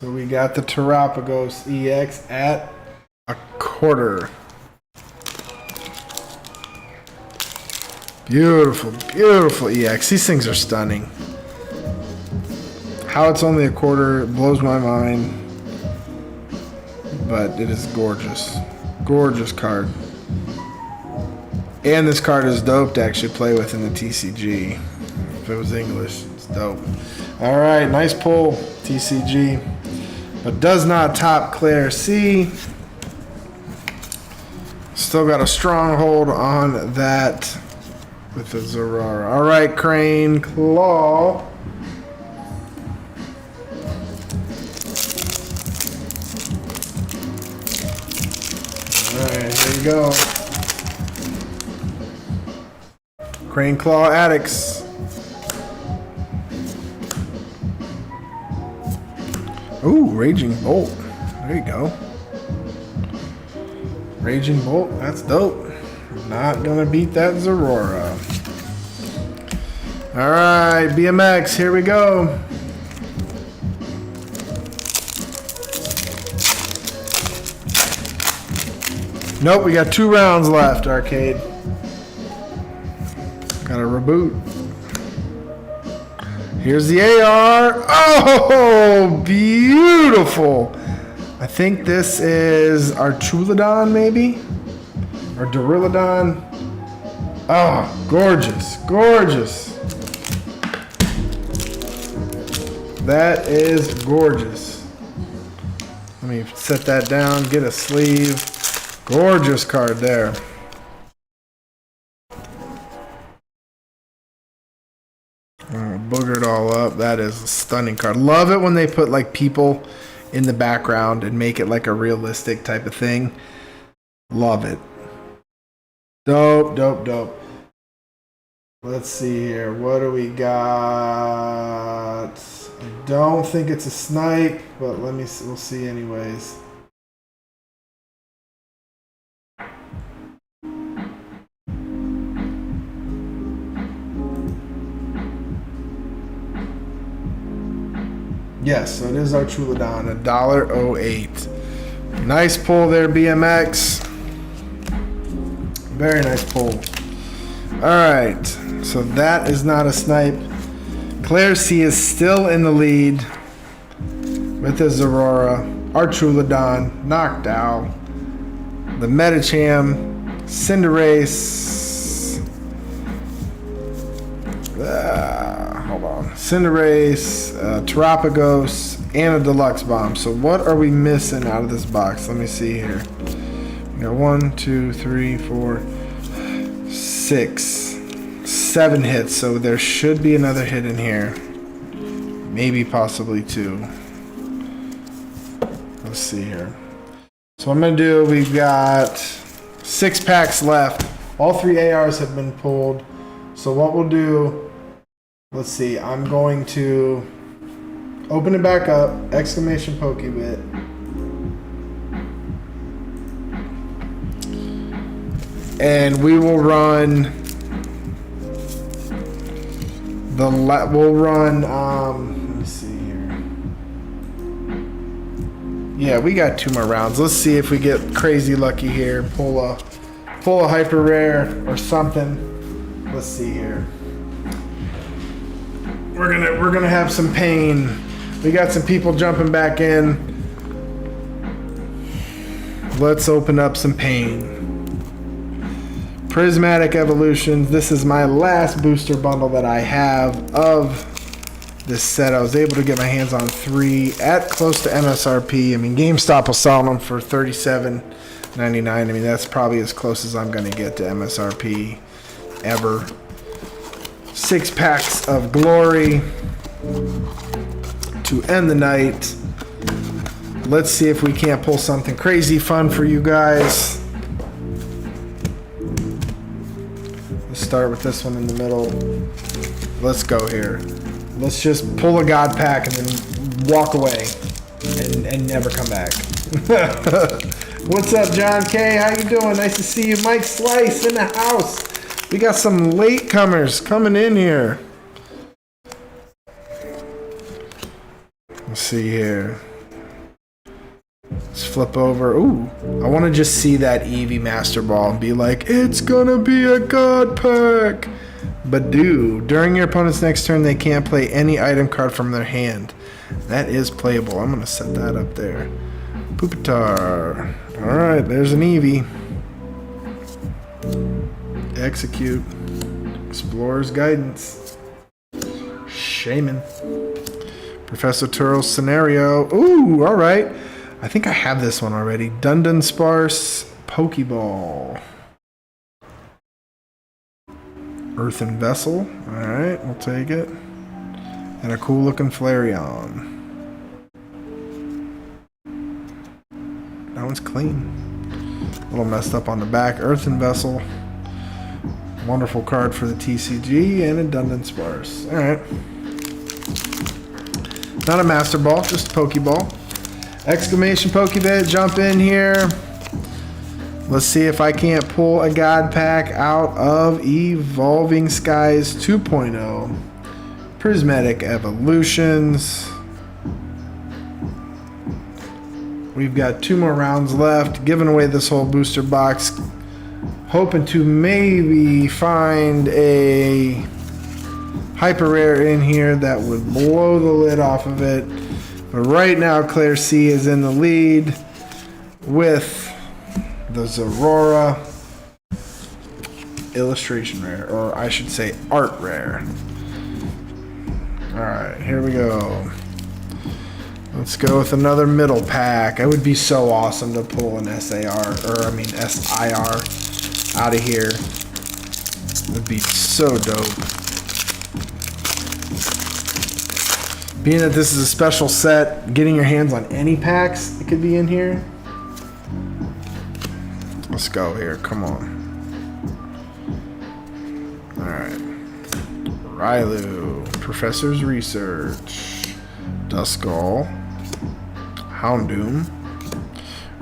So we got the Terapagos EX at a quarter. Beautiful, beautiful EX. These things are stunning. How it's only a quarter blows my mind. But it is gorgeous. Gorgeous card. And this card is dope to actually play with in the TCG. If it was English, it's dope. Alright, nice pull, TCG. But does not top Claire C. Still got a strong hold on that with the Zerara. All right, Crane Claw. All right, here we go. Crane Claw Addicts. Ooh, Raging Bolt. There you go. Raging Bolt, that's dope. Not gonna beat that Zorora. Alright, BMX, here we go. Nope, we got 2 rounds left, arcade. Gotta reboot. Here's the AR. Oh, beautiful. I think this is Archulodon, maybe? Or Dorylodon. Oh, gorgeous, gorgeous. That is gorgeous. Let me set that down, get a sleeve. Gorgeous card there. Boogered all up. That is a stunning card. Love it when they put like people in the background and make it like a realistic type of thing. Love it. Dope, dope, dope. Let's see here. What do we got? I don't think it's a snipe, but let me see. We'll see anyways. Yes, so it is Archulodon, $1.08. Nice pull there, BMX. Very nice pull. Alright, so that is not a snipe. Claire C is still in the lead with the Zorora. Archulodon, knocked out. The Metacham, Cinderace. Hold on. Cinderace, Terapagos, and a Deluxe Bomb. So what are we missing out of this box? Let me see here. We got 1, 2, 3, 4, 6, 7 hits. So there should be another hit in here. Maybe possibly 2. Let's see here. So what I'm going to do, we've got 6 packs left. All 3 ARs have been pulled. So what we'll do, let's see, I'm going to open it back up, exclamation Pokebit. And we will run let me see here. Yeah, we got 2 more rounds. Let's see if we get crazy lucky here. Pull a hyper rare or something. Let's see here. We're gonna have some pain. We got some people jumping back in. Let's open up some pain. Prismatic Evolutions. This is my last booster bundle that I have of this set. I was able to get my hands on 3 at close to MSRP. I mean, GameStop was selling them for $37.99. I mean, that's probably as close as I'm gonna get to MSRP ever. 6 packs of glory to end the night. Let's see if we can't pull something crazy fun for you guys. Let's start with this one in the middle. Let's go here. Let's just pull a God pack and then walk away and never come back. What's up, John K? How you doing? Nice to see you. Mike Slice in the house. We got some latecomers coming in here. Let's see here. Let's flip over. Ooh, I want to just see that Eevee Master Ball and be like, it's gonna be a God pack. But during your opponent's next turn, they can't play any item card from their hand. That is playable. I'm gonna set that up there. Pupitar. All right, there's an Eevee. Execute. Explorer's Guidance. Shaman. Professor Turtle's Scenario. Ooh, alright. I think I have this one already. Dundon Sparse. Pokeball. Earthen Vessel. Alright, we'll take it. And a cool looking Flareon. That one's clean. A little messed up on the back. Earthen Vessel. Wonderful card for the TCG and a Dundon Sparse. Alright. Not a Master Ball, just a Pokeball. Exclamation Pokebit, jump in here. Let's see if I can't pull a God Pack out of Evolving Skies 2.0. Prismatic Evolutions. We've got 2 more rounds left. Giving away this whole booster box. Hoping to maybe find a hyper rare in here that would blow the lid off of it. But right now, Claire C is in the lead with the Zorora illustration rare, or I should say art rare. Alright, here we go. Let's go with another middle pack. It would be so awesome to pull an SIR out of here. It would be so dope. Being that this is a special set, getting your hands on any packs that could be in here. Let's go here, come on. Alright. Rylu, Professor's Research, Duskull, Houndoom,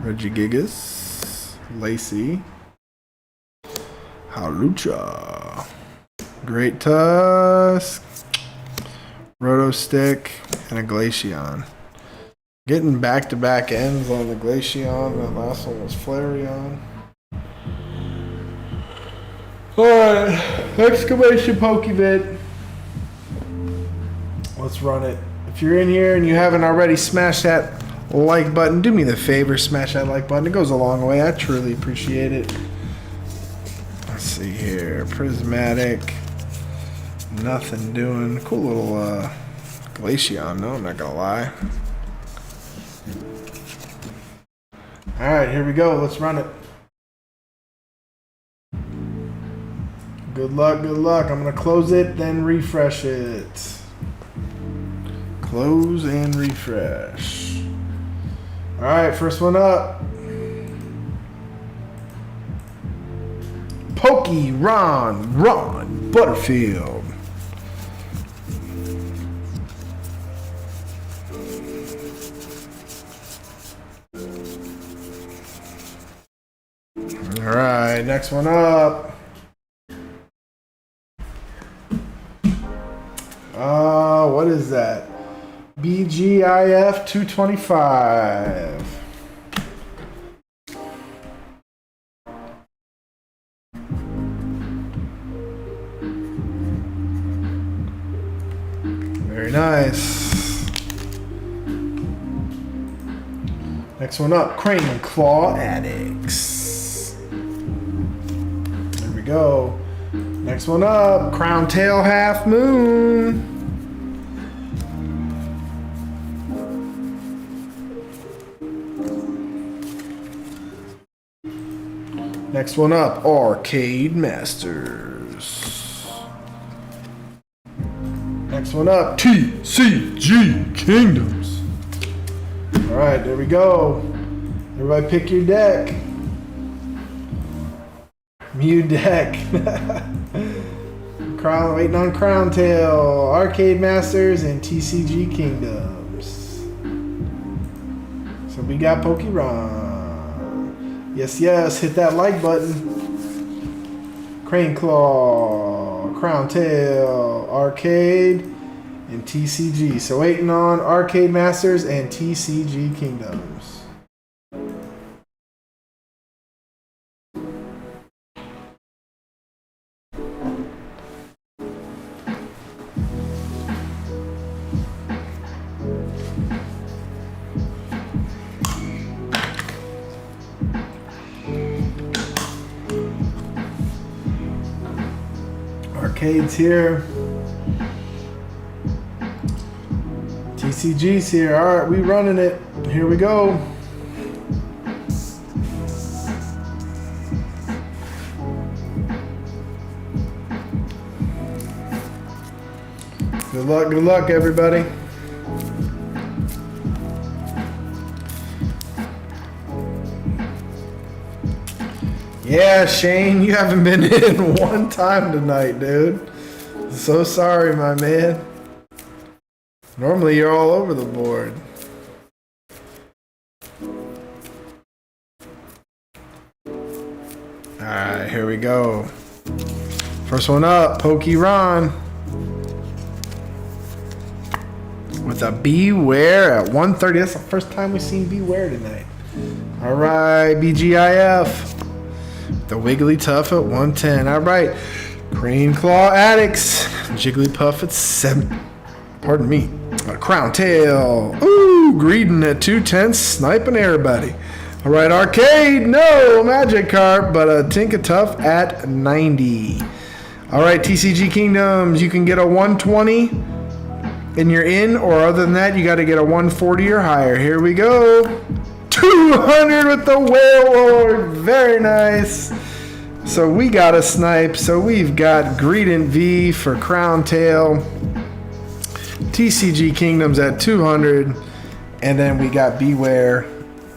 Regigigas, Lacey, Hawlucha, Great Tusk, Rotostick, and a Glaceon. Getting back-to-back ends on the Glaceon. The last one was Flareon. Alright, exclamation Pokebit. Let's run it. If you're in here and you haven't already, smash that like button. Do me the favor, smash that like button. It goes a long way. I truly appreciate it. Let's see here. Prismatic. Nothing doing. Cool little Glaceon, no, I'm not gonna lie. Alright, here we go. Let's run it. Good luck, good luck. I'm gonna close it, then refresh it. Close and refresh. Alright, first one up. Ron Butterfield. Alright, next one up. What is that? BGIF 225. Very nice. Next one up, Crane Claw Addicts. There we go. Next one up, Crown Tail Half Moon. Next one up, Arcade Masters. Next one up, TCG Kingdoms. All right, there we go. Everybody pick your deck. Mew deck. Waiting on Crown Tail, Arcade Masters, and TCG Kingdoms. So we got Pokemon. Yes, yes, hit that like button. Crane Claw, Crown Tail, Arcade, and TCG. So waiting on Arcade Masters and TCG Kingdoms. Arcade's here. TCG's here. Alright, we running it. Here we go. Good luck, everybody. Yeah, Shane, you haven't been in one time tonight, dude. So sorry, my man. Normally you're all over the board. right, here we go. First one up, Ron. With a Beware at 130. That's the first time we've seen Beware tonight. All right, BGIF. The Wigglytuff at 110. All right, Crane Claw Addicts. Jigglypuff at 7. Pardon me. Crown Tail. Ooh, Greedon at 210. Sniping everybody. All right, Arcade. No Magikarp, but a Tinkatuff at 90. All right, TCG Kingdoms. You can get a 120 and you're in, or other than that, you got to get a 140 or higher. Here we go. 200 with the Whale Lord. Very nice. So we got a snipe. So we've got Greedent V for Crown Tail. TCG Kingdoms at 200. And then we got Beware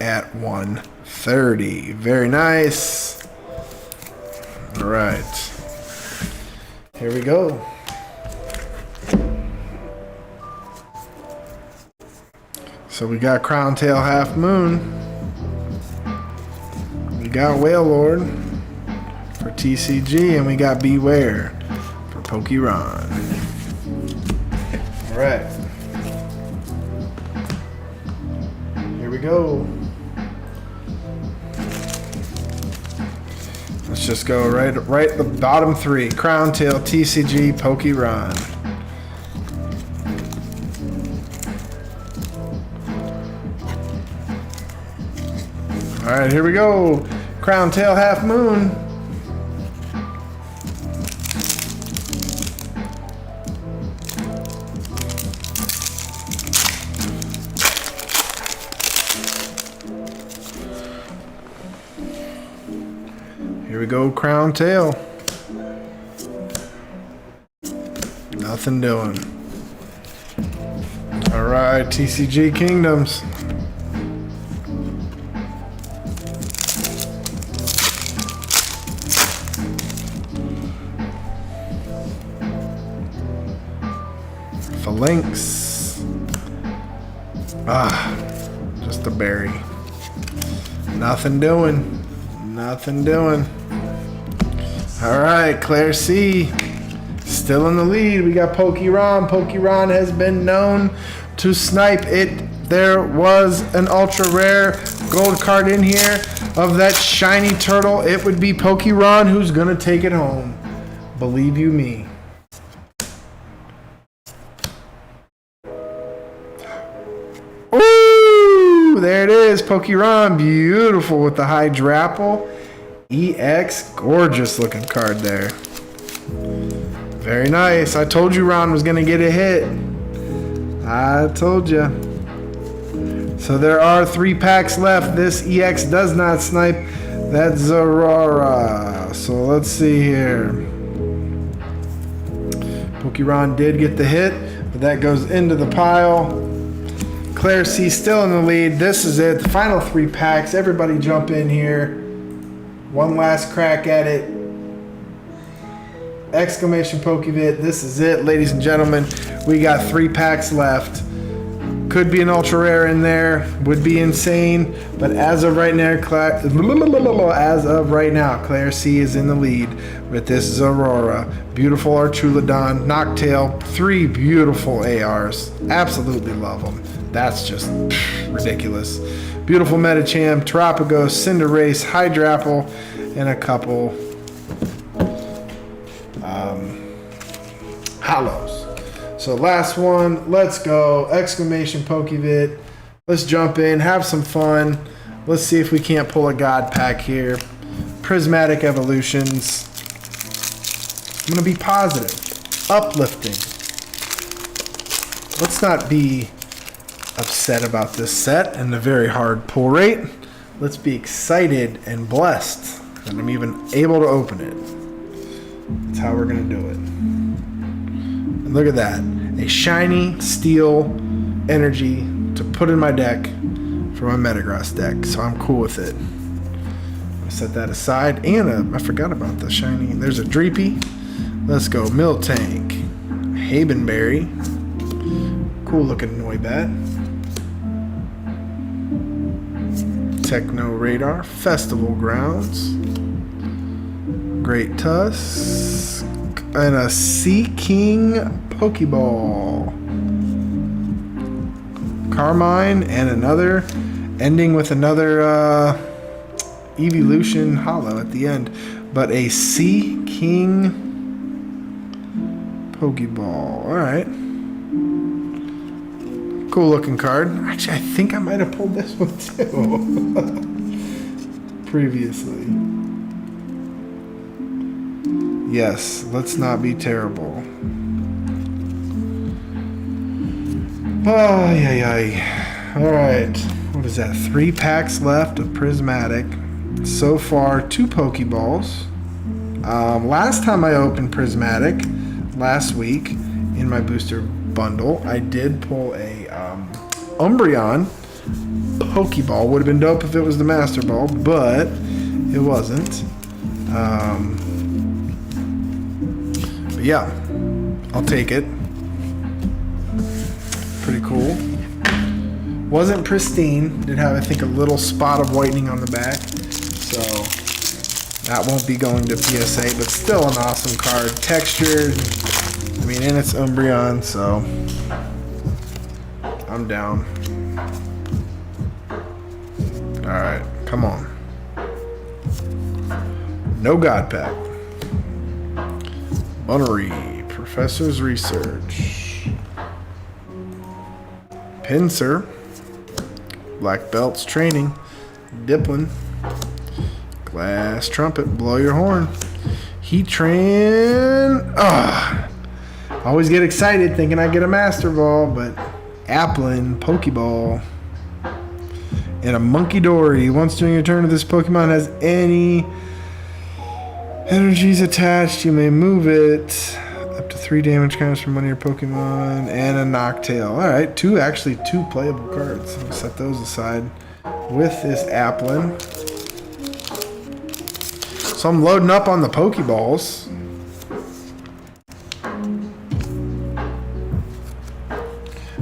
at 130. Very nice. All right. Here we go. So we got Crown Tail Half Moon. We got Whale Lord for TCG, and we got Beware for Ron. All right. Here we go. Let's just go right the bottom three. Crown Tail, TCG, Ron. All right, here we go. Crown Tail Half Moon. Here we go, Crown Tail. Nothing doing. All right, TCG Kingdoms. Phalanx. Just a berry. Nothing doing. Nothing doing. All right, Claire C. Still in the lead. We got Ron. Ron has been known to snipe it. There was an ultra rare gold card in here of that shiny turtle. It would be Ron who's gonna take it home. Believe you me. Ooh, there it is, Ron. Beautiful with the Hydrapple EX. Gorgeous looking card there. Very nice. I told you Ron was going to get a hit. I told you. So there are 3 packs left. This EX does not snipe. That's Zorora. So let's see here. Ron did get the hit, but that goes into the pile. Claire C still in the lead. This is it. The final 3 packs. Everybody jump in here. One last crack at it. Exclamation Pokevit. This is it, ladies and gentlemen. We got 3 packs left. Could be an ultra rare in there. Would be insane. But as of right now, Claire C is in the lead with this Zorora. Beautiful Archulodon. Noctail. 3 beautiful ARs. Absolutely love them. That's just ridiculous. Beautiful Metacham, Terapagos, Cinderace, Hydrapple, and a couple Hollows. So last one, let's go. Exclamation Pokevit. Let's jump in, have some fun. Let's see if we can't pull a God pack here. Prismatic Evolutions. I'm going to be positive, uplifting. Let's not be upset about this set and the very hard pull rate. Let's be excited and blessed that I'm even able to open it. That's how we're going to do it. And look at that. A shiny steel energy to put in my deck for my Metagross deck. So I'm cool with it. I'll set that aside. And I forgot about the shiny. There's a Dreepy. Let's go. Miltank. Habenberry. Cool looking Noibat. Techno Radar. Festival Grounds. Great Tusk. And a Sea King Pokeball. Carmine and another, ending with another Evolution Hollow at the end. But a Sea King Pokeball. Alright. Cool looking card. Actually, I think I might have pulled this one too. Previously. Yes, let's not be terrible. Oh, yeah. Alright. What is that? 3 packs left of Prismatic. So far, 2 Pokeballs. Last time I opened Prismatic, last week, in my booster bundle, I did pull a Umbreon Pokeball. Would have been dope if it was the Master Ball, but it wasn't. But yeah, I'll take it. Pretty cool. Wasn't pristine. Did have, I think, a little spot of whitening on the back. So that won't be going to PSA, but still an awesome card. Textured. I mean, and it's Umbreon, so I'm down. Alright, come on. No God Pack. Bunnery. Professor's Research. Pinsir. Black Belts Training. Dipplin. Glass Trumpet. Blow Your Horn. Heatran. Always get excited thinking I get a Master Ball, but Applin, Pokeball, and a Monkey Dory. Once during your turn, if this Pokemon has any energies attached, you may move it. Up to 3 damage counters from one of your Pokemon, and a Noctail. Alright, two playable cards. I'll set those aside with this Applin. So I'm loading up on the Pokeballs.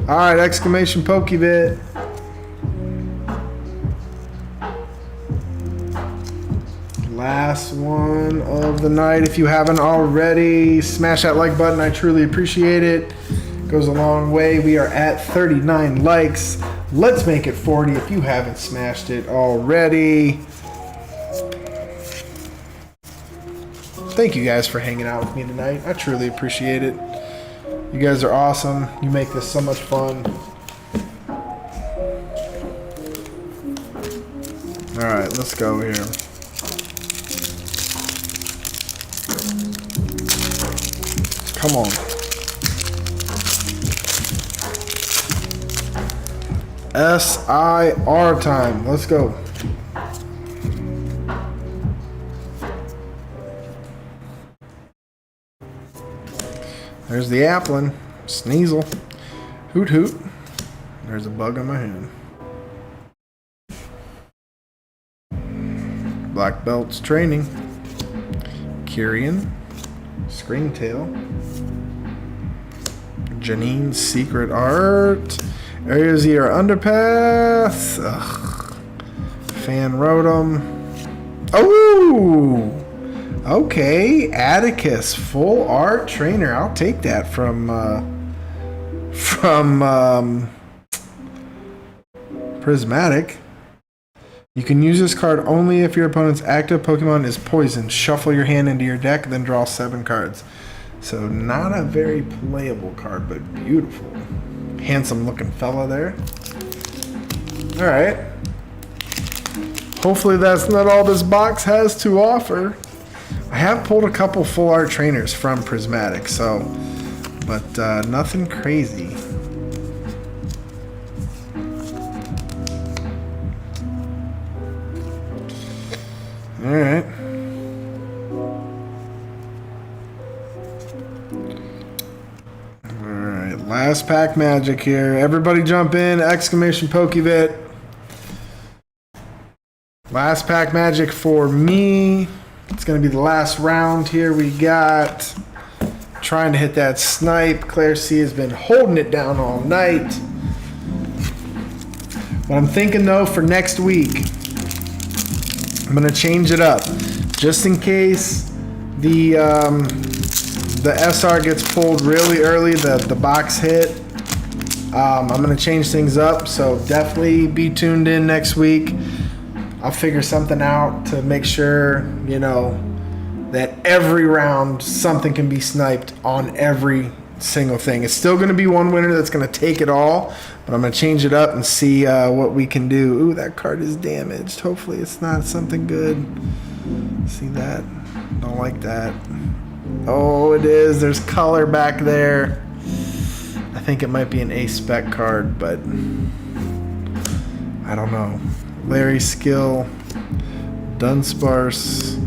Alright, exclamation Pokebit. Last one of the night. If you haven't already, smash that like button. I truly appreciate it. Goes a long way. We are at 39 likes. Let's make it 40 if you haven't smashed it already. Thank you guys for hanging out with me tonight. I truly appreciate it. You guys are awesome. You make this so much fun. Alright, let's go here. Come on. SIR time. Let's go. There's the Applin. Sneasel. Hoot hoot. There's a bug on my hand. Black Belts Training. Kyrian. Screamtail. Janine's Secret Art. Area Zero Underpass. Ugh. Fan Rotom. Oh! Okay, Atticus, full art trainer. I'll take that from Prismatic. You can use this card only if your opponent's active Pokemon is poisoned. Shuffle your hand into your deck, then draw 7 cards. So not a very playable card, but beautiful. Handsome looking fella there. Alright. Hopefully that's not all this box has to offer. I have pulled a couple full art trainers from Prismatic, so, but nothing crazy. Alright. Alright, last pack magic here. Everybody jump in, exclamation Pokebit. Last pack magic for me. It's going to be the last round here. We got trying to hit that snipe. Claire C has been holding it down all night. What I'm thinking though for next week, I'm going to change it up. Just in case the SR gets pulled really early, the box hit. I'm gonna change things up, so definitely be tuned in next week. I'll figure something out to make sure, you know, that every round something can be sniped on every single thing. It's still gonna be one winner that's gonna take it all, but I'm gonna change it up and see what we can do. Ooh, that card is damaged. Hopefully it's not something good. See that? Don't like that. Oh, it is. There's color back there. I think it might be an A spec card, but I don't know. Larry Skill, Dunsparce,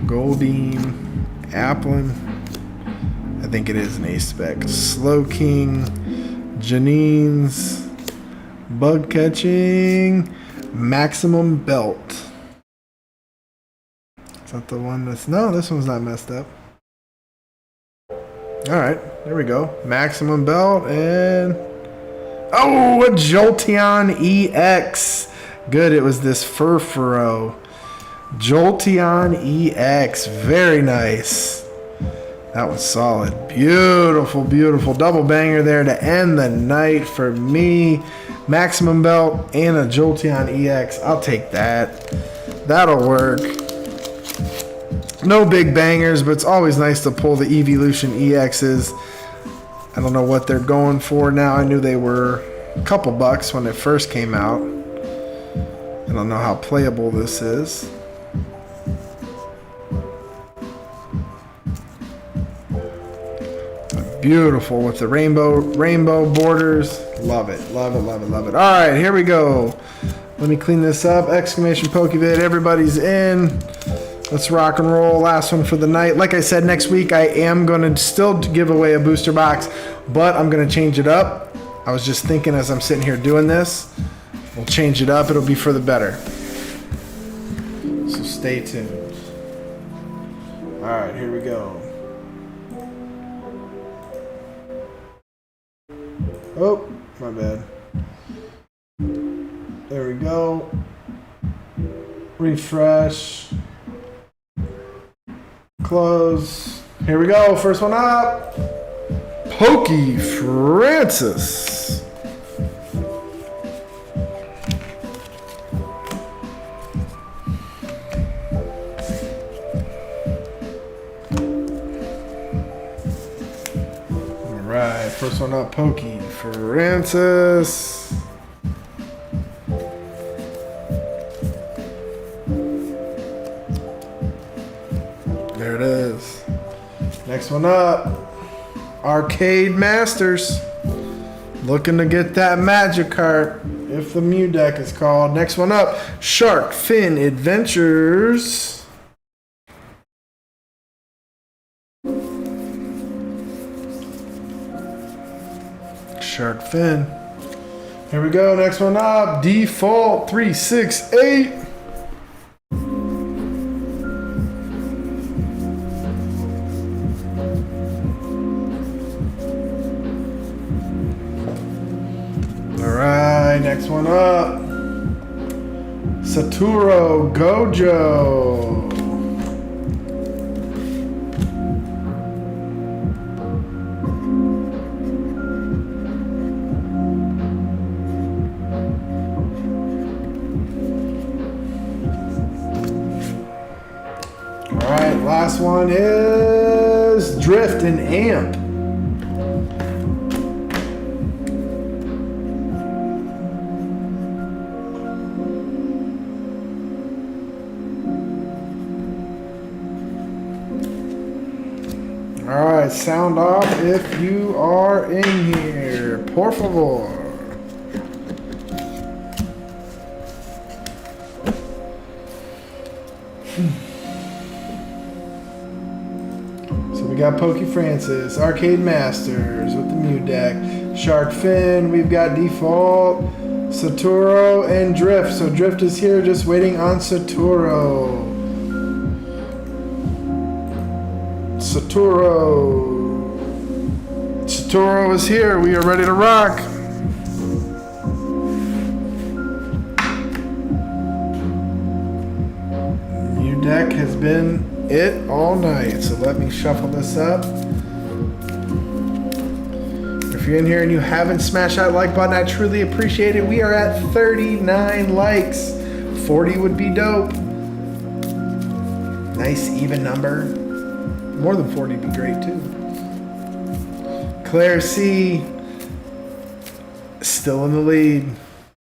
Goldine, Applin. I think it is an A spec. Slow King, Janine's, Bug Catching, Maximum Belt. Is that the one that's... No, this one's not messed up. Alright, there we go. Maximum Belt and... Oh, a Jolteon EX. Good, it was this Furfuro. Jolteon EX. Very nice. That was solid. Beautiful, beautiful. Double banger there to end the night for me. Maximum Belt and a Jolteon EX. I'll take that. That'll work. No big bangers, but it's always nice to pull the Evolution EXs. I don't know what they're going for now. I knew they were a couple bucks when it first came out. I don't know how playable this is. Beautiful with the rainbow borders. Love it, love it, love it, love it. All right, here we go. Let me clean this up. Exclamation Pokevid. Everybody's in. Let's rock and roll. Last one for the night. Like I said, next week I am going to still give away a booster box, but I'm going to change it up. I was just thinking as I'm sitting here doing this, we'll change it up. It'll be for the better. So stay tuned. All right, here we go. Oh, my bad. There we go. Refresh. Close. Here we go. First one up. Pokey Francis. All right. First one up. Pokey Francis. There it is. Next one up. Arcade Masters. Looking to get that Magikarp, if the Mew deck is called. Next one up. Shark Fin Adventures. Shark Fin. Here we go. Next one up. Default 368. Alright, next one up. Saturo Gojo. Alright, last one is Drift and Amp. Alright, sound off if you are in here. Por favor. So we got Pokey Francis, Arcade Masters with the Mew deck, Shark Fin, we've got Default, Saturo, and Drift. So Drift is here, just waiting on Saturo. Saturo is here. We are ready to rock. Mew deck has been it all night. So let me shuffle this up. If you're in here and you haven't smashed that like button, I truly appreciate it. We are at 39 likes. 40 would be dope. Nice even number. More than 40 would be great too. Claire C. Still in the lead.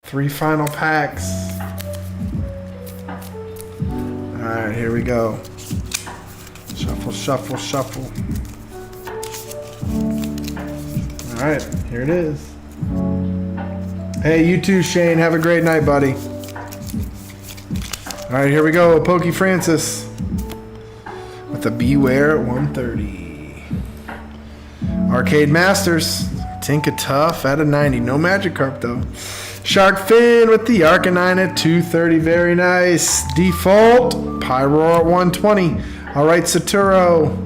3 final packs. Alright, here we go. Shuffle, shuffle, shuffle. Alright, here it is. Hey, you too, Shane. Have a great night, buddy. Alright, here we go. Pokey Francis. With a Beware at 130. Arcade Masters. Tinka Tough at a 90. No Magikarp, though. Shark Fin with the Arcanine at 230. Very nice. Default. Pyroar at 120. Alright, Saturo.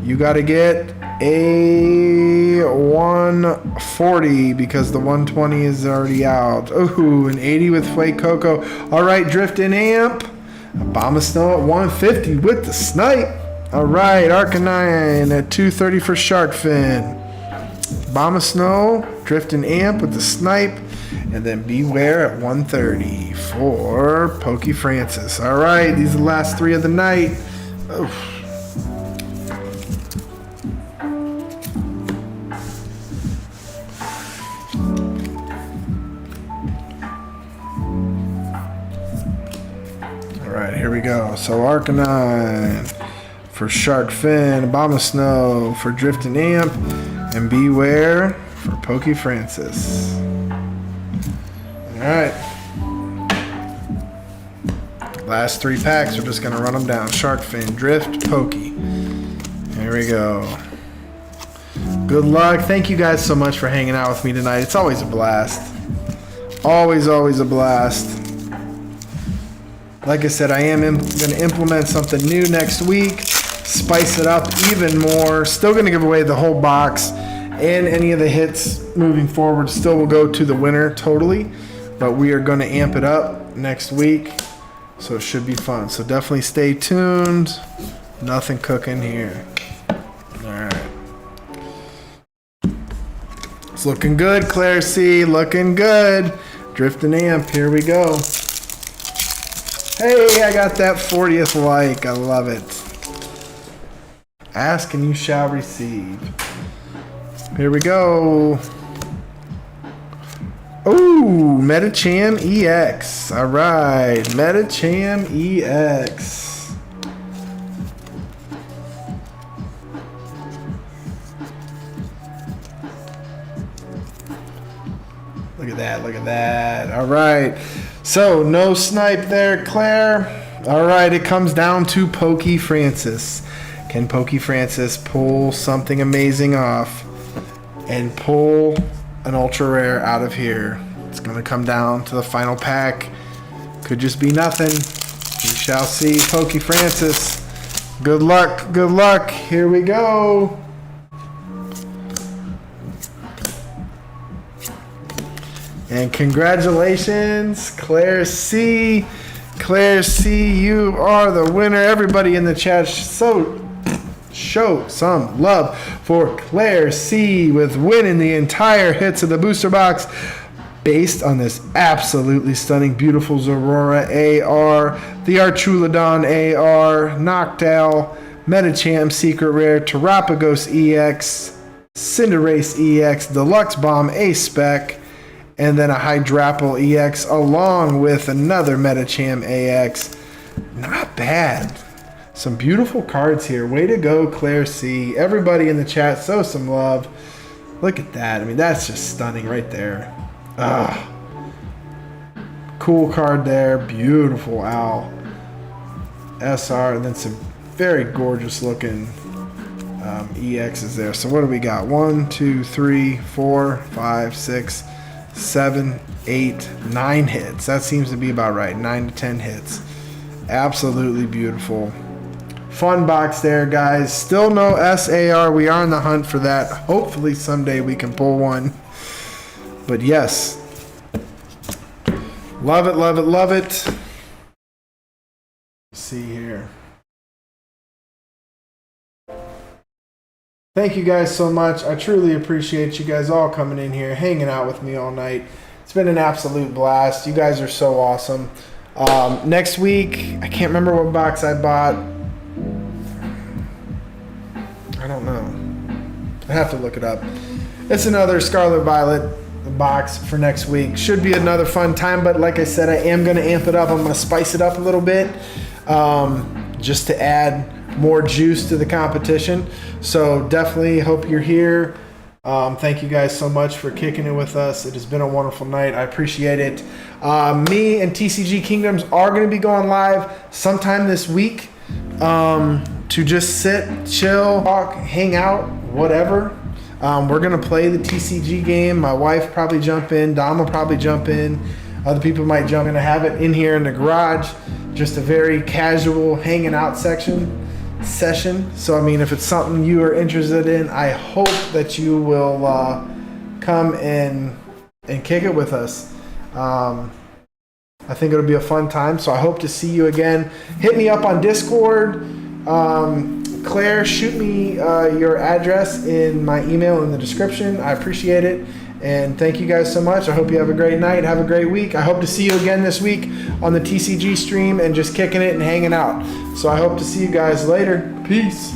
You got to get a 140 because the 120 is already out. Ooh, an 80 with Flake Coco. Alright, Drift in Amp. Abomasnow at 150 with the Snipe. Alright, Arcanine at 230 for Shark Fin. Abomasnow, Drift in Amp with the Snipe. And then Beware at 130 for Pokey Francis. Alright, these are the last 3 of the night. Oof. Alright, here we go. So Arcanine for Shark Fin, Abomasnow for Drift and Amp, and Beware for Pokey Francis. Alright. Last 3 packs, we're just going to run them down. Shark Fin, Drift, Pokey. Here we go. Good luck. Thank you guys so much for hanging out with me tonight. It's always a blast. Always, always a blast. Like I said, I am going to implement something new next week. Spice it up even more. Still going to give away the whole box. And any of the hits moving forward still will go to the winner totally. But we are going to amp it up next week. So it should be fun. So definitely stay tuned. Nothing cooking here. Alright. It's looking good, Claire C. Looking good. Drift and Amp. Here we go. Hey, I got that 40th like. I love it. Ask and you shall receive. Here we go. Ooh, Metacham EX. Alright, Metacham EX. Look at that, look at that. Alright, so no Snipe there, Claire. Alright, it comes down to Pokey Francis. Can Pokey Francis pull something amazing off and pull an ultra rare out of here? It's going to come down to the final pack. Could just be nothing. We shall see. Pokey Francis. Good luck. Good luck. Here we go. And congratulations, Claire C. Claire C, you are the winner. Everybody in the chat, show some love for Claire C with winning the entire hits of the booster box based on this absolutely stunning, beautiful Zorora AR, the Archulodon AR, Noctowl, Metacham Secret Rare, Terapagos EX, Cinderace EX, Deluxe Bomb A-Spec, and then a Hydrapple EX along with another Metacham AX. Not bad. Some beautiful cards here. Way to go, Claire C. Everybody in the chat, show some love. Look at that. I mean, that's just stunning right there. Ah, cool card there. Beautiful owl. SR, and then some very gorgeous looking EXs there. So what do we got? 1, 2, 3, 4, 5, 6, 7, 8, 9 hits. That seems to be about right. 9 to 10 hits. Absolutely beautiful. Fun box there, guys. Still no SAR. We are on the hunt for that. Hopefully someday we can pull one. But yes. Love it, love it, love it. See here. Thank you guys so much. I truly appreciate you guys all coming in here, hanging out with me all night. It's been an absolute blast. You guys are so awesome. Next week, I can't remember what box I bought. I don't know. I have to look it up. It's another Scarlet Violet box for next week. Should be another fun time, but like I said, I am going to amp it up. I'm going to spice it up a little bit just to add more juice to the competition. So definitely hope you're here. Thank you guys so much for kicking it with us. It has been a wonderful night. I appreciate it. Me and TCG Kingdoms are going to be going live sometime this week to just sit, chill, talk, hang out, whatever. We're going to play the TCG game. My wife probably jump in. Dom will probably jump in. Other people might jump in. I have it in here in the garage. Just a very casual hanging out session. So, I mean, if it's something you are interested in, I hope that you will come and kick it with us. I think it'll be a fun time. So I hope to see you again. Hit me up on Discord. Claire, shoot me your address in my email in the description. I appreciate it. And thank you guys so much. I hope you have a great night. Have a great week. I hope to see you again this week on the TCG stream and just kicking it and hanging out. So I hope to see you guys later. Peace.